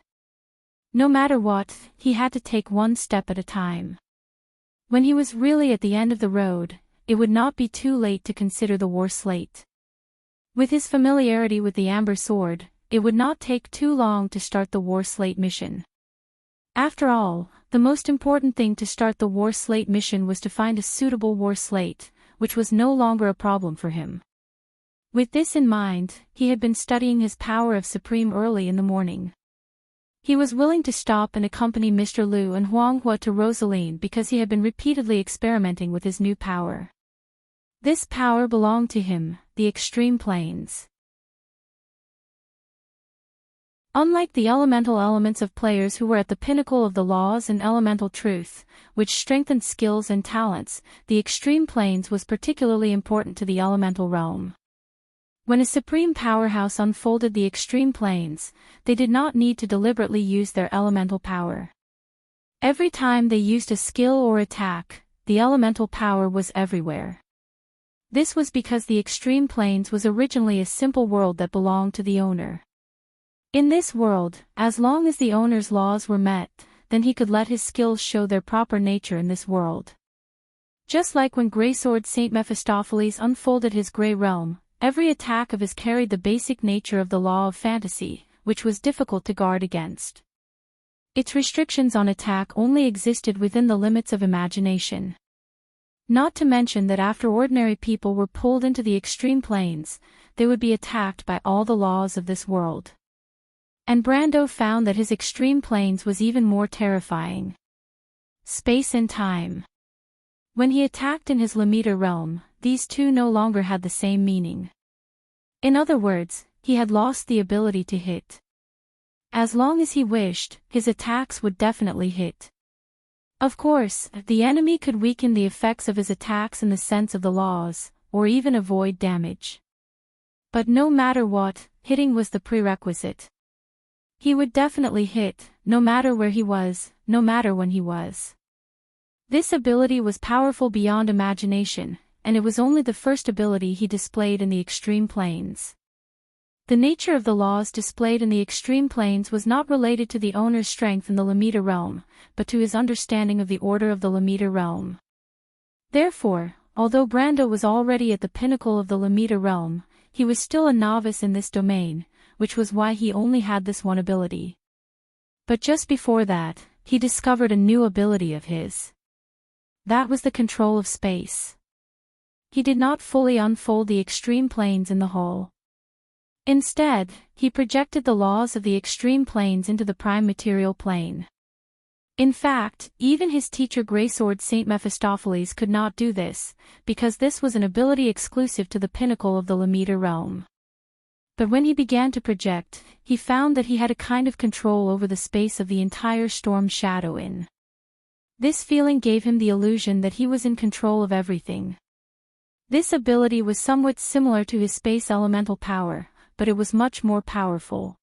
No matter what, he had to take one step at a time. When he was really at the end of the road, it would not be too late to consider the war slate. With his familiarity with the Amber Sword, it would not take too long to start the war slate mission. After all, the most important thing to start the war slate mission was to find a suitable war slate, which was no longer a problem for him. With this in mind, he had been studying his power of Supreme early in the morning. He was willing to stop and accompany Mr. Liu and Huang Hua to Rosaline because he had been repeatedly experimenting with his new power. This power belonged to him, the extreme planes. Unlike the elemental elements of players who were at the pinnacle of the laws and elemental truth, which strengthened skills and talents, the extreme planes was particularly important to the elemental realm. When a supreme powerhouse unfolded the extreme planes, they did not need to deliberately use their elemental power. Every time they used a skill or attack, the elemental power was everywhere. This was because the extreme planes was originally a simple world that belonged to the owner. In this world, as long as the owner's laws were met, then he could let his skills show their proper nature in this world. Just like when Greysword Saint Mephistopheles unfolded his Grey Realm, every attack of his carried the basic nature of the law of fantasy, which was difficult to guard against. Its restrictions on attack only existed within the limits of imagination. Not to mention that after ordinary people were pulled into the extreme planes, they would be attacked by all the laws of this world. And Brando found that his extreme planes was even more terrifying. Space and time. When he attacked in his Lamita realm, these two no longer had the same meaning. In other words, he had lost the ability to hit. As long as he wished, his attacks would definitely hit. Of course, the enemy could weaken the effects of his attacks in the sense of the laws, or even avoid damage. But no matter what, hitting was the prerequisite. He would definitely hit, no matter where he was, no matter when he was. This ability was powerful beyond imagination, and it was only the first ability he displayed in the extreme planes. The nature of the laws displayed in the extreme planes was not related to the owner's strength in the Lamita realm, but to his understanding of the order of the Lamita realm. Therefore, although Brando was already at the pinnacle of the Lamita realm, he was still a novice in this domain, which was why he only had this one ability. But just before that, he discovered a new ability of his. That was the control of space. He did not fully unfold the extreme planes in the whole. Instead, he projected the laws of the extreme planes into the prime material plane. In fact, even his teacher Greysword Saint Mephistopheles could not do this, because this was an ability exclusive to the pinnacle of the Lamita realm. But when he began to project, he found that he had a kind of control over the space of the entire storm shadow in. This feeling gave him the illusion that he was in control of everything. This ability was somewhat similar to his space elemental power, but it was much more powerful.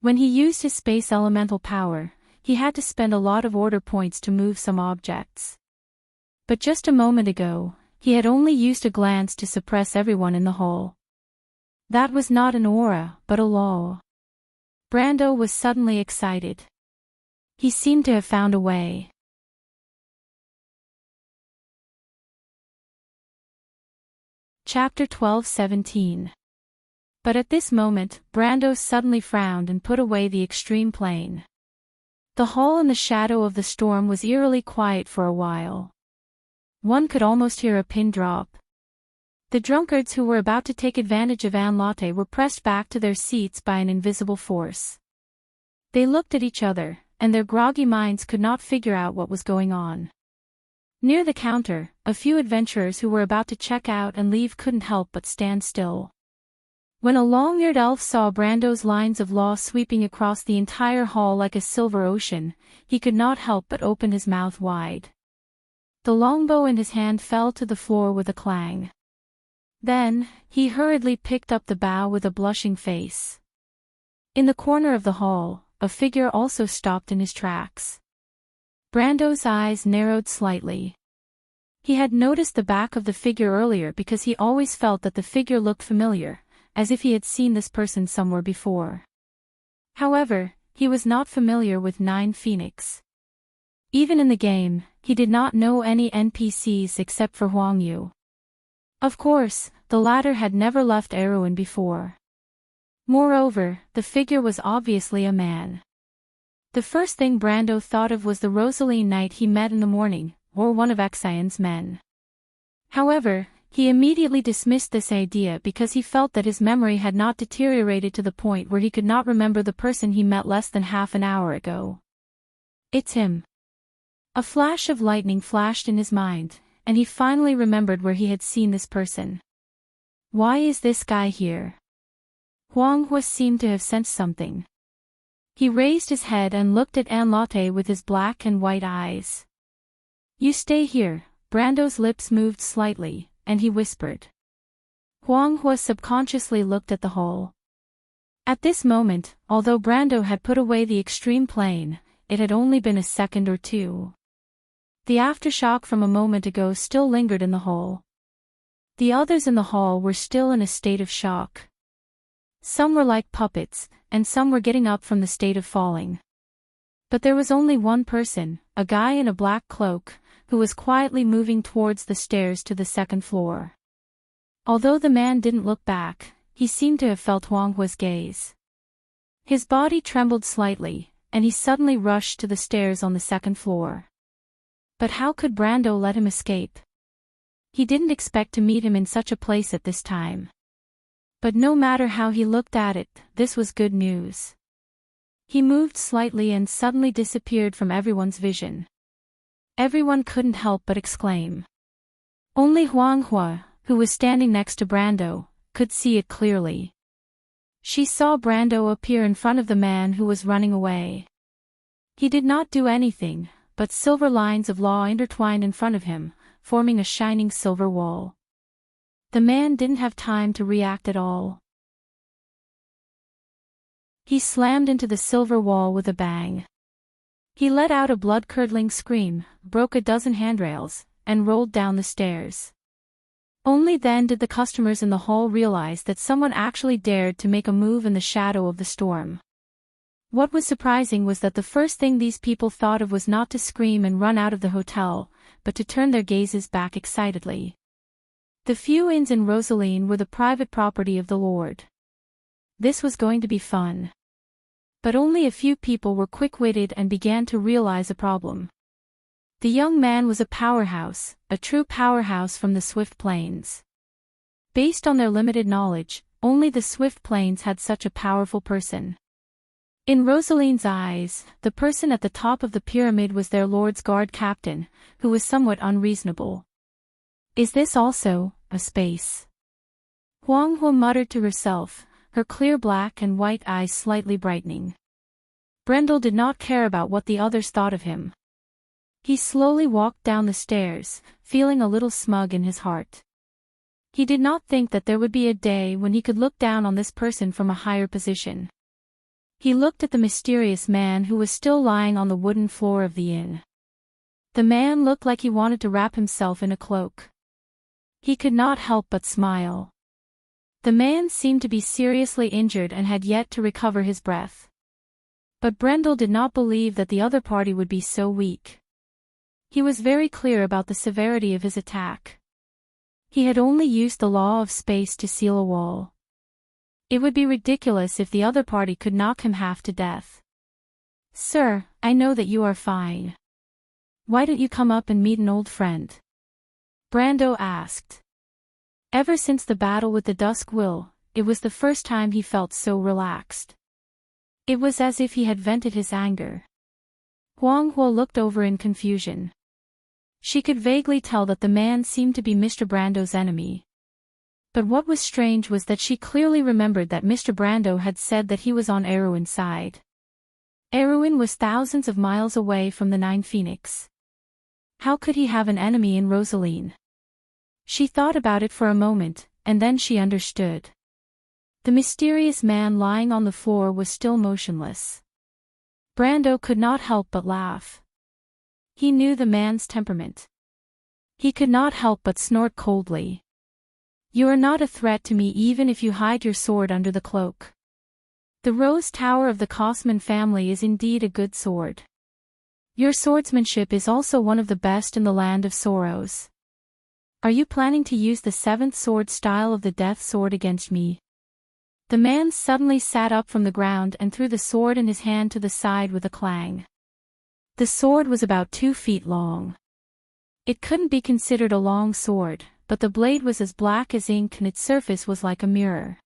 When he used his space elemental power, he had to spend a lot of order points to move some objects. But just a moment ago, he had only used a glance to suppress everyone in the hall. That was not an aura, but a law. Brando was suddenly excited. He seemed to have found a way. Chapter 12:17. But at this moment, Brando suddenly frowned and put away the extreme plane. The hall in the shadow of the storm was eerily quiet for a while. One could almost hear a pin drop. The drunkards who were about to take advantage of Anne Lotte were pressed back to their seats by an invisible force. They looked at each other, and their groggy minds could not figure out what was going on. Near the counter, a few adventurers who were about to check out and leave couldn't help but stand still. When a long-eared elf saw Brando's lines of law sweeping across the entire hall like a silver ocean, he could not help but open his mouth wide. The longbow in his hand fell to the floor with a clang. Then, he hurriedly picked up the bow with a blushing face. In the corner of the hall, a figure also stopped in his tracks. Brando's eyes narrowed slightly. He had noticed the back of the figure earlier because he always felt that the figure looked familiar, as if he had seen this person somewhere before. However, he was not familiar with Nine Phoenix. Even in the game, he did not know any NPCs except for Huang Yu. Of course, the latter had never left Erewhon before. Moreover, the figure was obviously a man. The first thing Brando thought of was the Rosaline knight he met in the morning, or one of Exion's men. However, he immediately dismissed this idea because he felt that his memory had not deteriorated to the point where he could not remember the person he met less than half an hour ago. It's him. A flash of lightning flashed in his mind, and he finally remembered where he had seen this person. Why is this guy here? Huang Hua seemed to have sensed something. He raised his head and looked at Anne Lotte with his black and white eyes. You stay here. Brando's lips moved slightly, and he whispered. Huang Hua subconsciously looked at the hole. At this moment, although Brando had put away the extreme plane, it had only been a second or two. The aftershock from a moment ago still lingered in the hole. The others in the hall were still in a state of shock. Some were like puppets, and some were getting up from the state of falling. But there was only one person, a guy in a black cloak, who was quietly moving towards the stairs to the second floor. Although the man didn't look back, he seemed to have felt Huang Hua's gaze. His body trembled slightly, and he suddenly rushed to the stairs on the second floor. But how could Brando let him escape? He didn't expect to meet him in such a place at this time. But no matter how he looked at it, this was good news. He moved slightly and suddenly disappeared from everyone's vision. Everyone couldn't help but exclaim. Only Huang Hua, who was standing next to Brando, could see it clearly. She saw Brando appear in front of the man who was running away. He did not do anything, but silver lines of law intertwined in front of him, forming a shining silver wall. The man didn't have time to react at all. He slammed into the silver wall with a bang. He let out a blood-curdling scream, broke a dozen handrails, and rolled down the stairs. Only then did the customers in the hall realize that someone actually dared to make a move in the shadow of the storm. What was surprising was that the first thing these people thought of was not to scream and run out of the hotel, but to turn their gazes back excitedly. The few inns in Rosaline were the private property of the Lord. This was going to be fun. But only a few people were quick-witted and began to realize a problem. The young man was a powerhouse, a true powerhouse from the Swift Plains. Based on their limited knowledge, only the Swift Plains had such a powerful person. In Rosaline's eyes, the person at the top of the pyramid was their Lord's Guard captain, who was somewhat unreasonable. Is this also a space? Huang Hua muttered to herself, her clear black and white eyes slightly brightening. Brendel did not care about what the others thought of him. He slowly walked down the stairs, feeling a little smug in his heart. He did not think that there would be a day when he could look down on this person from a higher position. He looked at the mysterious man who was still lying on the wooden floor of the inn. The man looked like he wanted to wrap himself in a cloak. He could not help but smile. The man seemed to be seriously injured and had yet to recover his breath. But Brendel did not believe that the other party would be so weak. He was very clear about the severity of his attack. He had only used the law of space to seal a wall. It would be ridiculous if the other party could knock him half to death. "Sir, I know that you are fine. Why don't you come up and meet an old friend?" Brando asked. Ever since the battle with the Dusk Will, it was the first time he felt so relaxed. It was as if he had vented his anger. Huang Hua looked over in confusion. She could vaguely tell that the man seemed to be Mr. Brando's enemy. But what was strange was that she clearly remembered that Mr. Brando had said that he was on Erwin's side. Erwin was thousands of miles away from the Nine Phoenix. How could he have an enemy in Rosaline? She thought about it for a moment, and then she understood. The mysterious man lying on the floor was still motionless. Brando could not help but laugh. He knew the man's temperament. He could not help but snort coldly. "You are not a threat to me even if you hide your sword under the cloak. The Rose Tower of the Kosman family is indeed a good sword. Your swordsmanship is also one of the best in the Land of Sorrows. Are you planning to use the seventh sword style of the Death Sword against me?" The man suddenly sat up from the ground and threw the sword in his hand to the side with a clang. The sword was about 2 feet long. It couldn't be considered a long sword, but the blade was as black as ink and its surface was like a mirror.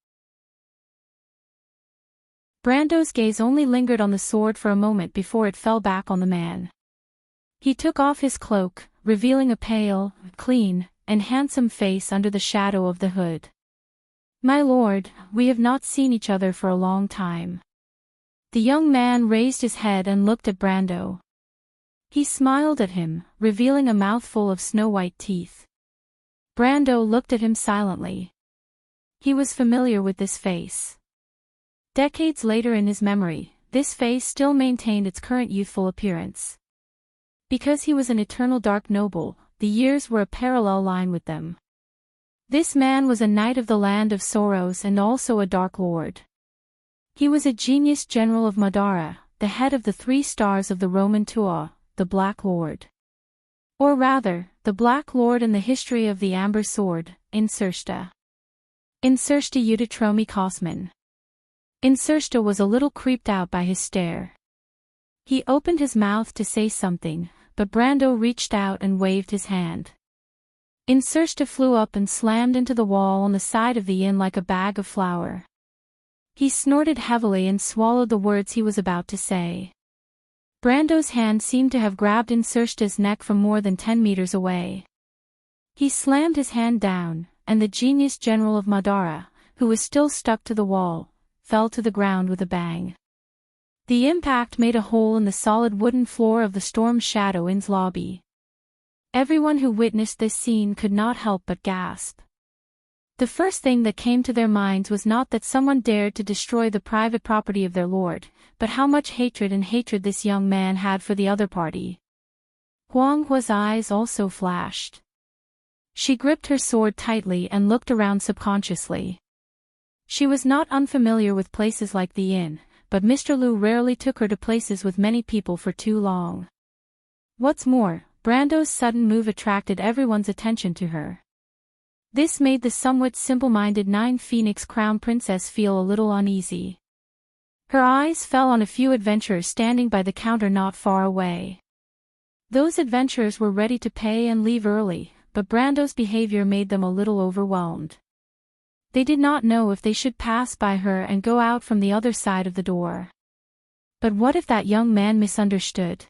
Brando's gaze only lingered on the sword for a moment before it fell back on the man. He took off his cloak, revealing a pale, clean, and handsome face under the shadow of the hood. "My lord, we have not seen each other for a long time." The young man raised his head and looked at Brando. He smiled at him, revealing a mouthful of snow-white teeth. Brando looked at him silently. He was familiar with this face. Decades later in his memory, this face still maintained its current youthful appearance. Because he was an eternal dark noble, the years were a parallel line with them. This man was a knight of the Land of Sorrows and also a Dark Lord. He was a genius general of Madara, the head of the 3 stars of the Roman Tuo, the Black Lord. Or rather, the Black Lord in the history of the Amber Sword, Insursta. Insursta Uditromi Kosman. Insursta was a little creeped out by his stare. He opened his mouth to say something, but Brando reached out and waved his hand. Insursta flew up and slammed into the wall on the side of the inn like a bag of flour. He snorted heavily and swallowed the words he was about to say. Brando's hand seemed to have grabbed Insursta's neck from more than 10 meters away. He slammed his hand down, and the genius general of Madara, who was still stuck to the wall, fell to the ground with a bang. The impact made a hole in the solid wooden floor of the Storm Shadow Inn's lobby. Everyone who witnessed this scene could not help but gasp. The first thing that came to their minds was not that someone dared to destroy the private property of their lord, but how much hatred this young man had for the other party. Huang Hua's eyes also flashed. She gripped her sword tightly and looked around subconsciously. She was not unfamiliar with places like the inn, but Mr. Liu rarely took her to places with many people for too long. What's more, Brando's sudden move attracted everyone's attention to her. This made the somewhat simple-minded Nine Phoenix Crown Princess feel a little uneasy. Her eyes fell on a few adventurers standing by the counter not far away. Those adventurers were ready to pay and leave early, but Brando's behavior made them a little overwhelmed. They did not know if they should pass by her and go out from the other side of the door. But what if that young man misunderstood?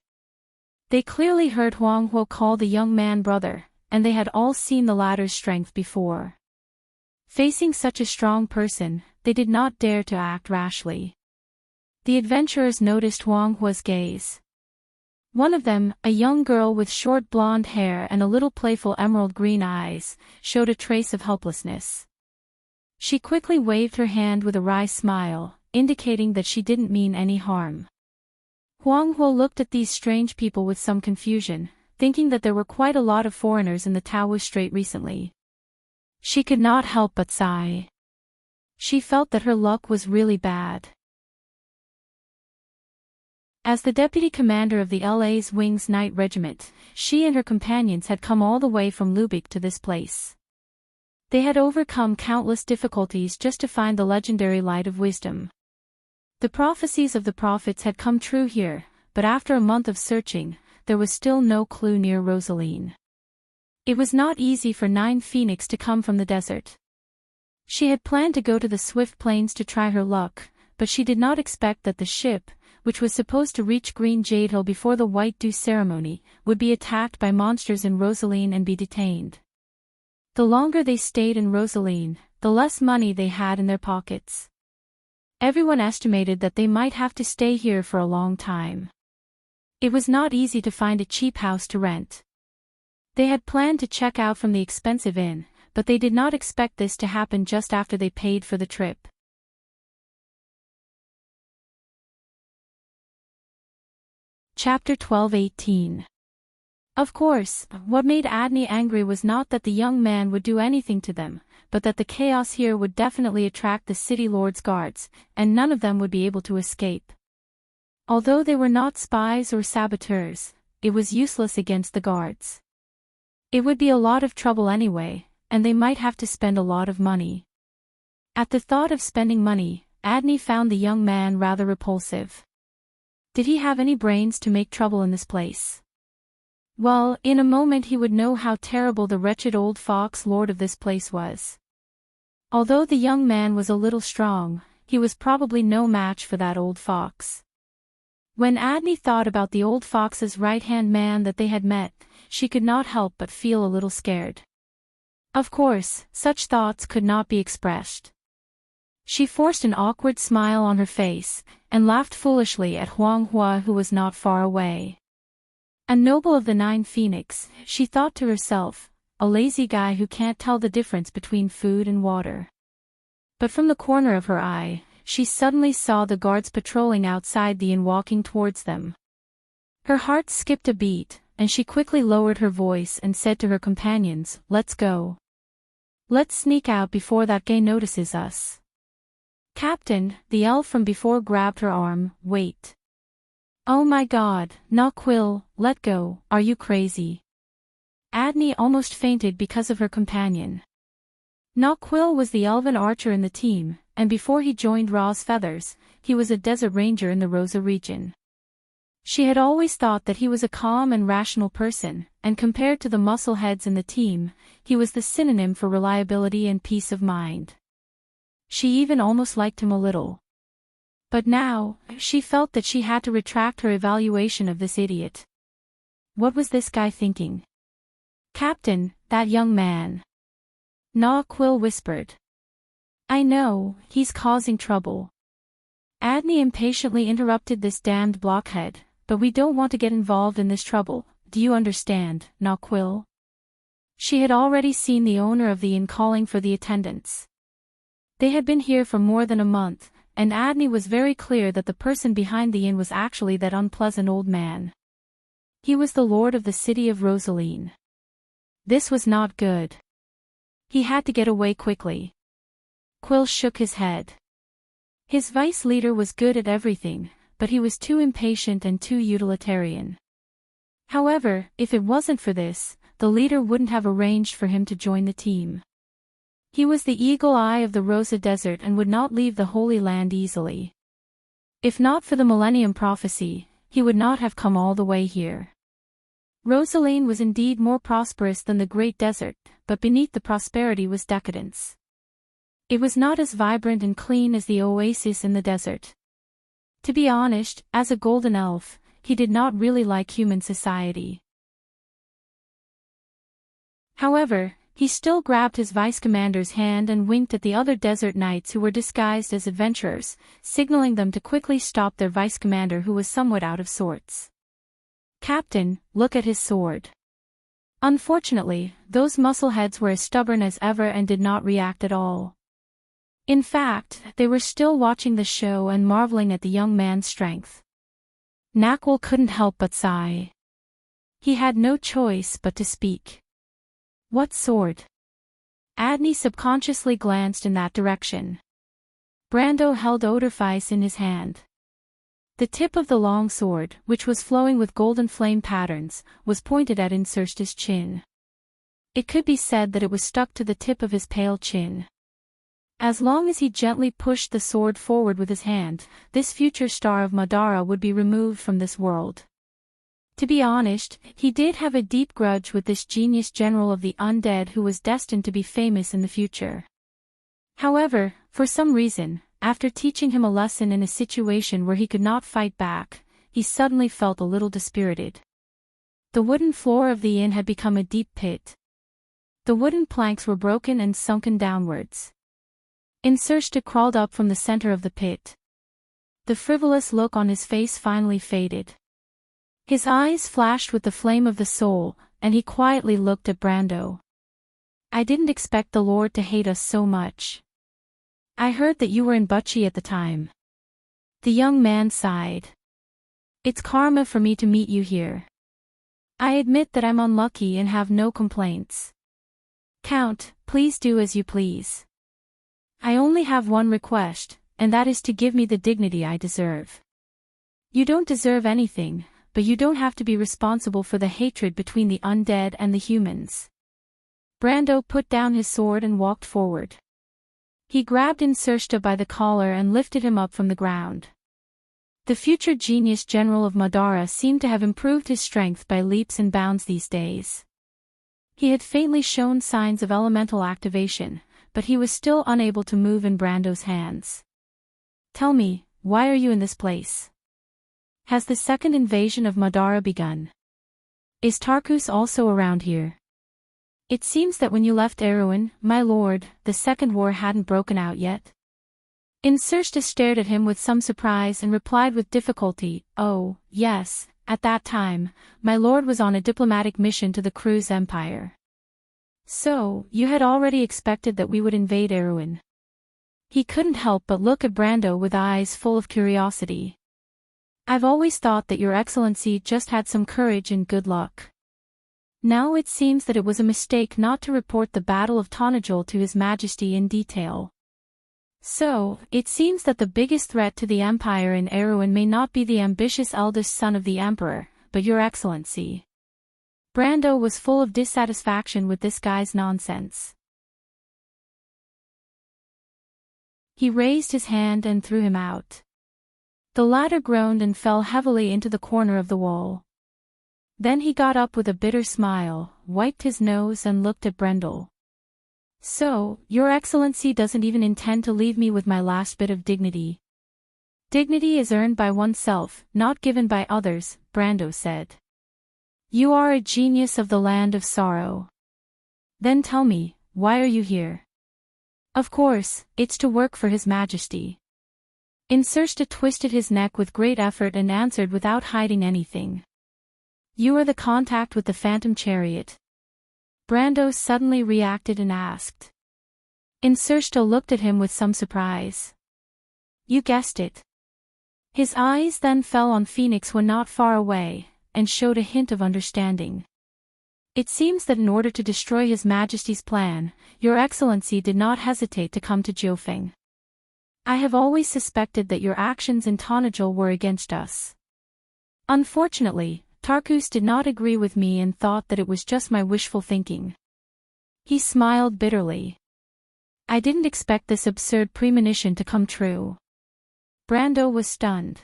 They clearly heard Huang Hua call the young man brother, and they had all seen the latter's strength before. Facing such a strong person, they did not dare to act rashly. The adventurers noticed Huang Hua's gaze. One of them, a young girl with short blonde hair and a little playful emerald green eyes, showed a trace of helplessness. She quickly waved her hand with a wry smile, indicating that she didn't mean any harm. Huang Hua looked at these strange people with some confusion, thinking that there were quite a lot of foreigners in the Taoist Strait recently. She could not help but sigh. She felt that her luck was really bad. As the deputy commander of the LA's Wings Night Regiment, she and her companions had come all the way from Lubeck to this place. They had overcome countless difficulties just to find the legendary Light of Wisdom. The prophecies of the prophets had come true here, but after a month of searching, there was still no clue near Rosaline. It was not easy for Nine Phoenix to come from the desert. She had planned to go to the Swift Plains to try her luck, but she did not expect that the ship, which was supposed to reach Green Jade Hill before the White Dew ceremony, would be attacked by monsters in Rosaline and be detained. The longer they stayed in Rosaline, the less money they had in their pockets. Everyone estimated that they might have to stay here for a long time. It was not easy to find a cheap house to rent. They had planned to check out from the expensive inn, but they did not expect this to happen just after they paid for the trip. Chapter 12-18. Of course, what made Adney angry was not that the young man would do anything to them, but that the chaos here would definitely attract the city lord's guards, and none of them would be able to escape. Although they were not spies or saboteurs, it was useless against the guards. It would be a lot of trouble anyway, and they might have to spend a lot of money. At the thought of spending money, Adney found the young man rather repulsive. Did he have any brains to make trouble in this place? Well, in a moment he would know how terrible the wretched old fox lord of this place was. Although the young man was a little strong, he was probably no match for that old fox. When Adney thought about the old fox's right-hand man that they had met, she could not help but feel a little scared. Of course, such thoughts could not be expressed. She forced an awkward smile on her face, and laughed foolishly at Huang Hua, who was not far away. A noble of the Nine Phoenix, she thought to herself, a lazy guy who can't tell the difference between food and water. But from the corner of her eye, she suddenly saw the guards patrolling outside the inn walking towards them. Her heart skipped a beat, and she quickly lowered her voice and said to her companions, "Let's go. Let's sneak out before that guy notices us." "Captain," the elf from before grabbed her arm, "wait. Oh my god, Naquil, let go, are you crazy?" Adney almost fainted because of her companion. Naquil was the elven archer in the team, and before he joined Raw's Feathers, he was a desert ranger in the Rosa region. She had always thought that he was a calm and rational person, and compared to the muscleheads in the team, he was the synonym for reliability and peace of mind. She even almost liked him a little. But now, she felt that she had to retract her evaluation of this idiot. What was this guy thinking? "Captain, that young man." Naquil whispered. "I know, he's causing trouble." Adney impatiently interrupted this damned blockhead, but we don't want to get involved in this trouble, do you understand, na Quill? She had already seen the owner of the inn calling for the attendants. They had been here for more than a month, and Adney was very clear that the person behind the inn was actually that unpleasant old man. He was the lord of the city of Rosaline. This was not good. He had to get away quickly. Quill shook his head. His vice leader was good at everything, but he was too impatient and too utilitarian. However, if it wasn't for this, the leader wouldn't have arranged for him to join the team. He was the eagle eye of the Rosa Desert and would not leave the Holy Land easily. If not for the Millennium Prophecy, he would not have come all the way here. Rosaline was indeed more prosperous than the Great Desert, but beneath the prosperity was decadence. It was not as vibrant and clean as the oasis in the desert. To be honest, as a golden elf, he did not really like human society. However, he still grabbed his vice-commander's hand and winked at the other desert knights who were disguised as adventurers, signaling them to quickly stop their vice-commander who was somewhat out of sorts. "Captain, look at his sword." Unfortunately, those muscleheads were as stubborn as ever and did not react at all. In fact, they were still watching the show and marveling at the young man's strength. Naquil couldn't help but sigh. He had no choice but to speak. "What sword?" Adney subconsciously glanced in that direction. Brando held Odorfice in his hand. The tip of the long sword, which was flowing with golden flame patterns, was pointed at Insersta's chin. It could be said that it was stuck to the tip of his pale chin. As long as he gently pushed the sword forward with his hand, this future star of Madara would be removed from this world. To be honest, he did have a deep grudge with this genius general of the undead who was destined to be famous in the future. However, for some reason, after teaching him a lesson in a situation where he could not fight back, he suddenly felt a little dispirited. The wooden floor of the inn had become a deep pit. The wooden planks were broken and sunken downwards. Insersta crawled up from the center of the pit. The frivolous look on his face finally faded. His eyes flashed with the flame of the soul, and he quietly looked at Brando. "I didn't expect the Lord to hate us so much. I heard that you were in Butchie at the time." The young man sighed. "It's karma for me to meet you here. I admit that I'm unlucky and have no complaints. Count, please do as you please. I only have one request, and that is to give me the dignity I deserve. You don't deserve anything, but you don't have to be responsible for the hatred between the undead and the humans." Brando put down his sword and walked forward. He grabbed Insersta by the collar and lifted him up from the ground. The future genius general of Madara seemed to have improved his strength by leaps and bounds these days. He had faintly shown signs of elemental activation, but he was still unable to move in Brando's hands. "Tell me, why are you in this place? Has the second invasion of Madara begun? Is Tarkus also around here? It seems that when you left Erewhon, my lord, the second war hadn't broken out yet." Insersta stared at him with some surprise and replied with difficulty, "Oh, yes, at that time, my lord was on a diplomatic mission to the Cruz Empire." "So, you had already expected that we would invade Erewhon?" He couldn't help but look at Brando with eyes full of curiosity. "I've always thought that your excellency just had some courage and good luck. Now it seems that it was a mistake not to report the Battle of Tonajol to His Majesty in detail. So, it seems that the biggest threat to the Empire in Erewhon may not be the ambitious eldest son of the Emperor, but your excellency." Brando was full of dissatisfaction with this guy's nonsense. He raised his hand and threw him out. The latter groaned and fell heavily into the corner of the wall. Then he got up with a bitter smile, wiped his nose and looked at Brendel. "So, your excellency doesn't even intend to leave me with my last bit of dignity." "Dignity is earned by oneself, not given by others," Brando said. "You are a genius of the land of sorrow. Then tell me, why are you here?" "Of course, it's to work for His Majesty." Insersta twisted his neck with great effort and answered without hiding anything. You are the contact with the phantom chariot. Brando suddenly reacted and asked. Insersta looked at him with some surprise. You guessed it. His eyes then fell on Phoenix when not far away, and showed a hint of understanding. It seems that in order to destroy His Majesty's plan, Your Excellency did not hesitate to come to Jiufeng. I have always suspected that your actions in Tonajul were against us. Unfortunately, Tarkus did not agree with me and thought that it was just my wishful thinking. He smiled bitterly. I didn't expect this absurd premonition to come true. Brando was stunned.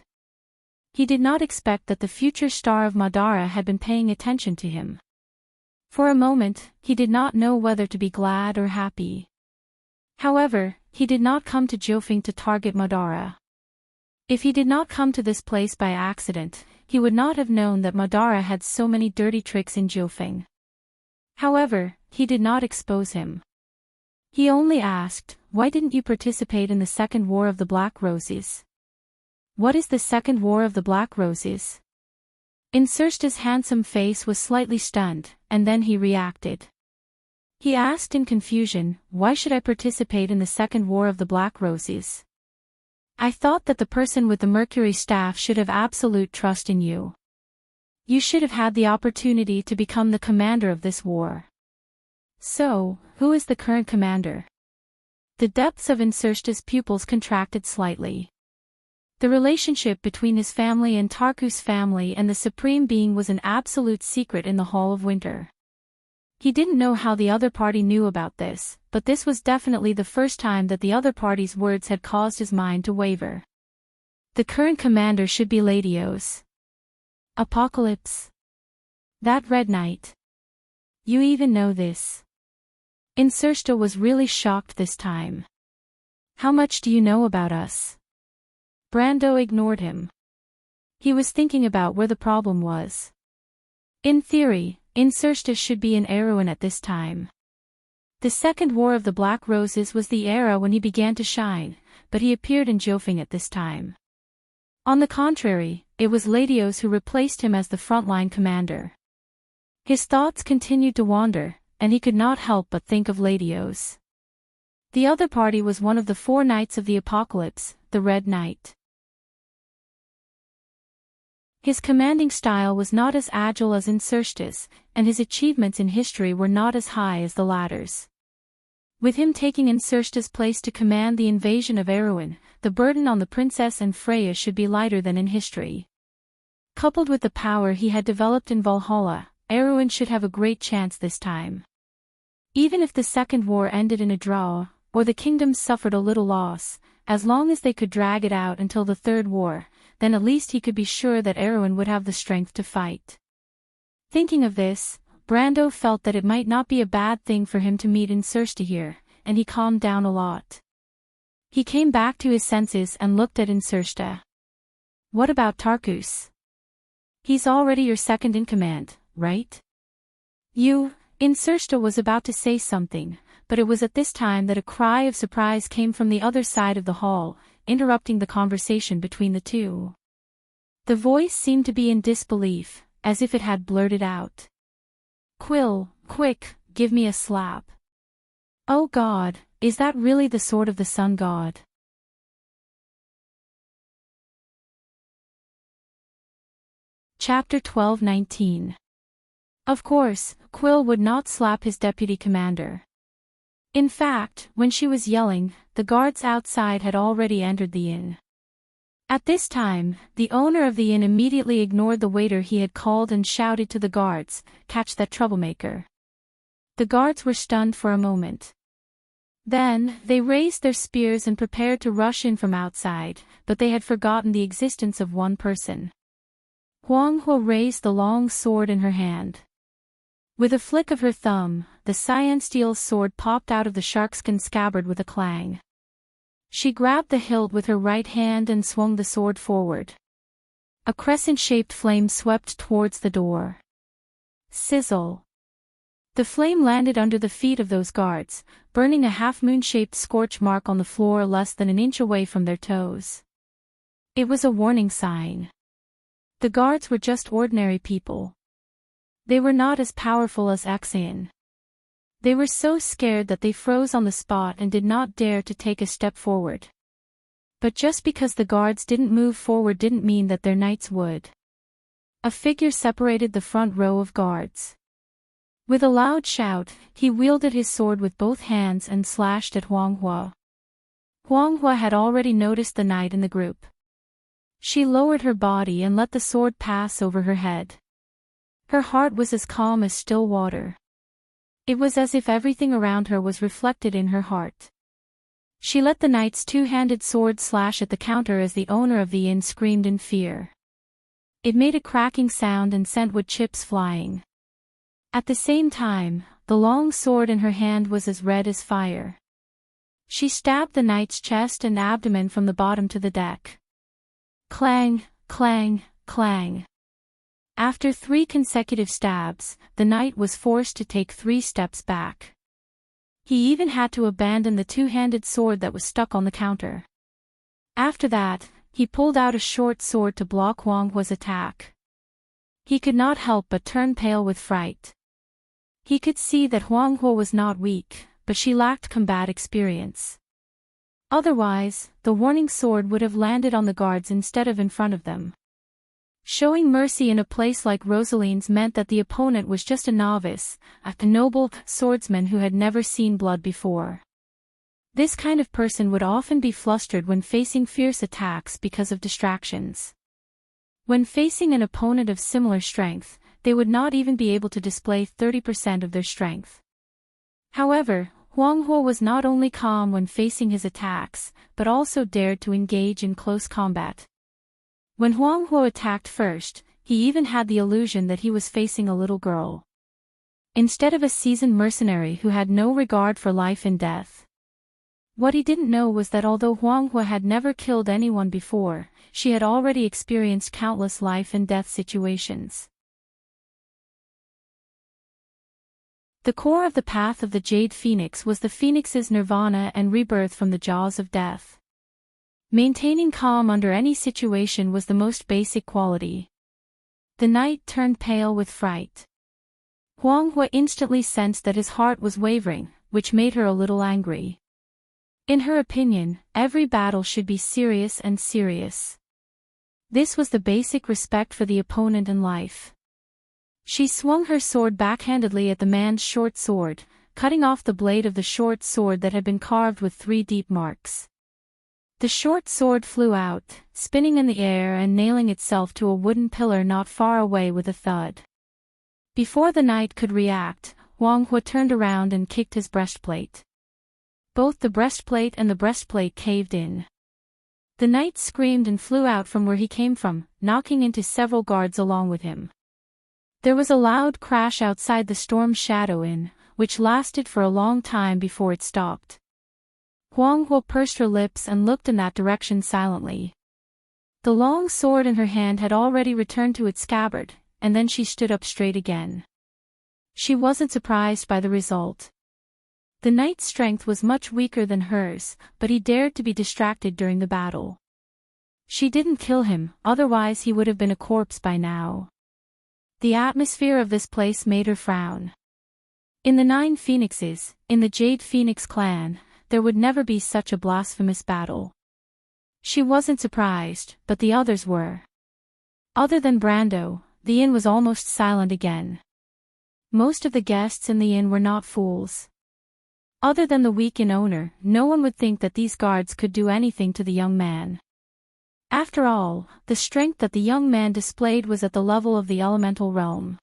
He did not expect that the future star of Madara had been paying attention to him. For a moment, he did not know whether to be glad or happy. However, he did not come to Jiufeng to target Madara. If he did not come to this place by accident, he would not have known that Madara had so many dirty tricks in Jiufeng. However, he did not expose him. He only asked, why didn't you participate in the Second War of the Black Roses? What is the Second War of the Black Roses? Insersta's handsome face was slightly stunned, and then he reacted. He asked in confusion, why should I participate in the Second War of the Black Roses? I thought that the person with the Mercury staff should have absolute trust in you. You should have had the opportunity to become the commander of this war. So, who is the current commander? The depths of Insersta's pupils contracted slightly. The relationship between his family and Tarkus' family and the Supreme Being was an absolute secret in the Hall of Winter. He didn't know how the other party knew about this, but this was definitely the first time that the other party's words had caused his mind to waver. The current commander should be Latios. Apocalypse. That Red Knight. You even know this. Insersta was really shocked this time. How much do you know about us? Brando ignored him. He was thinking about where the problem was. In theory, Insersta should be an Erewhon at this time. The Second War of the Black Roses was the era when he began to shine, but he appeared in Jiufeng at this time. On the contrary, it was Latios who replaced him as the frontline commander. His thoughts continued to wander, and he could not help but think of Latios. The other party was one of the 4 Knights of the Apocalypse, the Red Knight. His commanding style was not as agile as Insersta's, and his achievements in history were not as high as the latter's. With him taking Insersta's place to command the invasion of Erewhon, the burden on the princess and Freya should be lighter than in history. Coupled with the power he had developed in Valhalla, Erewhon should have a great chance this time. Even if the Second War ended in a draw, or the kingdoms suffered a little loss, as long as they could drag it out until the Third War, then at least he could be sure that Erewhon would have the strength to fight. Thinking of this, Brando felt that it might not be a bad thing for him to meet Insersta here, and he calmed down a lot. He came back to his senses and looked at Insersta. What about Tarkus? He's already your second in command, right? Insersta was about to say something, but it was at this time that a cry of surprise came from the other side of the hall, interrupting the conversation between the two. The voice seemed to be in disbelief, as if it had blurted out. Quill, quick, give me a slap. Oh God, is that really the sword of the sun god? Chapter 12:19. Of course, Quill would not slap his deputy commander. In fact, when she was yelling, the guards outside had already entered the inn. At this time, the owner of the inn immediately ignored the waiter he had called and shouted to the guards, "Catch that troublemaker." The guards were stunned for a moment. Then, they raised their spears and prepared to rush in from outside, but they had forgotten the existence of one person. Huang Huo raised the long sword in her hand. With a flick of her thumb, the cyan steel sword popped out of the sharkskin scabbard with a clang. She grabbed the hilt with her right hand and swung the sword forward. A crescent-shaped flame swept towards the door. Sizzle! The flame landed under the feet of those guards, burning a half-moon-shaped scorch mark on the floor less than an inch away from their toes. It was a warning sign. The guards were just ordinary people. They were not as powerful as Axion. They were so scared that they froze on the spot and did not dare to take a step forward. But just because the guards didn't move forward didn't mean that their knights would. A figure separated the front row of guards. With a loud shout, he wielded his sword with both hands and slashed at Huang Hua. Huang Hua had already noticed the knight in the group. She lowered her body and let the sword pass over her head. Her heart was as calm as still water. It was as if everything around her was reflected in her heart. She let the knight's two-handed sword slash at the counter as the owner of the inn screamed in fear. It made a cracking sound and sent wood chips flying. At the same time, the long sword in her hand was as red as fire. She stabbed the knight's chest and abdomen from the bottom to the deck. Clang, clang, clang. After 3 consecutive stabs, the knight was forced to take 3 steps back. He even had to abandon the two-handed sword that was stuck on the counter. After that, he pulled out a short sword to block Huang Hua's attack. He could not help but turn pale with fright. He could see that Huang Hua was not weak, but she lacked combat experience. Otherwise, the warning sword would have landed on the guards instead of in front of them. Showing mercy in a place like Rosaline's meant that the opponent was just a novice, a noble swordsman who had never seen blood before. This kind of person would often be flustered when facing fierce attacks because of distractions. When facing an opponent of similar strength, they would not even be able to display 30% of their strength. However, Huang Hua was not only calm when facing his attacks, but also dared to engage in close combat. When Huang Hua attacked first, he even had the illusion that he was facing a little girl, instead of a seasoned mercenary who had no regard for life and death. What he didn't know was that although Huang Hua had never killed anyone before, she had already experienced countless life and death situations. The core of the path of the Jade Phoenix was the Phoenix's nirvana and rebirth from the jaws of death. Maintaining calm under any situation was the most basic quality. The knight turned pale with fright. Huang Hua instantly sensed that his heart was wavering, which made her a little angry. In her opinion, every battle should be serious and serious. This was the basic respect for the opponent in life. She swung her sword backhandedly at the man's short sword, cutting off the blade of the short sword that had been carved with 3 deep marks. The short sword flew out, spinning in the air and nailing itself to a wooden pillar not far away with a thud. Before the knight could react, Huang Hua turned around and kicked his breastplate. Both the breastplate and the breastplate caved in. The knight screamed and flew out from where he came from, knocking into several guards along with him. There was a loud crash outside the Storm Shadow Inn, which lasted for a long time before it stopped. Huang Hua pursed her lips and looked in that direction silently. The long sword in her hand had already returned to its scabbard, and then she stood up straight again. She wasn't surprised by the result. The knight's strength was much weaker than hers, but he dared to be distracted during the battle. She didn't kill him, otherwise he would have been a corpse by now. The atmosphere of this place made her frown. In the 9 Phoenixes, in the Jade Phoenix clan, there would never be such a blasphemous battle. She wasn't surprised, but the others were. Other than Brando, the inn was almost silent again. Most of the guests in the inn were not fools. Other than the weak inn owner, no one would think that these guards could do anything to the young man. After all, the strength that the young man displayed was at the level of the elemental realm.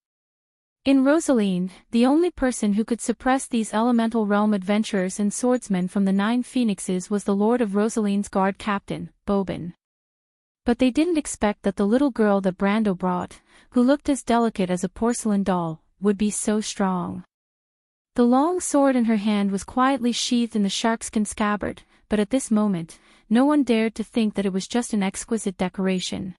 In Rosaline, the only person who could suppress these elemental realm adventurers and swordsmen from the 9 Phoenixes was the Lord of Rosaline's guard captain, Bobin. But they didn't expect that the little girl that Brando brought, who looked as delicate as a porcelain doll, would be so strong. The long sword in her hand was quietly sheathed in the sharkskin scabbard, but at this moment, no one dared to think that it was just an exquisite decoration.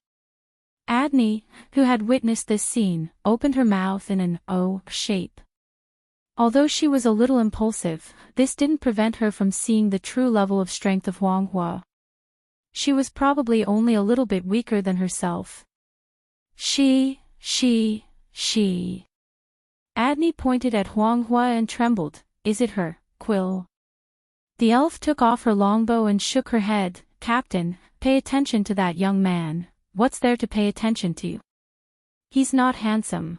Adney, who had witnessed this scene, opened her mouth in an O shape. Although she was a little impulsive, this didn't prevent her from seeing the true level of strength of Huang Hua. She was probably only a little bit weaker than herself. She. Adney pointed at Huang Hua and trembled. Is it her, Quill? The elf took off her longbow and shook her head. Captain, pay attention to that young man. What's there to pay attention to? He's not handsome.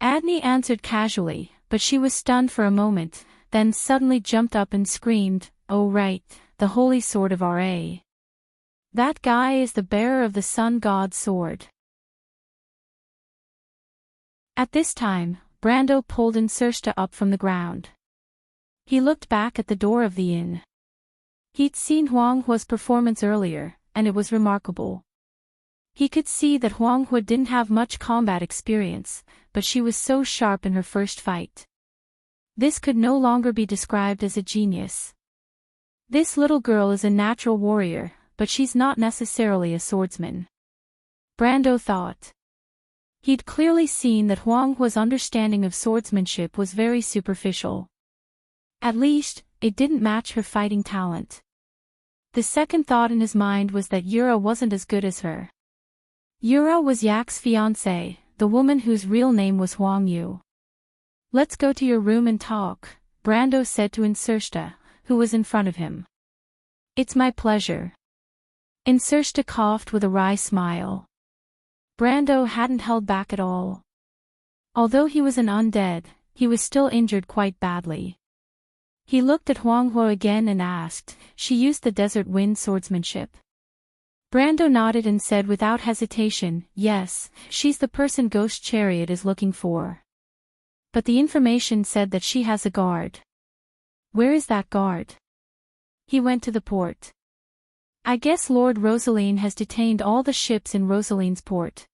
Adney answered casually, but she was stunned for a moment, then suddenly jumped up and screamed, "Oh right, the holy sword of Ra. That guy is the bearer of the sun god's sword." At this time, Brando pulled Insursta up from the ground. He looked back at the door of the inn. He'd seen Huang Hua's performance earlier, and it was remarkable. He could see that Huang Hua didn't have much combat experience, but she was so sharp in her first fight. This could no longer be described as a genius. This little girl is a natural warrior, but she's not necessarily a swordsman. Brando thought. He'd clearly seen that Huang Hua's understanding of swordsmanship was very superficial. At least, it didn't match her fighting talent. The second thought in his mind was that Yura wasn't as good as her. Yura was Yak's fiancée, the woman whose real name was Huang Yu. "Let's go to your room and talk," Brando said to Insursta, who was in front of him. "It's my pleasure." Insursta coughed with a wry smile. Brando hadn't held back at all. Although he was an undead, he was still injured quite badly. He looked at Huang Hua again and asked, "She used the desert wind swordsmanship?" Brando nodded and said without hesitation, "Yes, she's the person Ghost Chariot is looking for. But the information said that she has a guard." "Where is that guard?" "He went to the port. I guess Lord Rosaline has detained all the ships in Rosaline's port.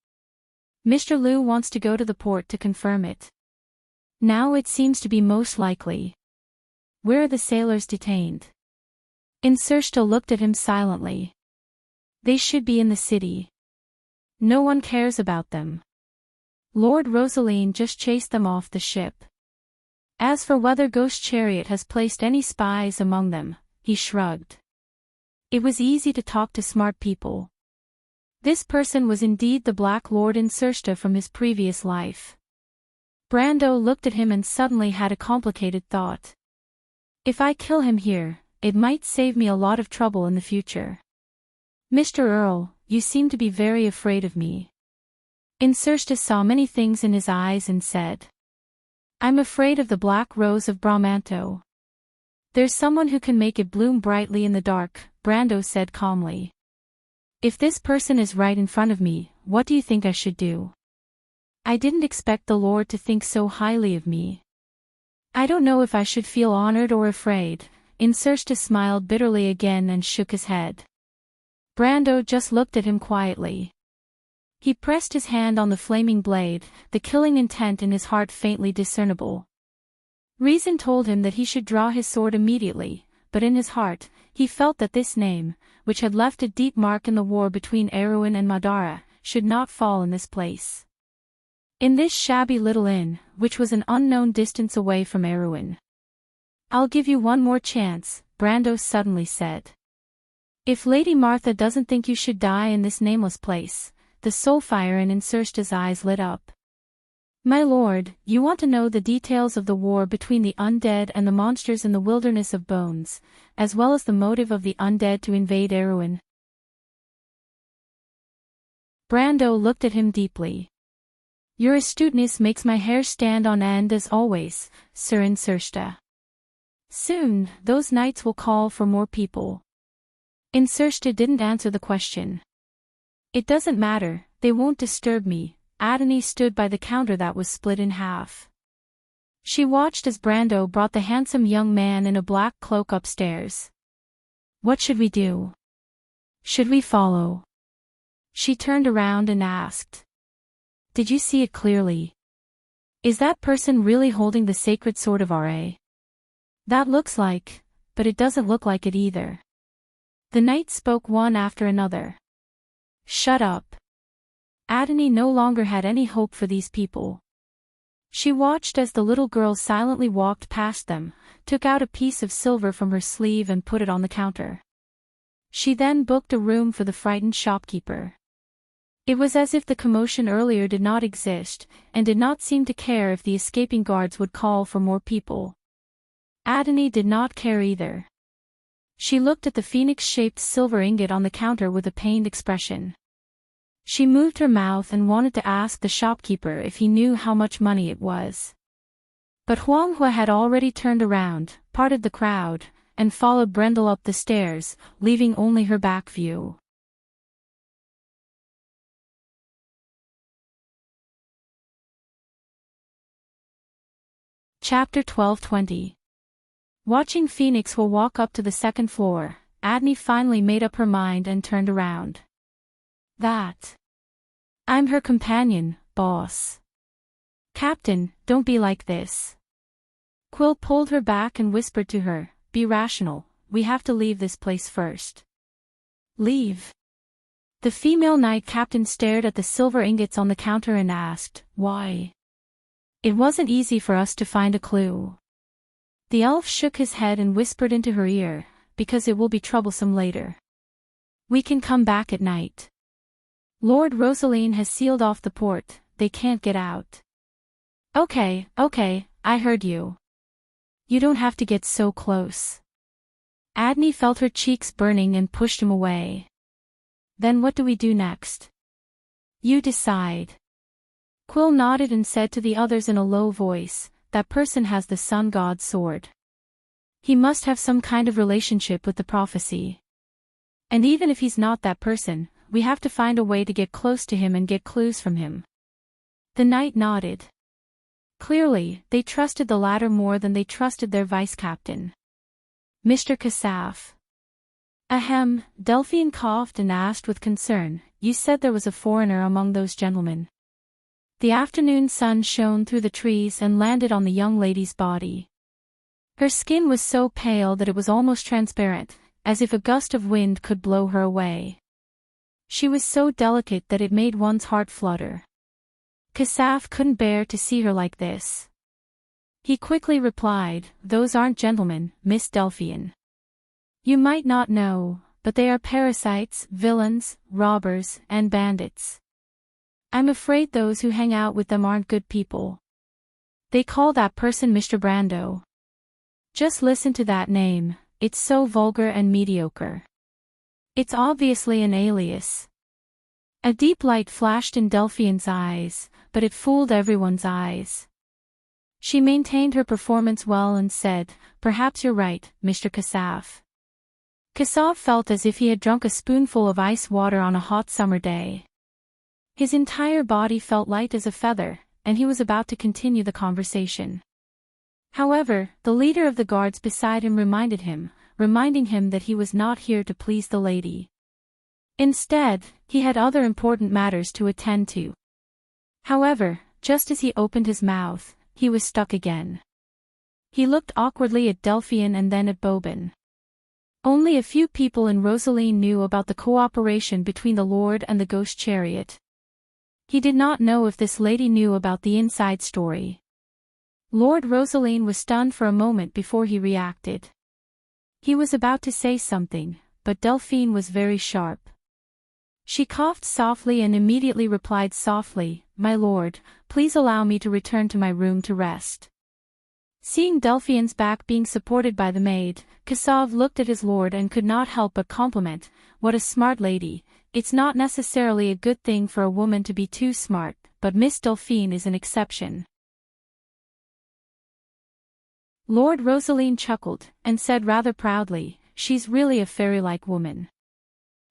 Mr. Liu wants to go to the port to confirm it. Now it seems to be most likely." "Where are the sailors detained?" Insursta looked at him silently. "They should be in the city. No one cares about them. Lord Rosaline just chased them off the ship. As for whether Ghost Chariot has placed any spies among them," he shrugged. It was easy to talk to smart people. This person was indeed the Black Lord Insursta from his previous life. Brando looked at him and suddenly had a complicated thought. If I kill him here, it might save me a lot of trouble in the future. "Mr. Earl, you seem to be very afraid of me." Insursta saw many things in his eyes and said, "I'm afraid of the black rose of Bramanto." "There's someone who can make it bloom brightly in the dark," Brando said calmly. "If this person is right in front of me, what do you think I should do?" "I didn't expect the Lord to think so highly of me. I don't know if I should feel honored or afraid." Insursta smiled bitterly again and shook his head. Brando just looked at him quietly. He pressed his hand on the flaming blade, the killing intent in his heart faintly discernible. Reason told him that he should draw his sword immediately, but in his heart, he felt that this name, which had left a deep mark in the war between Erewhon and Madara, should not fall in this place. In this shabby little inn, which was an unknown distance away from Erewhon. "I'll give you one more chance," Brando suddenly said. "If Lady Martha doesn't think you should die in this nameless place." The soulfire in Insursta's eyes lit up. "My lord, you want to know the details of the war between the undead and the monsters in the wilderness of bones, as well as the motive of the undead to invade Erewhon?" Brando looked at him deeply. "Your astuteness makes my hair stand on end as always, Sir Insursta. Soon, those knights will call for more people." Insursta didn't answer the question. "It doesn't matter, they won't disturb me." Adney stood by the counter that was split in half. She watched as Brando brought the handsome young man in a black cloak upstairs. "What should we do? Should we follow?" She turned around and asked. "Did you see it clearly? Is that person really holding the sacred sword of Ra?" "That looks like, but it doesn't look like it either." The knights spoke one after another. "Shut up." Adney no longer had any hope for these people. She watched as the little girl silently walked past them, took out a piece of silver from her sleeve and put it on the counter. She then booked a room for the frightened shopkeeper. It was as if the commotion earlier did not exist, and did not seem to care if the escaping guards would call for more people. Adani did not care either. She looked at the phoenix-shaped silver ingot on the counter with a pained expression. She moved her mouth and wanted to ask the shopkeeper if he knew how much money it was. But Huang Hua had already turned around, parted the crowd, and followed Brendel up the stairs, leaving only her back view. Chapter 12:20. Watching Phoenix Hua walk up to the second floor, Adni finally made up her mind and turned around. I'm her companion, boss. Captain, don't be like this. Quill pulled her back and whispered to her, be rational, we have to leave this place first. Leave? The female knight captain stared at the silver ingots on the counter and asked, why? It wasn't easy for us to find a clue. The elf shook his head and whispered into her ear, because it will be troublesome later. We can come back at night. Lord Rosaline has sealed off the port, they can't get out. Okay, I heard you. You don't have to get so close. Adni felt her cheeks burning and pushed him away. Then what do we do next? You decide. Quill nodded and said to the others in a low voice, that person has the sun god's sword. He must have some kind of relationship with the prophecy. And even if he's not that person, we have to find a way to get close to him and get clues from him. The knight nodded. Clearly, they trusted the latter more than they trusted their vice-captain. Mr. Kasaf. Ahem, Delphian coughed and asked with concern, you said there was a foreigner among those gentlemen. The afternoon sun shone through the trees and landed on the young lady's body. Her skin was so pale that it was almost transparent, as if a gust of wind could blow her away. She was so delicate that it made one's heart flutter. Kasaf couldn't bear to see her like this. He quickly replied, those aren't gentlemen, Miss Delphian. You might not know, but they are parasites, villains, robbers, and bandits. I'm afraid those who hang out with them aren't good people. They call that person Mr. Brando. Just listen to that name, it's so vulgar and mediocre. It's obviously an alias. A deep light flashed in Delphian's eyes, but it fooled everyone's eyes. She maintained her performance well and said, perhaps you're right, Mr. Kasaf. Kasaf felt as if he had drunk a spoonful of ice water on a hot summer day. His entire body felt light as a feather, and he was about to continue the conversation. However, the leader of the guards beside him reminding him that he was not here to please the lady. Instead, he had other important matters to attend to. However, just as he opened his mouth, he was stuck again. He looked awkwardly at Delphian and then at Bobin. Only a few people in Rosaline knew about the cooperation between the Lord and the Ghost Chariot. He did not know if this lady knew about the inside story. Lord Rosaline was stunned for a moment before he reacted. He was about to say something, but Delphine was very sharp. She coughed softly and immediately replied softly, my lord, please allow me to return to my room to rest. Seeing Delphian's back being supported by the maid, Kassav looked at his lord and could not help but compliment, what a smart lady. It's not necessarily a good thing for a woman to be too smart, but Miss Delphine is an exception. Lord Rosaline chuckled, and said rather proudly, she's really a fairy-like woman.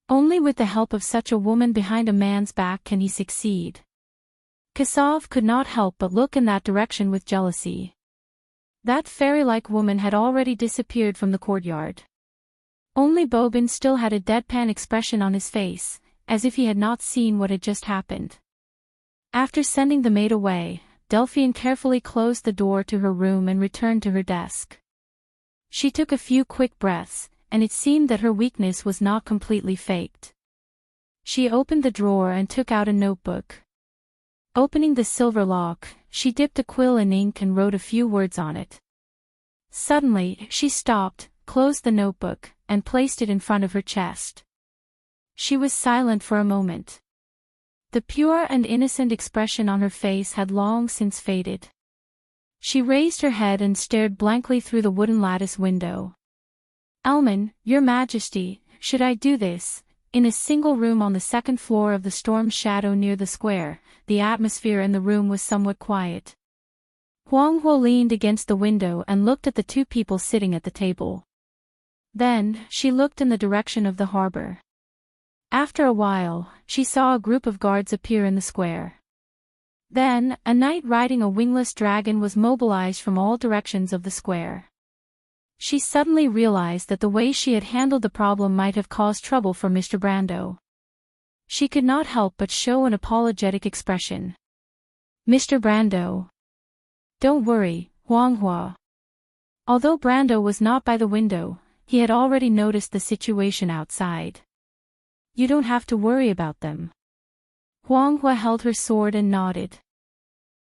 Only with the help of such a woman behind a man's back can he succeed. Kassav could not help but look in that direction with jealousy. That fairy-like woman had already disappeared from the courtyard. Only Bobin still had a deadpan expression on his face, as if he had not seen what had just happened. After sending the maid away, Delphine carefully closed the door to her room and returned to her desk. She took a few quick breaths, and it seemed that her weakness was not completely faked. She opened the drawer and took out a notebook. Opening the silver lock, she dipped a quill in ink and wrote a few words on it. Suddenly, she stopped, closed the notebook, and placed it in front of her chest. She was silent for a moment. The pure and innocent expression on her face had long since faded. She raised her head and stared blankly through the wooden lattice window. "Elman, Your Majesty, should I do this?" In a single room on the second floor of the storm shadow near the square, the atmosphere in the room was somewhat quiet. Huang Huo leaned against the window and looked at the two people sitting at the table. Then, she looked in the direction of the harbor. After a while, she saw a group of guards appear in the square. Then, a knight riding a wingless dragon was mobilized from all directions of the square. She suddenly realized that the way she had handled the problem might have caused trouble for Mr. Brando. She could not help but show an apologetic expression. "Mr. Brando. Don't worry, Huang Hua." Although Brando was not by the window, he had already noticed the situation outside. "You don't have to worry about them." Huang Hua held her sword and nodded.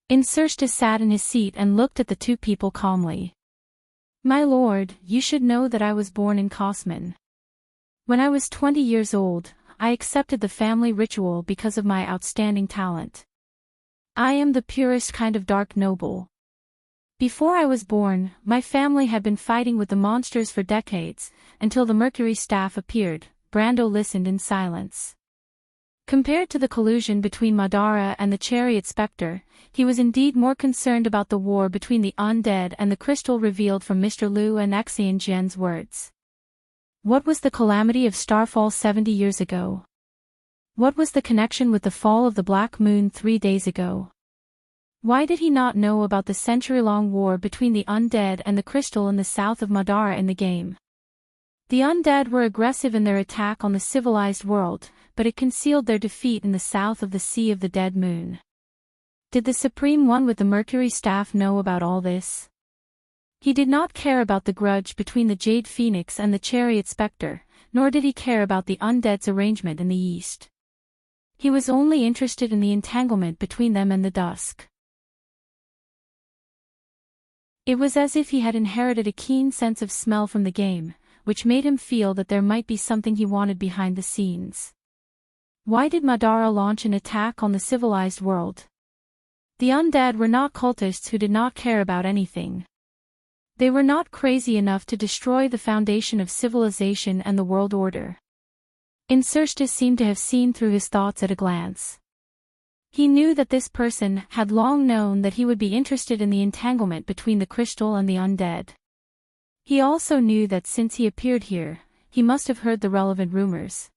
Insersta sat in his seat and looked at the two people calmly. "My lord, you should know that I was born in Kosman. When I was 20 years old, I accepted the family ritual because of my outstanding talent. I am the purest kind of dark noble. Before I was born, my family had been fighting with the monsters for decades, until the Mercury staff appeared." Brando listened in silence. Compared to the collusion between Madara and the Chariot Spectre, he was indeed more concerned about the war between the undead and the crystal revealed from Mr. Liu and Xian Jian's words. What was the calamity of Starfall 70 years ago? What was the connection with the fall of the Black Moon 3 days ago? Why did he not know about the century-long war between the undead and the crystal in the south of Madara in the game? The undead were aggressive in their attack on the civilized world, but it concealed their defeat in the south of the Sea of the Dead Moon. Did the Supreme One with the Mercury Staff know about all this? He did not care about the grudge between the Jade Phoenix and the Chariot Spectre, nor did he care about the undead's arrangement in the east. He was only interested in the entanglement between them and the dusk. It was as if he had inherited a keen sense of smell from the game, which made him feel that there might be something he wanted behind the scenes. Why did Madara launch an attack on the civilized world? The undead were not cultists who did not care about anything. They were not crazy enough to destroy the foundation of civilization and the world order. Insersta seemed to have seen through his thoughts at a glance. He knew that this person had long known that he would be interested in the entanglement between the crystal and the undead. He also knew that since he appeared here, he must have heard the relevant rumors.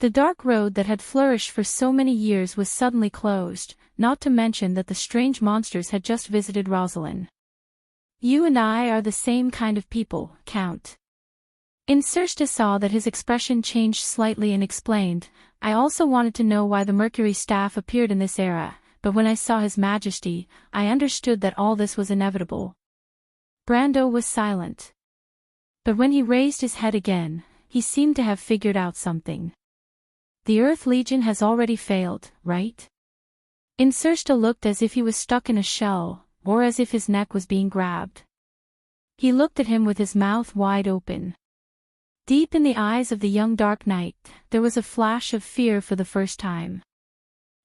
The dark road that had flourished for so many years was suddenly closed, not to mention that the strange monsters had just visited Rosalind. "You and I are the same kind of people, Count." Insersta saw that his expression changed slightly and explained, "I also wanted to know why the Mercury staff appeared in this era, but when I saw His Majesty, I understood that all this was inevitable." Brando was silent. But when he raised his head again, he seemed to have figured out something. "The Earth Legion has already failed, right?" Insersta looked as if he was stuck in a shell, or as if his neck was being grabbed. He looked at him with his mouth wide open. Deep in the eyes of the young Dark Knight, there was a flash of fear for the first time.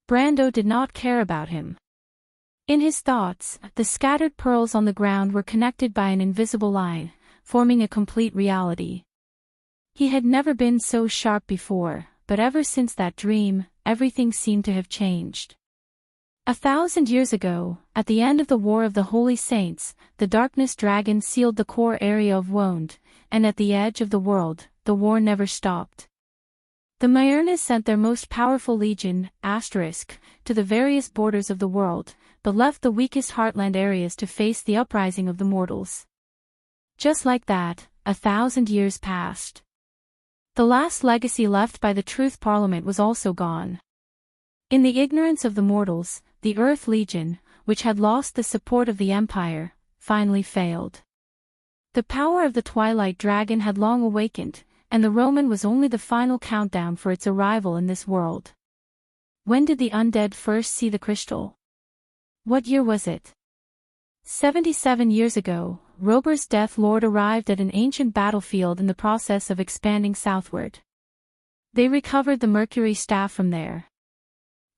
Brando did not care about him. In his thoughts, the scattered pearls on the ground were connected by an invisible line, forming a complete reality. He had never been so sharp before, but ever since that dream, everything seemed to have changed. 1,000 years ago, at the end of the War of the Holy Saints, the Darkness Dragon sealed the core area of Wonde, and at the edge of the world, the war never stopped. The Myernas sent their most powerful legion, to the various borders of the world, but left the weakest heartland areas to face the uprising of the mortals. Just like that, 1,000 years passed. The last legacy left by the Truth Parliament was also gone. In the ignorance of the mortals, the Earth Legion, which had lost the support of the Empire, finally failed. The power of the Twilight Dragon had long awakened, and the Roman was only the final countdown for its arrival in this world. When did the undead first see the crystal? What year was it? 77 years ago, Rober's Death Lord arrived at an ancient battlefield in the process of expanding southward. They recovered the Mercury staff from there.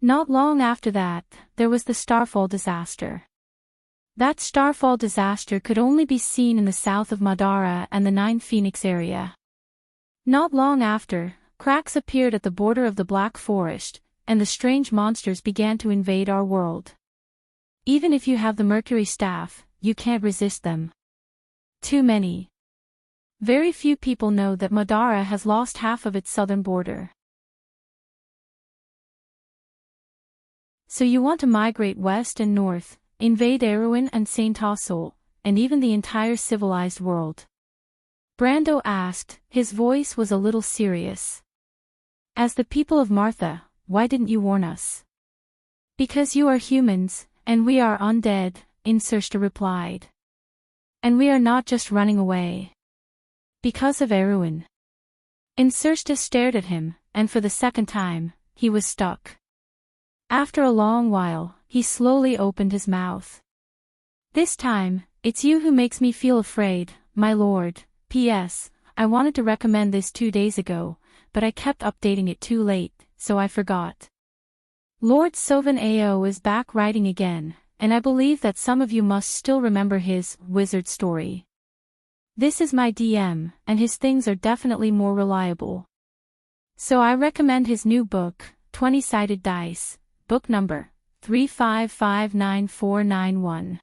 Not long after that, there was the Starfall disaster. That Starfall disaster could only be seen in the south of Madara and the Nine Phoenix area. Not long after, cracks appeared at the border of the Black Forest, and the strange monsters began to invade our world. Even if you have the Mercury staff, you can't resist them. Too many. Very few people know that Madara has lost half of its southern border. So you want to migrate west and north, invade Erewhon and Saint Tassel, and even the entire civilized world? Brando asked, his voice was a little serious. As the people of Martha, why didn't you warn us? Because you are humans, and we are undead, Insursta replied. And we are not just running away. Because of Erewhon. Insursta stared at him, and for the second time, he was stuck. After a long while, he slowly opened his mouth. This time, it's you who makes me feel afraid, my lord. P.S. I wanted to recommend this 2 days ago, but I kept updating it too late, so I forgot. Lord Sovan Ao is back writing again, and I believe that some of you must still remember his wizard story. This is my DM, and his things are definitely more reliable. So I recommend his new book, 20-Sided Dice, book number 3559491.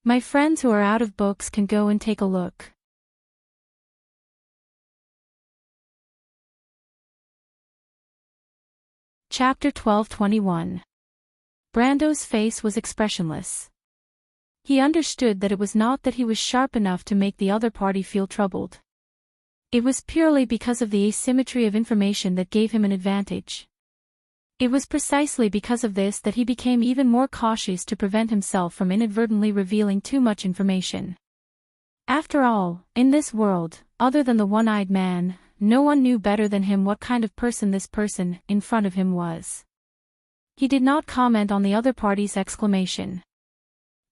My friends who are out of books can go and take a look. Chapter 12:21. Brando's face was expressionless. He understood that it was not that he was sharp enough to make the other party feel troubled. It was purely because of the asymmetry of information that gave him an advantage. It was precisely because of this that he became even more cautious to prevent himself from inadvertently revealing too much information. After all, in this world, other than the one-eyed man, no one knew better than him what kind of person this person in front of him was. He did not comment on the other party's exclamation.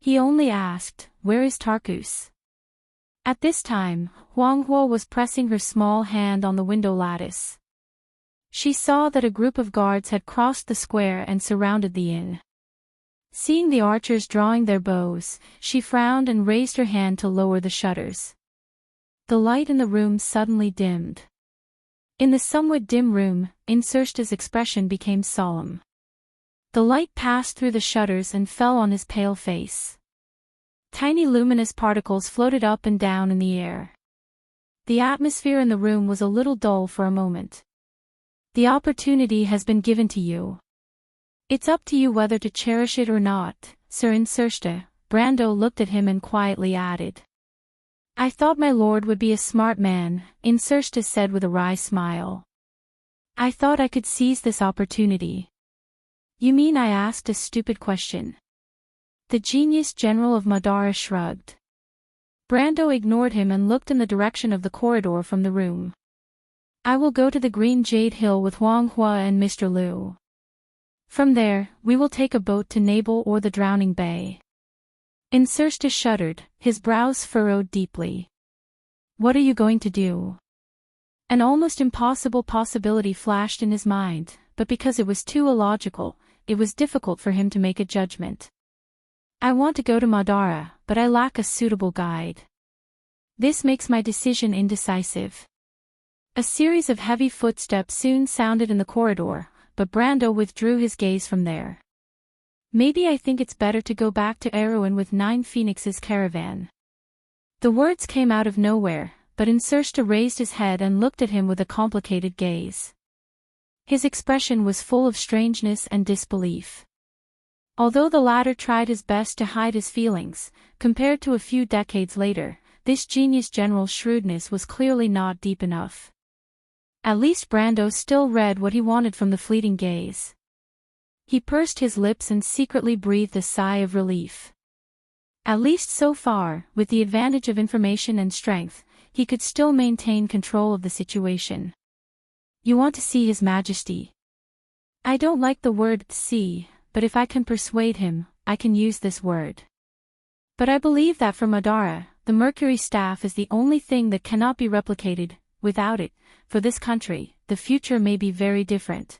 He only asked, "Where is Tarkus?" At this time, Huanghua was pressing her small hand on the window lattice. She saw that a group of guards had crossed the square and surrounded the inn. Seeing the archers drawing their bows, she frowned and raised her hand to lower the shutters. The light in the room suddenly dimmed. In the somewhat dim room, Insursta's expression became solemn. The light passed through the shutters and fell on his pale face. Tiny luminous particles floated up and down in the air. The atmosphere in the room was a little dull for a moment. The opportunity has been given to you. It's up to you whether to cherish it or not, Sir Insursta. Brando looked at him and quietly added. I thought my lord would be a smart man, Insursta said with a wry smile. I thought I could seize this opportunity. You mean I asked a stupid question? The genius general of Madara shrugged. Brando ignored him and looked in the direction of the corridor from the room. I will go to the Green Jade Hill with Huanghua and Mr. Liu. From there, we will take a boat to Nabal or the Drowning Bay. Insursta shuddered, his brows furrowed deeply. What are you going to do? An almost impossible possibility flashed in his mind, but because it was too illogical, it was difficult for him to make a judgment. I want to go to Madara, but I lack a suitable guide. This makes my decision indecisive. A series of heavy footsteps soon sounded in the corridor, but Brando withdrew his gaze from there. Maybe I think it's better to go back to Erewhon with Nine Phoenix's caravan. The words came out of nowhere, but Insursta raised his head and looked at him with a complicated gaze. His expression was full of strangeness and disbelief. Although the latter tried his best to hide his feelings, compared to a few decades later, this genius general's shrewdness was clearly not deep enough. At least Brando still read what he wanted from the fleeting gaze. He pursed his lips and secretly breathed a sigh of relief. At least so far, with the advantage of information and strength, he could still maintain control of the situation. You want to see His Majesty? I don't like the word see, but if I can persuade him, I can use this word. But I believe that for Madara, the Mercury staff is the only thing that cannot be replicated. Without it, for this country, the future may be very different.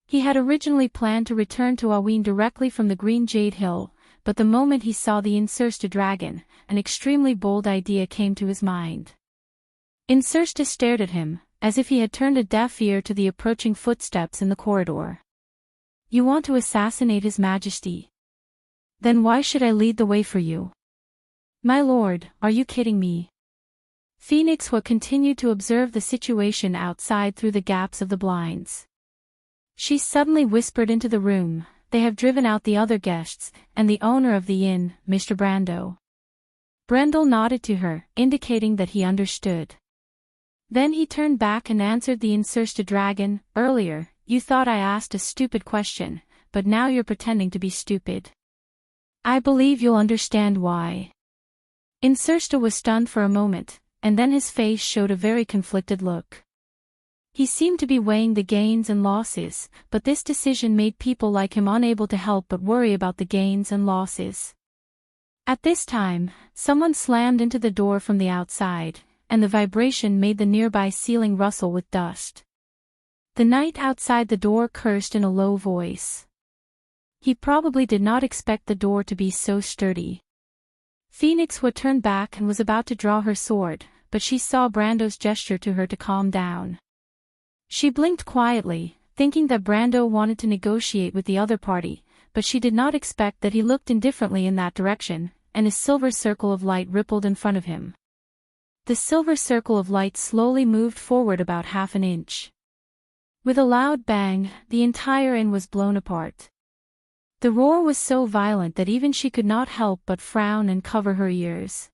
He had originally planned to return to Aween directly from the Green Jade Hill, but the moment he saw the Insersta dragon, an extremely bold idea came to his mind. Insersta stared at him, as if he had turned a deaf ear to the approaching footsteps in the corridor. You want to assassinate His Majesty? Then why should I lead the way for you? My lord, are you kidding me? Phoenix continued to observe the situation outside through the gaps of the blinds. She suddenly whispered into the room, they have driven out the other guests, and the owner of the inn, Mr. Brando. Brendel nodded to her, indicating that he understood. Then he turned back and answered the Insersta dragon, earlier, you thought I asked a stupid question, but now you're pretending to be stupid. I believe you'll understand why. Insersta was stunned for a moment, and then his face showed a very conflicted look. He seemed to be weighing the gains and losses, but this decision made people like him unable to help but worry about the gains and losses. At this time, someone slammed into the door from the outside, and the vibration made the nearby ceiling rustle with dust. The knight outside the door cursed in a low voice. He probably did not expect the door to be so sturdy. Phoenix turned back and was about to draw her sword, but she saw Brando's gesture to her to calm down. She blinked quietly, thinking that Brando wanted to negotiate with the other party, but she did not expect that he looked indifferently in that direction, and a silver circle of light rippled in front of him. The silver circle of light slowly moved forward about half an inch. With a loud bang, the entire inn was blown apart. The roar was so violent that even she could not help but frown and cover her ears.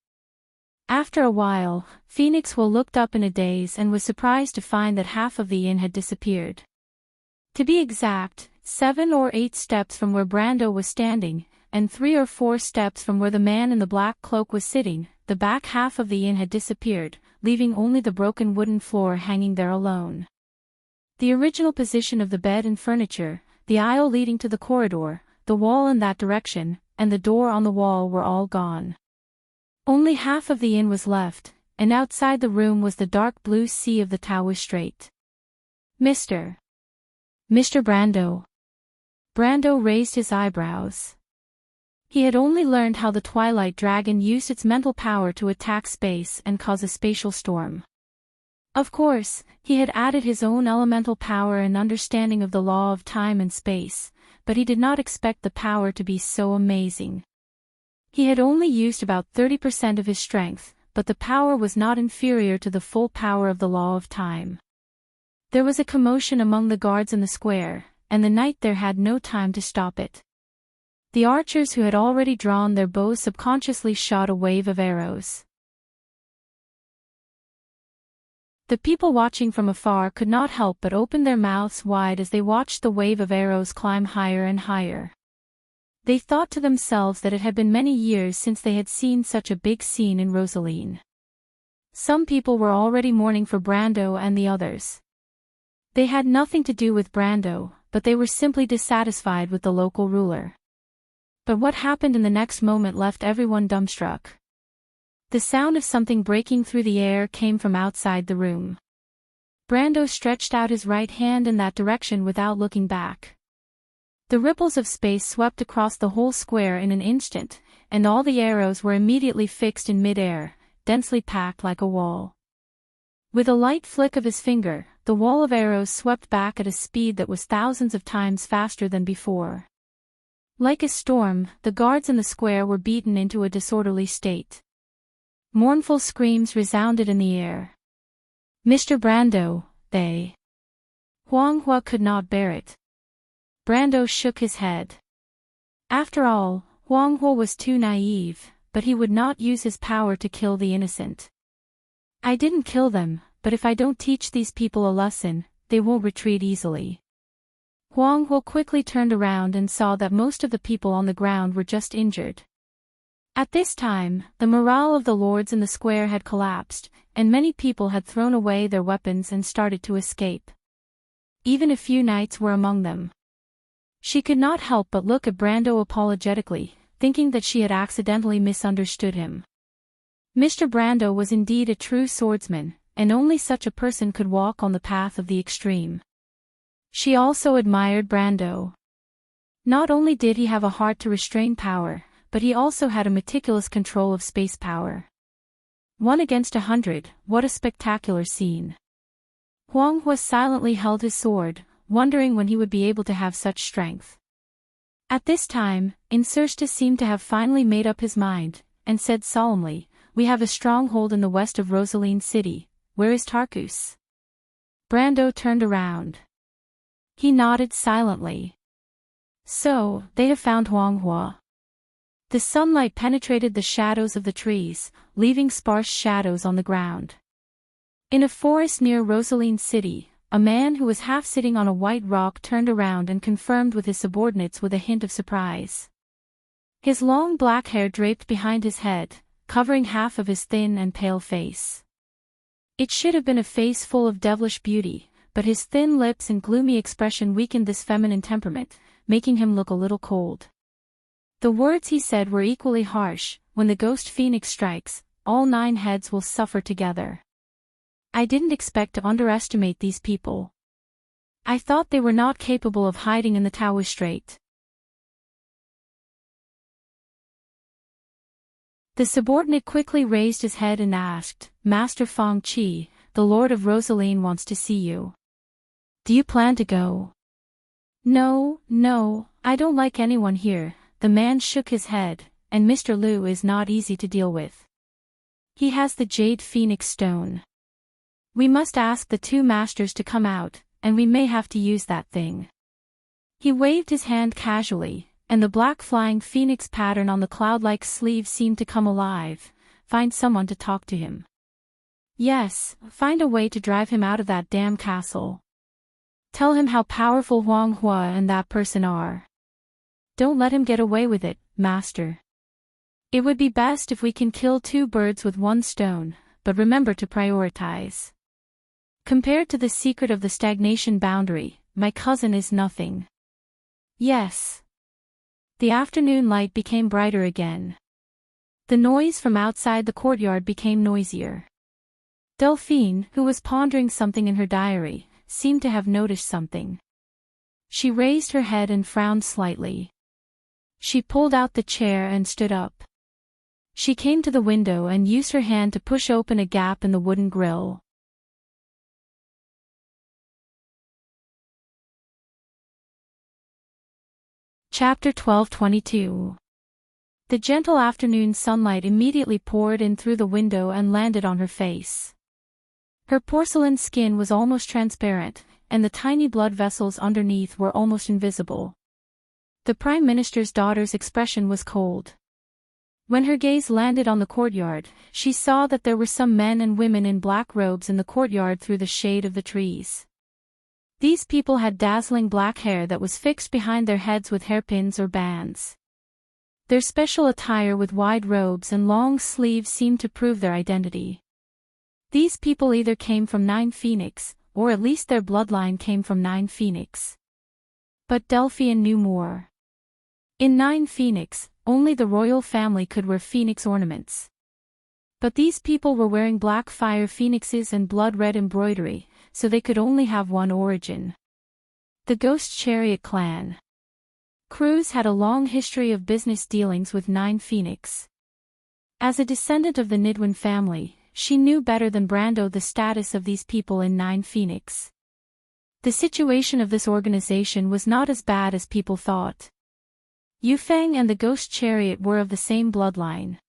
After a while, Phoenix looked up in a daze and was surprised to find that half of the inn had disappeared. To be exact, 7 or 8 steps from where Brando was standing, and 3 or 4 steps from where the man in the black cloak was sitting, the back half of the inn had disappeared, leaving only the broken wooden floor hanging there alone. The original position of the bed and furniture, the aisle leading to the corridor, the wall in that direction, and the door on the wall were all gone. Only half of the inn was left, and outside the room was the dark blue sea of the Taoist Strait. Mr. Brando. Brando raised his eyebrows. He had only learned how the Twilight Dragon used its mental power to attack space and cause a spatial storm. Of course, he had added his own elemental power and understanding of the law of time and space, but he did not expect the power to be so amazing. He had only used about 30% of his strength, but the power was not inferior to the full power of the law of time. There was a commotion among the guards in the square, and the knight there had no time to stop it. The archers who had already drawn their bows subconsciously shot a wave of arrows. The people watching from afar could not help but open their mouths wide as they watched the wave of arrows climb higher and higher. They thought to themselves that it had been many years since they had seen such a big scene in Rosaline. Some people were already mourning for Brando and the others. They had nothing to do with Brando, but they were simply dissatisfied with the local ruler. But what happened in the next moment left everyone dumbstruck. The sound of something breaking through the air came from outside the room. Brando stretched out his right hand in that direction without looking back. The ripples of space swept across the whole square in an instant, and all the arrows were immediately fixed in mid-air, densely packed like a wall. With a light flick of his finger, the wall of arrows swept back at a speed that was thousands of times faster than before. Like a storm, the guards in the square were beaten into a disorderly state. Mournful screams resounded in the air. Mr. Brando, they. Huang Hua could not bear it. Brando shook his head. After all, Huang Hua was too naive, but he would not use his power to kill the innocent. I didn't kill them, but if I don't teach these people a lesson, they won't retreat easily. Huang Hua quickly turned around and saw that most of the people on the ground were just injured. At this time, the morale of the lords in the square had collapsed, and many people had thrown away their weapons and started to escape. Even a few knights were among them. She could not help but look at Brando apologetically, thinking that she had accidentally misunderstood him. Mr. Brando was indeed a true swordsman, and only such a person could walk on the path of the extreme. She also admired Brando. Not only did he have a heart to restrain power, but he also had a meticulous control of space power. 1 against 100, what a spectacular scene. Huang Hua silently held his sword, wondering when he would be able to have such strength. At this time, Incerstus seemed to have finally made up his mind, and said solemnly, "We have a stronghold in the west of Rosaline City. Where is Tarkus?" Brando turned around. He nodded silently. "So, they have found Huang Hua." The sunlight penetrated the shadows of the trees, leaving sparse shadows on the ground. In a forest near Rosaline City, a man who was half sitting on a white rock turned around and confirmed with his subordinates with a hint of surprise. His long black hair draped behind his head, covering half of his thin and pale face. It should have been a face full of devilish beauty, but his thin lips and gloomy expression weakened this feminine temperament, making him look a little cold. The words he said were equally harsh: "When the ghost phoenix strikes, all 9 heads will suffer together." I didn't expect to underestimate these people. I thought they were not capable of hiding in the Taoist Strait. The subordinate quickly raised his head and asked, "Master Feng Qi, the Lord of Rosaline wants to see you. Do you plan to go?" No, I don't like anyone here." The man shook his head, "and Mr. Liu is not easy to deal with. He has the Jade Phoenix Stone. We must ask the 2 masters to come out, and we may have to use that thing." He waved his hand casually, and the black flying phoenix pattern on the cloud-like sleeve seemed to come alive. "Find someone to talk to him." "Yes, find a way to drive him out of that damn castle. Tell him how powerful Huang Hua and that person are. Don't let him get away with it, master. It would be best if we can kill 2 birds with 1 stone, but remember to prioritize. Compared to the secret of the stagnation boundary, my cousin is nothing." "Yes." The afternoon light became brighter again. The noise from outside the courtyard became noisier. Delphine, who was pondering something in her diary, seemed to have noticed something. She raised her head and frowned slightly. She pulled out the chair and stood up. She came to the window and used her hand to push open a gap in the wooden grill. Chapter 12:22. The gentle afternoon sunlight immediately poured in through the window and landed on her face. Her porcelain skin was almost transparent, and the tiny blood vessels underneath were almost invisible. The Prime Minister's daughter's expression was cold. When her gaze landed on the courtyard, she saw that there were some men and women in black robes in the courtyard through the shade of the trees. These people had dazzling black hair that was fixed behind their heads with hairpins or bands. Their special attire with wide robes and long sleeves seemed to prove their identity. These people either came from 9 Phoenix, or at least their bloodline came from 9 Phoenix. But Delphian knew more. In 9 Phoenix, only the royal family could wear phoenix ornaments. But these people were wearing black fire phoenixes and blood-red embroidery, so they could only have one origin. The Ghost Chariot clan. Cruz had a long history of business dealings with 9 Phoenix. As a descendant of the Nidwin family, she knew better than Brando the status of these people in 9 Phoenix. The situation of this organization was not as bad as people thought. Yufeng and the Ghost Chariot were of the same bloodline.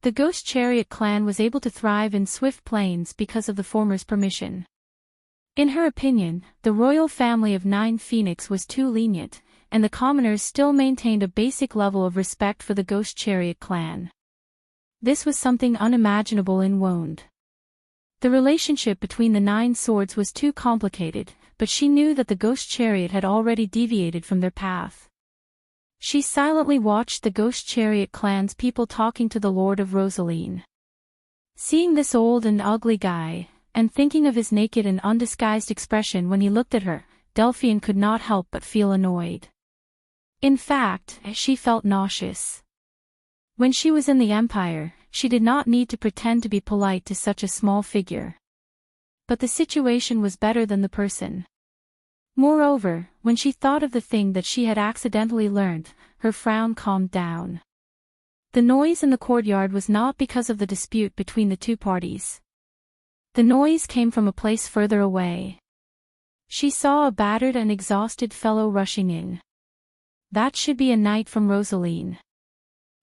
The Ghost Chariot clan was able to thrive in Swift Plains because of the former's permission. In her opinion, the royal family of 9 Phoenix was too lenient, and the commoners still maintained a basic level of respect for the Ghost Chariot clan. This was something unimaginable in Wonde. The relationship between the 9 swords was too complicated, but she knew that the Ghost Chariot had already deviated from their path. She silently watched the Ghost Chariot clan's people talking to the Lord of Rosaline. Seeing this old and ugly guy, and thinking of his naked and undisguised expression when he looked at her, Delphian could not help but feel annoyed. In fact, she felt nauseous. When she was in the Empire, she did not need to pretend to be polite to such a small figure. But the situation was better than the person. Moreover, when she thought of the thing that she had accidentally learned, her frown calmed down. The noise in the courtyard was not because of the dispute between the two parties. The noise came from a place further away. She saw a battered and exhausted fellow rushing in. That should be a knight from Rosaline.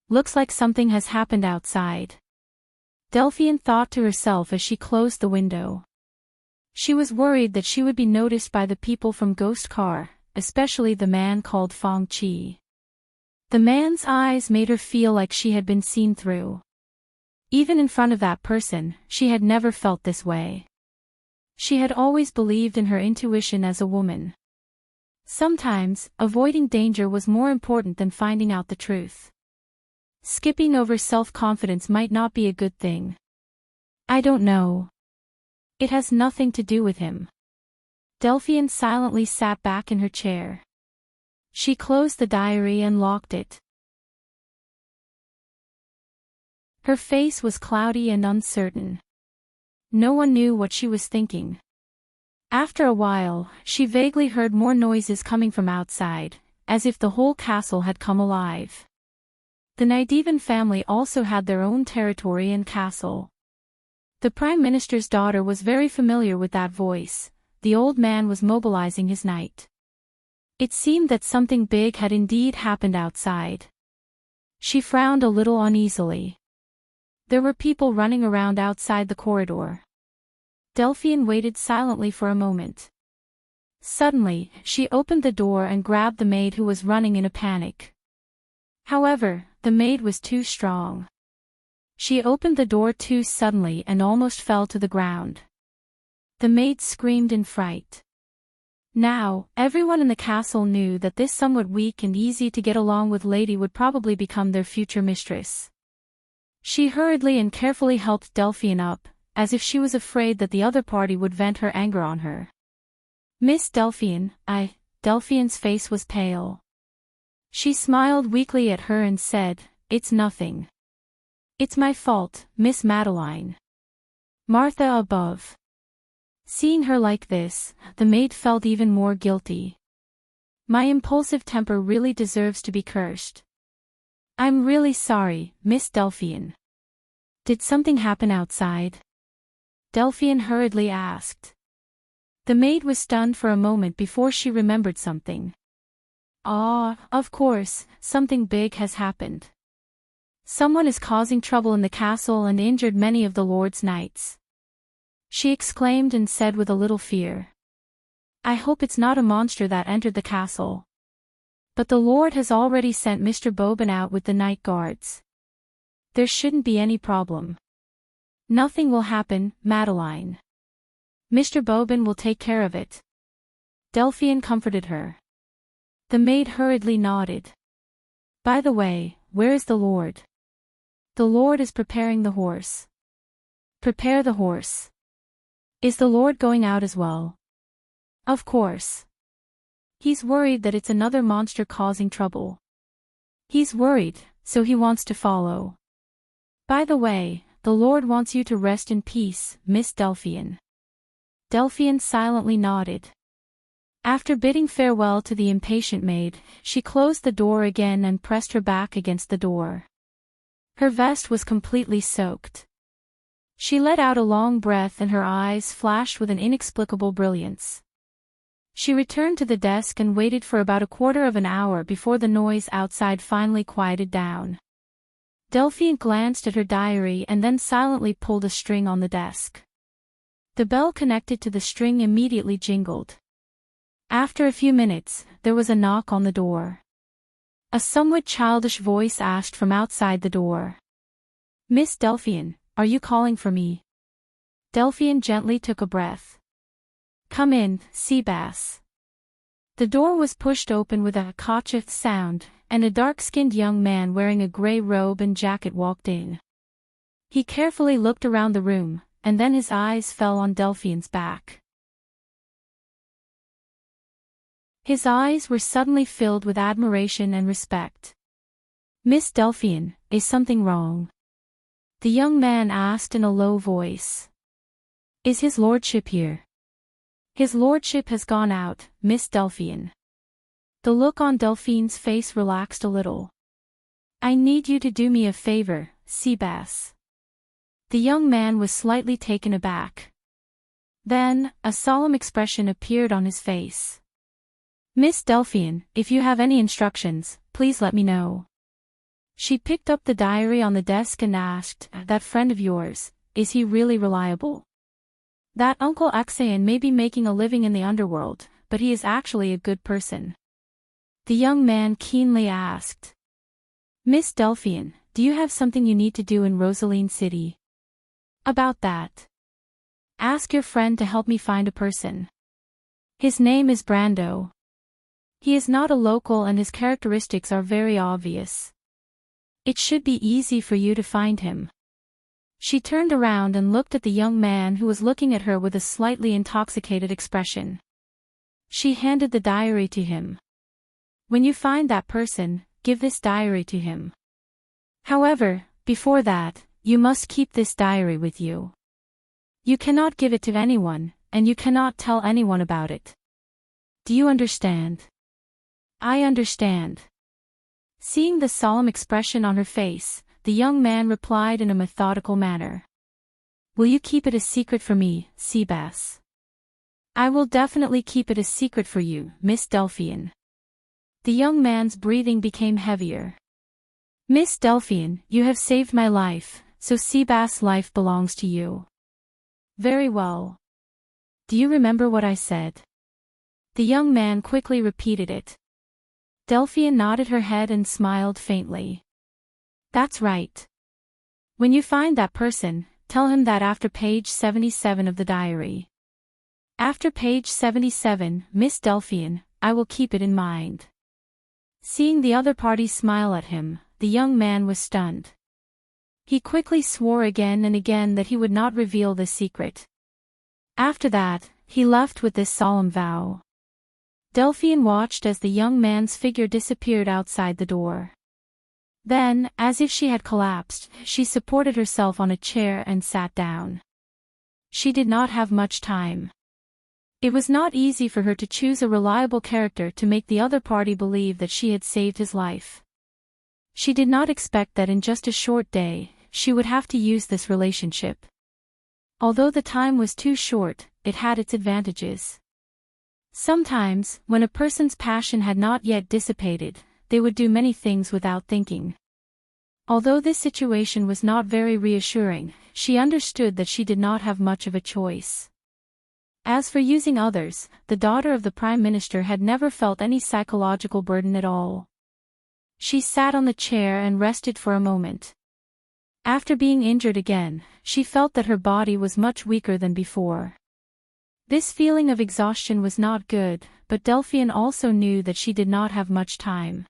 Looks like something has happened outside. Delphine thought to herself as she closed the window. She was worried that she would be noticed by the people from Ghost Car, especially the man called Fong Chi. The man's eyes made her feel like she had been seen through. Even in front of that person, she had never felt this way. She had always believed in her intuition as a woman. Sometimes, avoiding danger was more important than finding out the truth. Skipping over self-confidence might not be a good thing. I don't know. It has nothing to do with him. Delphine silently sat back in her chair. She closed the diary and locked it. Her face was cloudy and uncertain. No one knew what she was thinking. After a while, she vaguely heard more noises coming from outside, as if the whole castle had come alive. The Nidevan family also had their own territory and castle. The Prime Minister's daughter was very familiar with that voice. The old man was mobilizing his knight. It seemed that something big had indeed happened outside. She frowned a little uneasily. There were people running around outside the corridor. Delphine waited silently for a moment. Suddenly, she opened the door and grabbed the maid who was running in a panic. However, the maid was too strong. She opened the door too suddenly and almost fell to the ground. The maid screamed in fright. Now, everyone in the castle knew that this somewhat weak and easy to get along with lady would probably become their future mistress. She hurriedly and carefully helped Delphine up, as if she was afraid that the other party would vent her anger on her. Miss Delphine, Delphine's face was pale. She smiled weakly at her and said, "It's nothing. It's my fault, Miss Madeline. Martha above." Seeing her like this, the maid felt even more guilty. My impulsive temper really deserves to be cursed. I'm really sorry, Miss Delphine. Did something happen outside? Delphine hurriedly asked. The maid was stunned for a moment before she remembered something. Of course, something big has happened. Someone is causing trouble in the castle and injured many of the Lord's knights. She exclaimed and said with a little fear. I hope it's not a monster that entered the castle. But the Lord has already sent Mr. Boban out with the night guards. There shouldn't be any problem. Nothing will happen, Madeline. Mr. Boban will take care of it. Delphine comforted her. The maid hurriedly nodded. By the way, where is the Lord? The Lord is preparing the horse. Prepare the horse. Is the Lord going out as well? Of course. He's worried that it's another monster causing trouble. He's worried, so he wants to follow. By the way, the Lord wants you to rest in peace, Miss Delphine. Delphine silently nodded. After bidding farewell to the impatient maid, she closed the door again and pressed her back against the door. Her vest was completely soaked. She let out a long breath and her eyes flashed with an inexplicable brilliance. She returned to the desk and waited for about a quarter of an hour before the noise outside finally quieted down. Delphine glanced at her diary and then silently pulled a string on the desk. The bell connected to the string immediately jingled. After a few minutes, there was a knock on the door. A somewhat childish voice asked from outside the door. Miss Delphine, are you calling for me? Delphine gently took a breath. Come in, Seabass. The door was pushed open with a cautious sound, and a dark-skinned young man wearing a gray robe and jacket walked in. He carefully looked around the room, and then his eyes fell on Delphine's back. His eyes were suddenly filled with admiration and respect. "Miss Delphian, is something wrong?" the young man asked in a low voice. "Is his lordship here?" "His lordship has gone out, Miss Delphian." The look on Delphine's face relaxed a little. "I need you to do me a favor, Seabass." The young man was slightly taken aback. Then, a solemn expression appeared on his face. "Miss Delphian, if you have any instructions, please let me know." She picked up the diary on the desk and asked, "That friend of yours, is he really reliable?" "That Uncle Axayan may be making a living in the underworld, but he is actually a good person," the young man keenly asked. "Miss Delphian, do you have something you need to do in Rosaline City?" "About that. Ask your friend to help me find a person. His name is Brando. He is not a local and his characteristics are very obvious. It should be easy for you to find him." She turned around and looked at the young man who was looking at her with a slightly intoxicated expression. She handed the diary to him. "When you find that person, give this diary to him. However, before that, you must keep this diary with you. You cannot give it to anyone, and you cannot tell anyone about it. Do you understand?" "I understand." Seeing the solemn expression on her face, the young man replied in a methodical manner. "Will you keep it a secret for me, Seabass?" "I will definitely keep it a secret for you, Miss Delphian." The young man's breathing became heavier. "Miss Delphian, you have saved my life, so Seabass' life belongs to you." "Very well. Do you remember what I said?" The young man quickly repeated it. Delphian nodded her head and smiled faintly. "That's right. When you find that person, tell him that after page 77 of the diary." "After page 77, Miss Delphian, I will keep it in mind." Seeing the other party smile at him, the young man was stunned. He quickly swore again and again that he would not reveal the secret. After that, he left with this solemn vow. Delphian watched as the young man's figure disappeared outside the door. Then, as if she had collapsed, she supported herself on a chair and sat down. She did not have much time. It was not easy for her to choose a reliable character to make the other party believe that she had saved his life. She did not expect that in just a short day, she would have to use this relationship. Although the time was too short, it had its advantages. Sometimes, when a person's passion had not yet dissipated, they would do many things without thinking. Although this situation was not very reassuring, she understood that she did not have much of a choice. As for using others, the daughter of the Prime Minister had never felt any psychological burden at all. She sat on the chair and rested for a moment. After being injured again, she felt that her body was much weaker than before. This feeling of exhaustion was not good, but Delphian also knew that she did not have much time.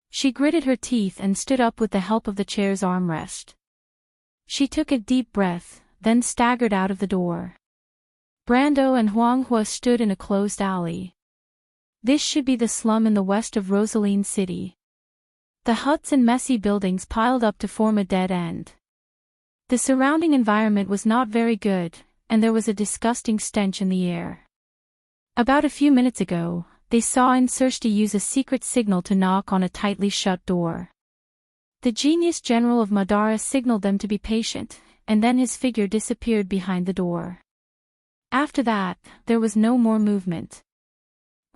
She gritted her teeth and stood up with the help of the chair's armrest. She took a deep breath, then staggered out of the door. Brando and Huanghua stood in a closed alley. This should be the slum in the west of Rosaline City. The huts and messy buildings piled up to form a dead end. The surrounding environment was not very good, and there was a disgusting stench in the air. About a few minutes ago, they saw Immerse use a secret signal to knock on a tightly shut door. The genius general of Madara signaled them to be patient, and then his figure disappeared behind the door. After that, there was no more movement.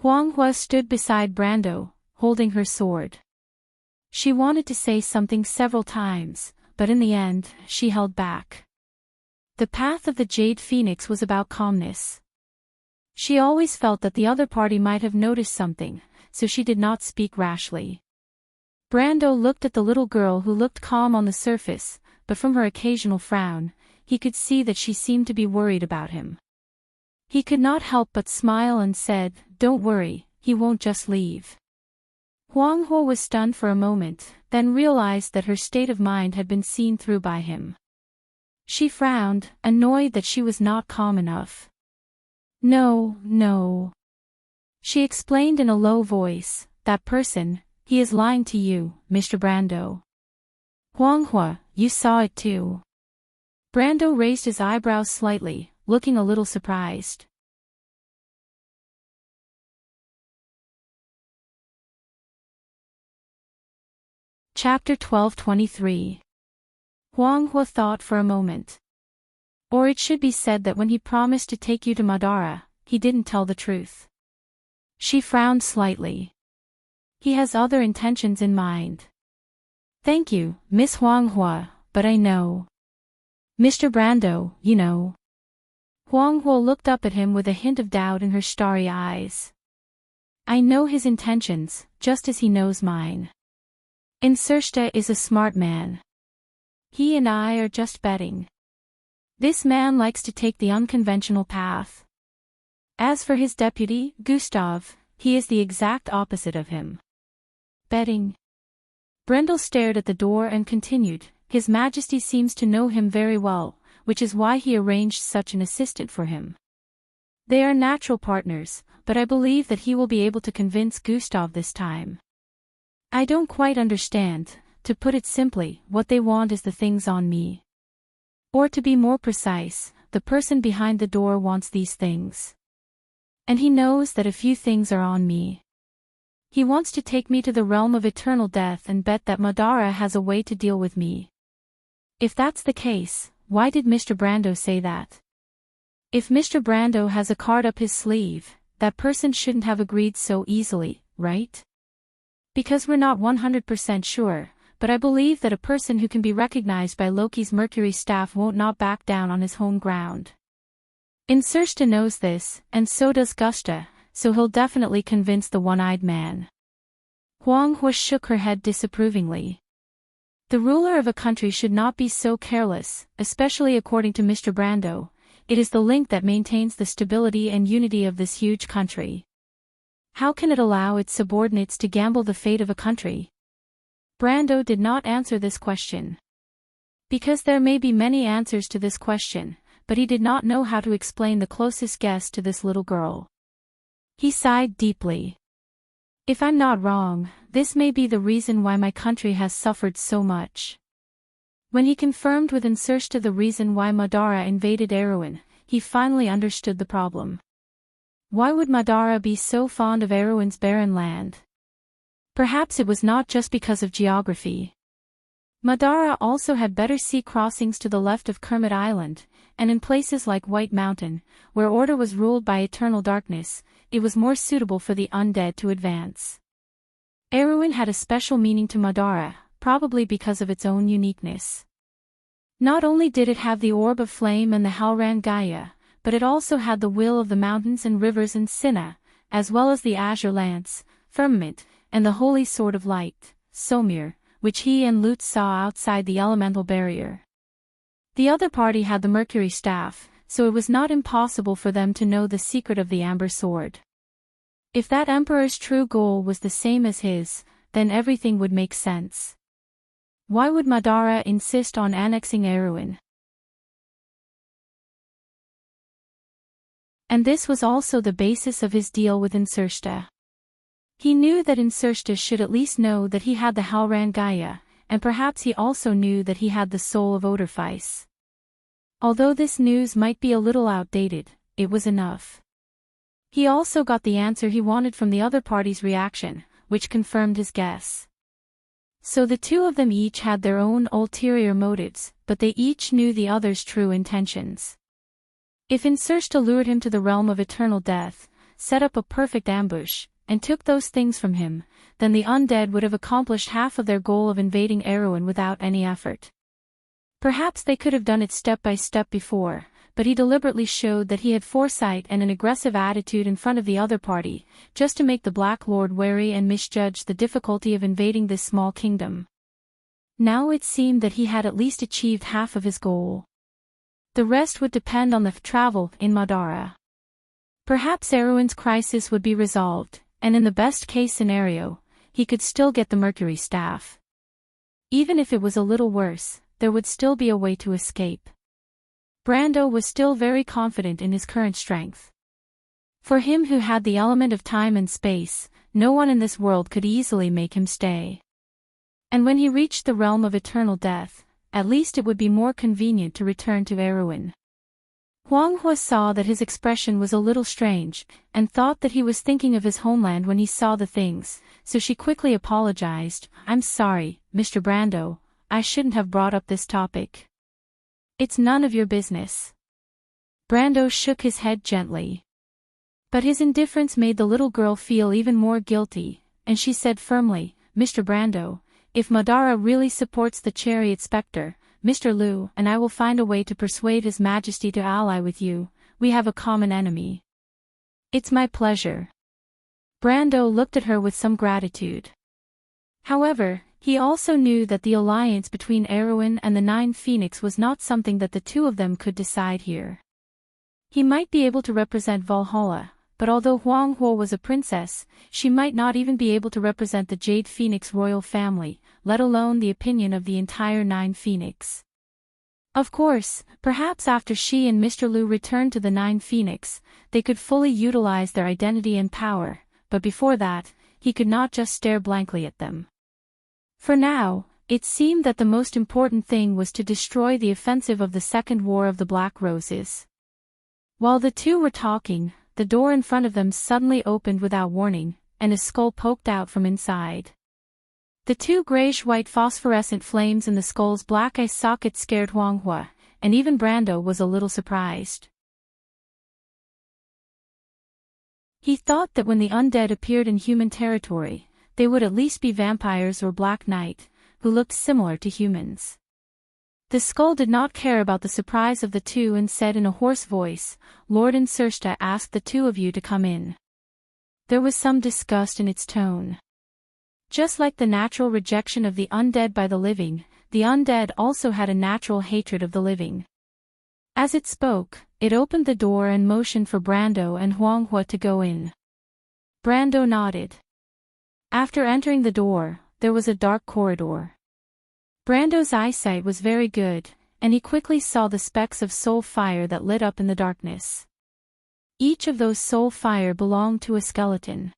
Huanghua stood beside Brando, holding her sword. She wanted to say something several times, but in the end, she held back. The path of the Jade Phoenix was about calmness. She always felt that the other party might have noticed something, so she did not speak rashly. Brando looked at the little girl who looked calm on the surface, but from her occasional frown, he could see that she seemed to be worried about him. He could not help but smile and said, "Don't worry, he won't just leave." Huanghua was stunned for a moment, then realized that her state of mind had been seen through by him. She frowned, annoyed that she was not calm enough. No, no. She explained in a low voice, that person, he is lying to you, Mr. Brando. Huanghua, you saw it too. Brando raised his eyebrows slightly, looking a little surprised. Chapter 12:23. Huanghua thought for a moment. Or it should be said that when he promised to take you to Madara, he didn't tell the truth. She frowned slightly. He has other intentions in mind. Thank you, Miss Huanghua, but I know. Mr. Brando, you know. Huanghua looked up at him with a hint of doubt in her starry eyes. I know his intentions, just as he knows mine. Enrich is a smart man. He and I are just betting. This man likes to take the unconventional path. As for his deputy, Gustav, he is the exact opposite of him. Betting. Brendel stared at the door and continued, His Majesty seems to know him very well, which is why he arranged such an assistant for him. They are natural partners, but I believe that he will be able to convince Gustav this time. I don't quite understand, to put it simply, what they want is the things on me. Or to be more precise, the person behind the door wants these things. And he knows that a few things are on me. He wants to take me to the realm of eternal death and bet that Madara has a way to deal with me. If that's the case, why did Mr. Brando say that? If Mr. Brando has a card up his sleeve, that person shouldn't have agreed so easily, right? Because we're not 100% sure, but I believe that a person who can be recognized by Loki's Mercury staff won't not back down on his home ground. Enrich knows this, and so does Gusta, so he'll definitely convince the one-eyed man. Huanghua shook her head disapprovingly. The ruler of a country should not be so careless, especially according to Mr. Brando. It is the link that maintains the stability and unity of this huge country. How can it allow its subordinates to gamble the fate of a country? Brando did not answer this question. Because there may be many answers to this question, but he did not know how to explain the closest guess to this little girl. He sighed deeply. If I'm not wrong, this may be the reason why my country has suffered so much. When he confirmed with Enrich the reason why Madara invaded Erewhon, he finally understood the problem. Why would Madara be so fond of Erewhon's barren land? Perhaps it was not just because of geography. Madara also had better sea crossings to the left of Kermit Island, and in places like White Mountain, where order was ruled by eternal darkness, it was more suitable for the undead to advance. Erewhon had a special meaning to Madara, probably because of its own uniqueness. Not only did it have the Orb of Flame and the Halran Gaia, but it also had the will of the mountains and rivers and Sinna, as well as the Azure Lance, Firmament, and the Holy Sword of Light, Somir, which he and Lute saw outside the elemental barrier. The other party had the Mercury Staff, so it was not impossible for them to know the secret of the Amber Sword. If that Emperor's true goal was the same as his, then everything would make sense. Why would Madara insist on annexing Erewhon? And this was also the basis of his deal with Enrich. He knew that Enrich should at least know that he had the Halran Gaia, and perhaps he also knew that he had the soul of Oderfeis. Although this news might be a little outdated, it was enough. He also got the answer he wanted from the other party's reaction, which confirmed his guess. So the two of them each had their own ulterior motives, but they each knew the other's true intentions. If Enrich lured him to the realm of eternal death, set up a perfect ambush, and took those things from him, then the undead would have accomplished half of their goal of invading Erewhon without any effort. Perhaps they could have done it step by step before, but he deliberately showed that he had foresight and an aggressive attitude in front of the other party, just to make the Black Lord wary and misjudge the difficulty of invading this small kingdom. Now it seemed that he had at least achieved half of his goal. The rest would depend on the travel in Madara. Perhaps Erewhon's crisis would be resolved, and in the best-case scenario, he could still get the Mercury Staff. Even if it was a little worse, there would still be a way to escape. Brando was still very confident in his current strength. For him who had the element of time and space, no one in this world could easily make him stay. And when he reached the realm of eternal death, at least it would be more convenient to return to Erewhon. Huanghua saw that his expression was a little strange, and thought that he was thinking of his homeland when he saw the things, so she quickly apologized. "I'm sorry, Mr. Brando, I shouldn't have brought up this topic. It's none of your business." Brando shook his head gently. But his indifference made the little girl feel even more guilty, and she said firmly, "Mr. Brando, if Madara really supports the Chariot Spectre, Mr. Liu and I will find a way to persuade His Majesty to ally with you. We have a common enemy." "It's my pleasure." Brando looked at her with some gratitude. However, he also knew that the alliance between Erewhon and the Nine Phoenix was not something that the two of them could decide here. He might be able to represent Valhalla, but although Huanghua was a princess, she might not even be able to represent the Jade Phoenix royal family, let alone the opinion of the entire Nine Phoenix. Of course, perhaps after she and Mr. Liu returned to the Nine Phoenix, they could fully utilize their identity and power, but before that, he could not just stare blankly at them. For now, it seemed that the most important thing was to destroy the offensive of the Second War of the Black Roses. While the two were talking, the door in front of them suddenly opened without warning, and a skull poked out from inside. The two grayish-white phosphorescent flames in the skull's black eye socket scared Huanghua, and even Brando was a little surprised. He thought that when the undead appeared in human territory, they would at least be vampires or Black Knight, who looked similar to humans. The skull did not care about the surprise of the two and said in a hoarse voice, "Lord Insursta asked the two of you to come in." There was some disgust in its tone. Just like the natural rejection of the undead by the living, the undead also had a natural hatred of the living. As it spoke, it opened the door and motioned for Brando and Huanghua to go in. Brando nodded. After entering the door, there was a dark corridor. Brando's eyesight was very good, and he quickly saw the specks of soul fire that lit up in the darkness. Each of those soul fire belonged to a skeleton.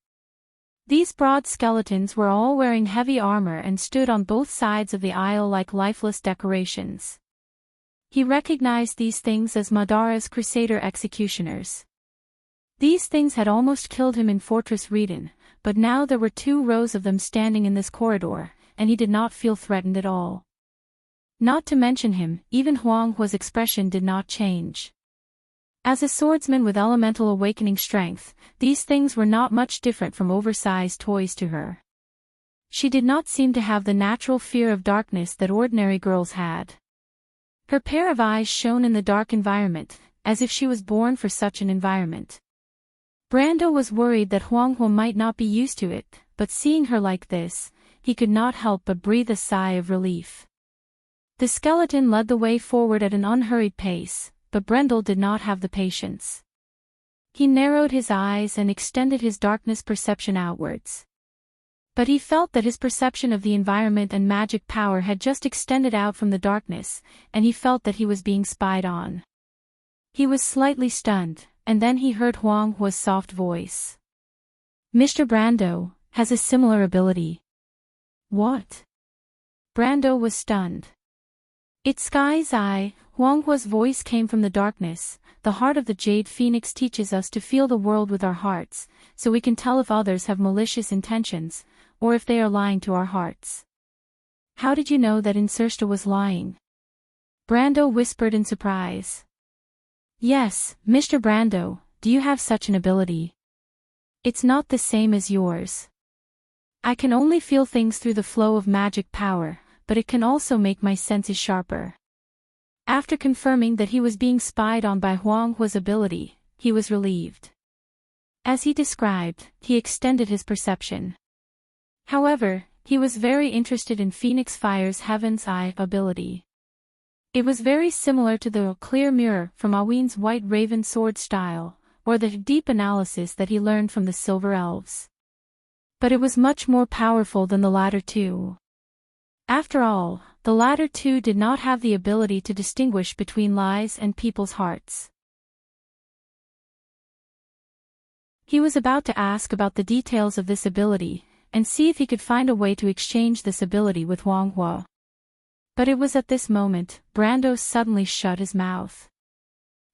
These broad skeletons were all wearing heavy armor and stood on both sides of the aisle like lifeless decorations. He recognized these things as Madara's Crusader executioners. These things had almost killed him in Fortress Reden, but now there were 2 rows of them standing in this corridor, and he did not feel threatened at all. Not to mention him, even Huanghua's expression did not change. As a swordsman with elemental awakening strength, these things were not much different from oversized toys to her. She did not seem to have the natural fear of darkness that ordinary girls had. Her pair of eyes shone in the dark environment, as if she was born for such an environment. Brando was worried that Huanghua might not be used to it, but seeing her like this, he could not help but breathe a sigh of relief. The skeleton led the way forward at an unhurried pace, but Brendel did not have the patience. He narrowed his eyes and extended his darkness perception outwards. But he felt that his perception of the environment and magic power had just extended out from the darkness, and he felt that he was being spied on. He was slightly stunned, and then he heard Huanghua's soft voice. "Mr. Brando has a similar ability." "What?" Brando was stunned. "It's Sky's Eye," Huanghua's voice came from the darkness. "The heart of the Jade Phoenix teaches us to feel the world with our hearts, so we can tell if others have malicious intentions, or if they are lying to our hearts." "How did you know that Insursta was lying?" Brando whispered in surprise. "Yes, Mr. Brando, do you have such an ability?" "It's not the same as yours. I can only feel things through the flow of magic power, but it can also make my senses sharper." After confirming that he was being spied on by Huanghua's ability, he was relieved. As he described, he extended his perception. However, he was very interested in Phoenix Fire's Heaven's Eye ability. It was very similar to the clear mirror from Aween's White Raven sword style, or the deep analysis that he learned from the Silver Elves. But it was much more powerful than the latter two. After all, the latter two did not have the ability to distinguish between lies and people's hearts. He was about to ask about the details of this ability, and see if he could find a way to exchange this ability with Wang Hua. But it was at this moment, Brando suddenly shut his mouth.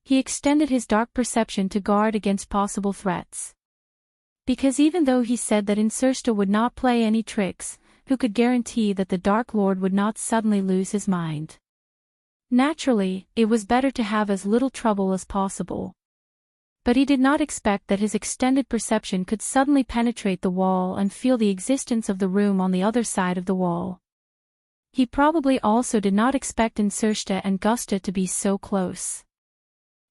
He extended his dark perception to guard against possible threats. Because even though he said that Insursta would not play any tricks, who could guarantee that the Dark Lord would not suddenly lose his mind? Naturally, it was better to have as little trouble as possible. But he did not expect that his extended perception could suddenly penetrate the wall and feel the existence of the room on the other side of the wall. He probably also did not expect Insursta and Gusta to be so close.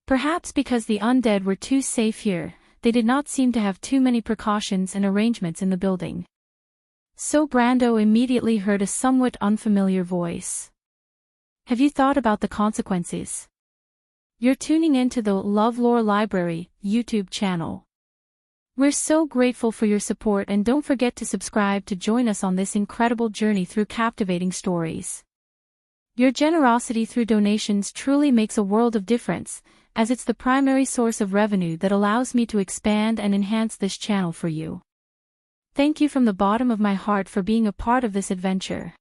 Perhaps because the undead were too safe here, they did not seem to have too many precautions and arrangements in the building. So Brando immediately heard a somewhat unfamiliar voice. Have you thought about the consequences? You're tuning into the LoveLore Library YouTube channel. We're so grateful for your support, and don't forget to subscribe to join us on this incredible journey through captivating stories. Your generosity through donations truly makes a world of difference, as it's the primary source of revenue that allows me to expand and enhance this channel for you. Thank you from the bottom of my heart for being a part of this adventure.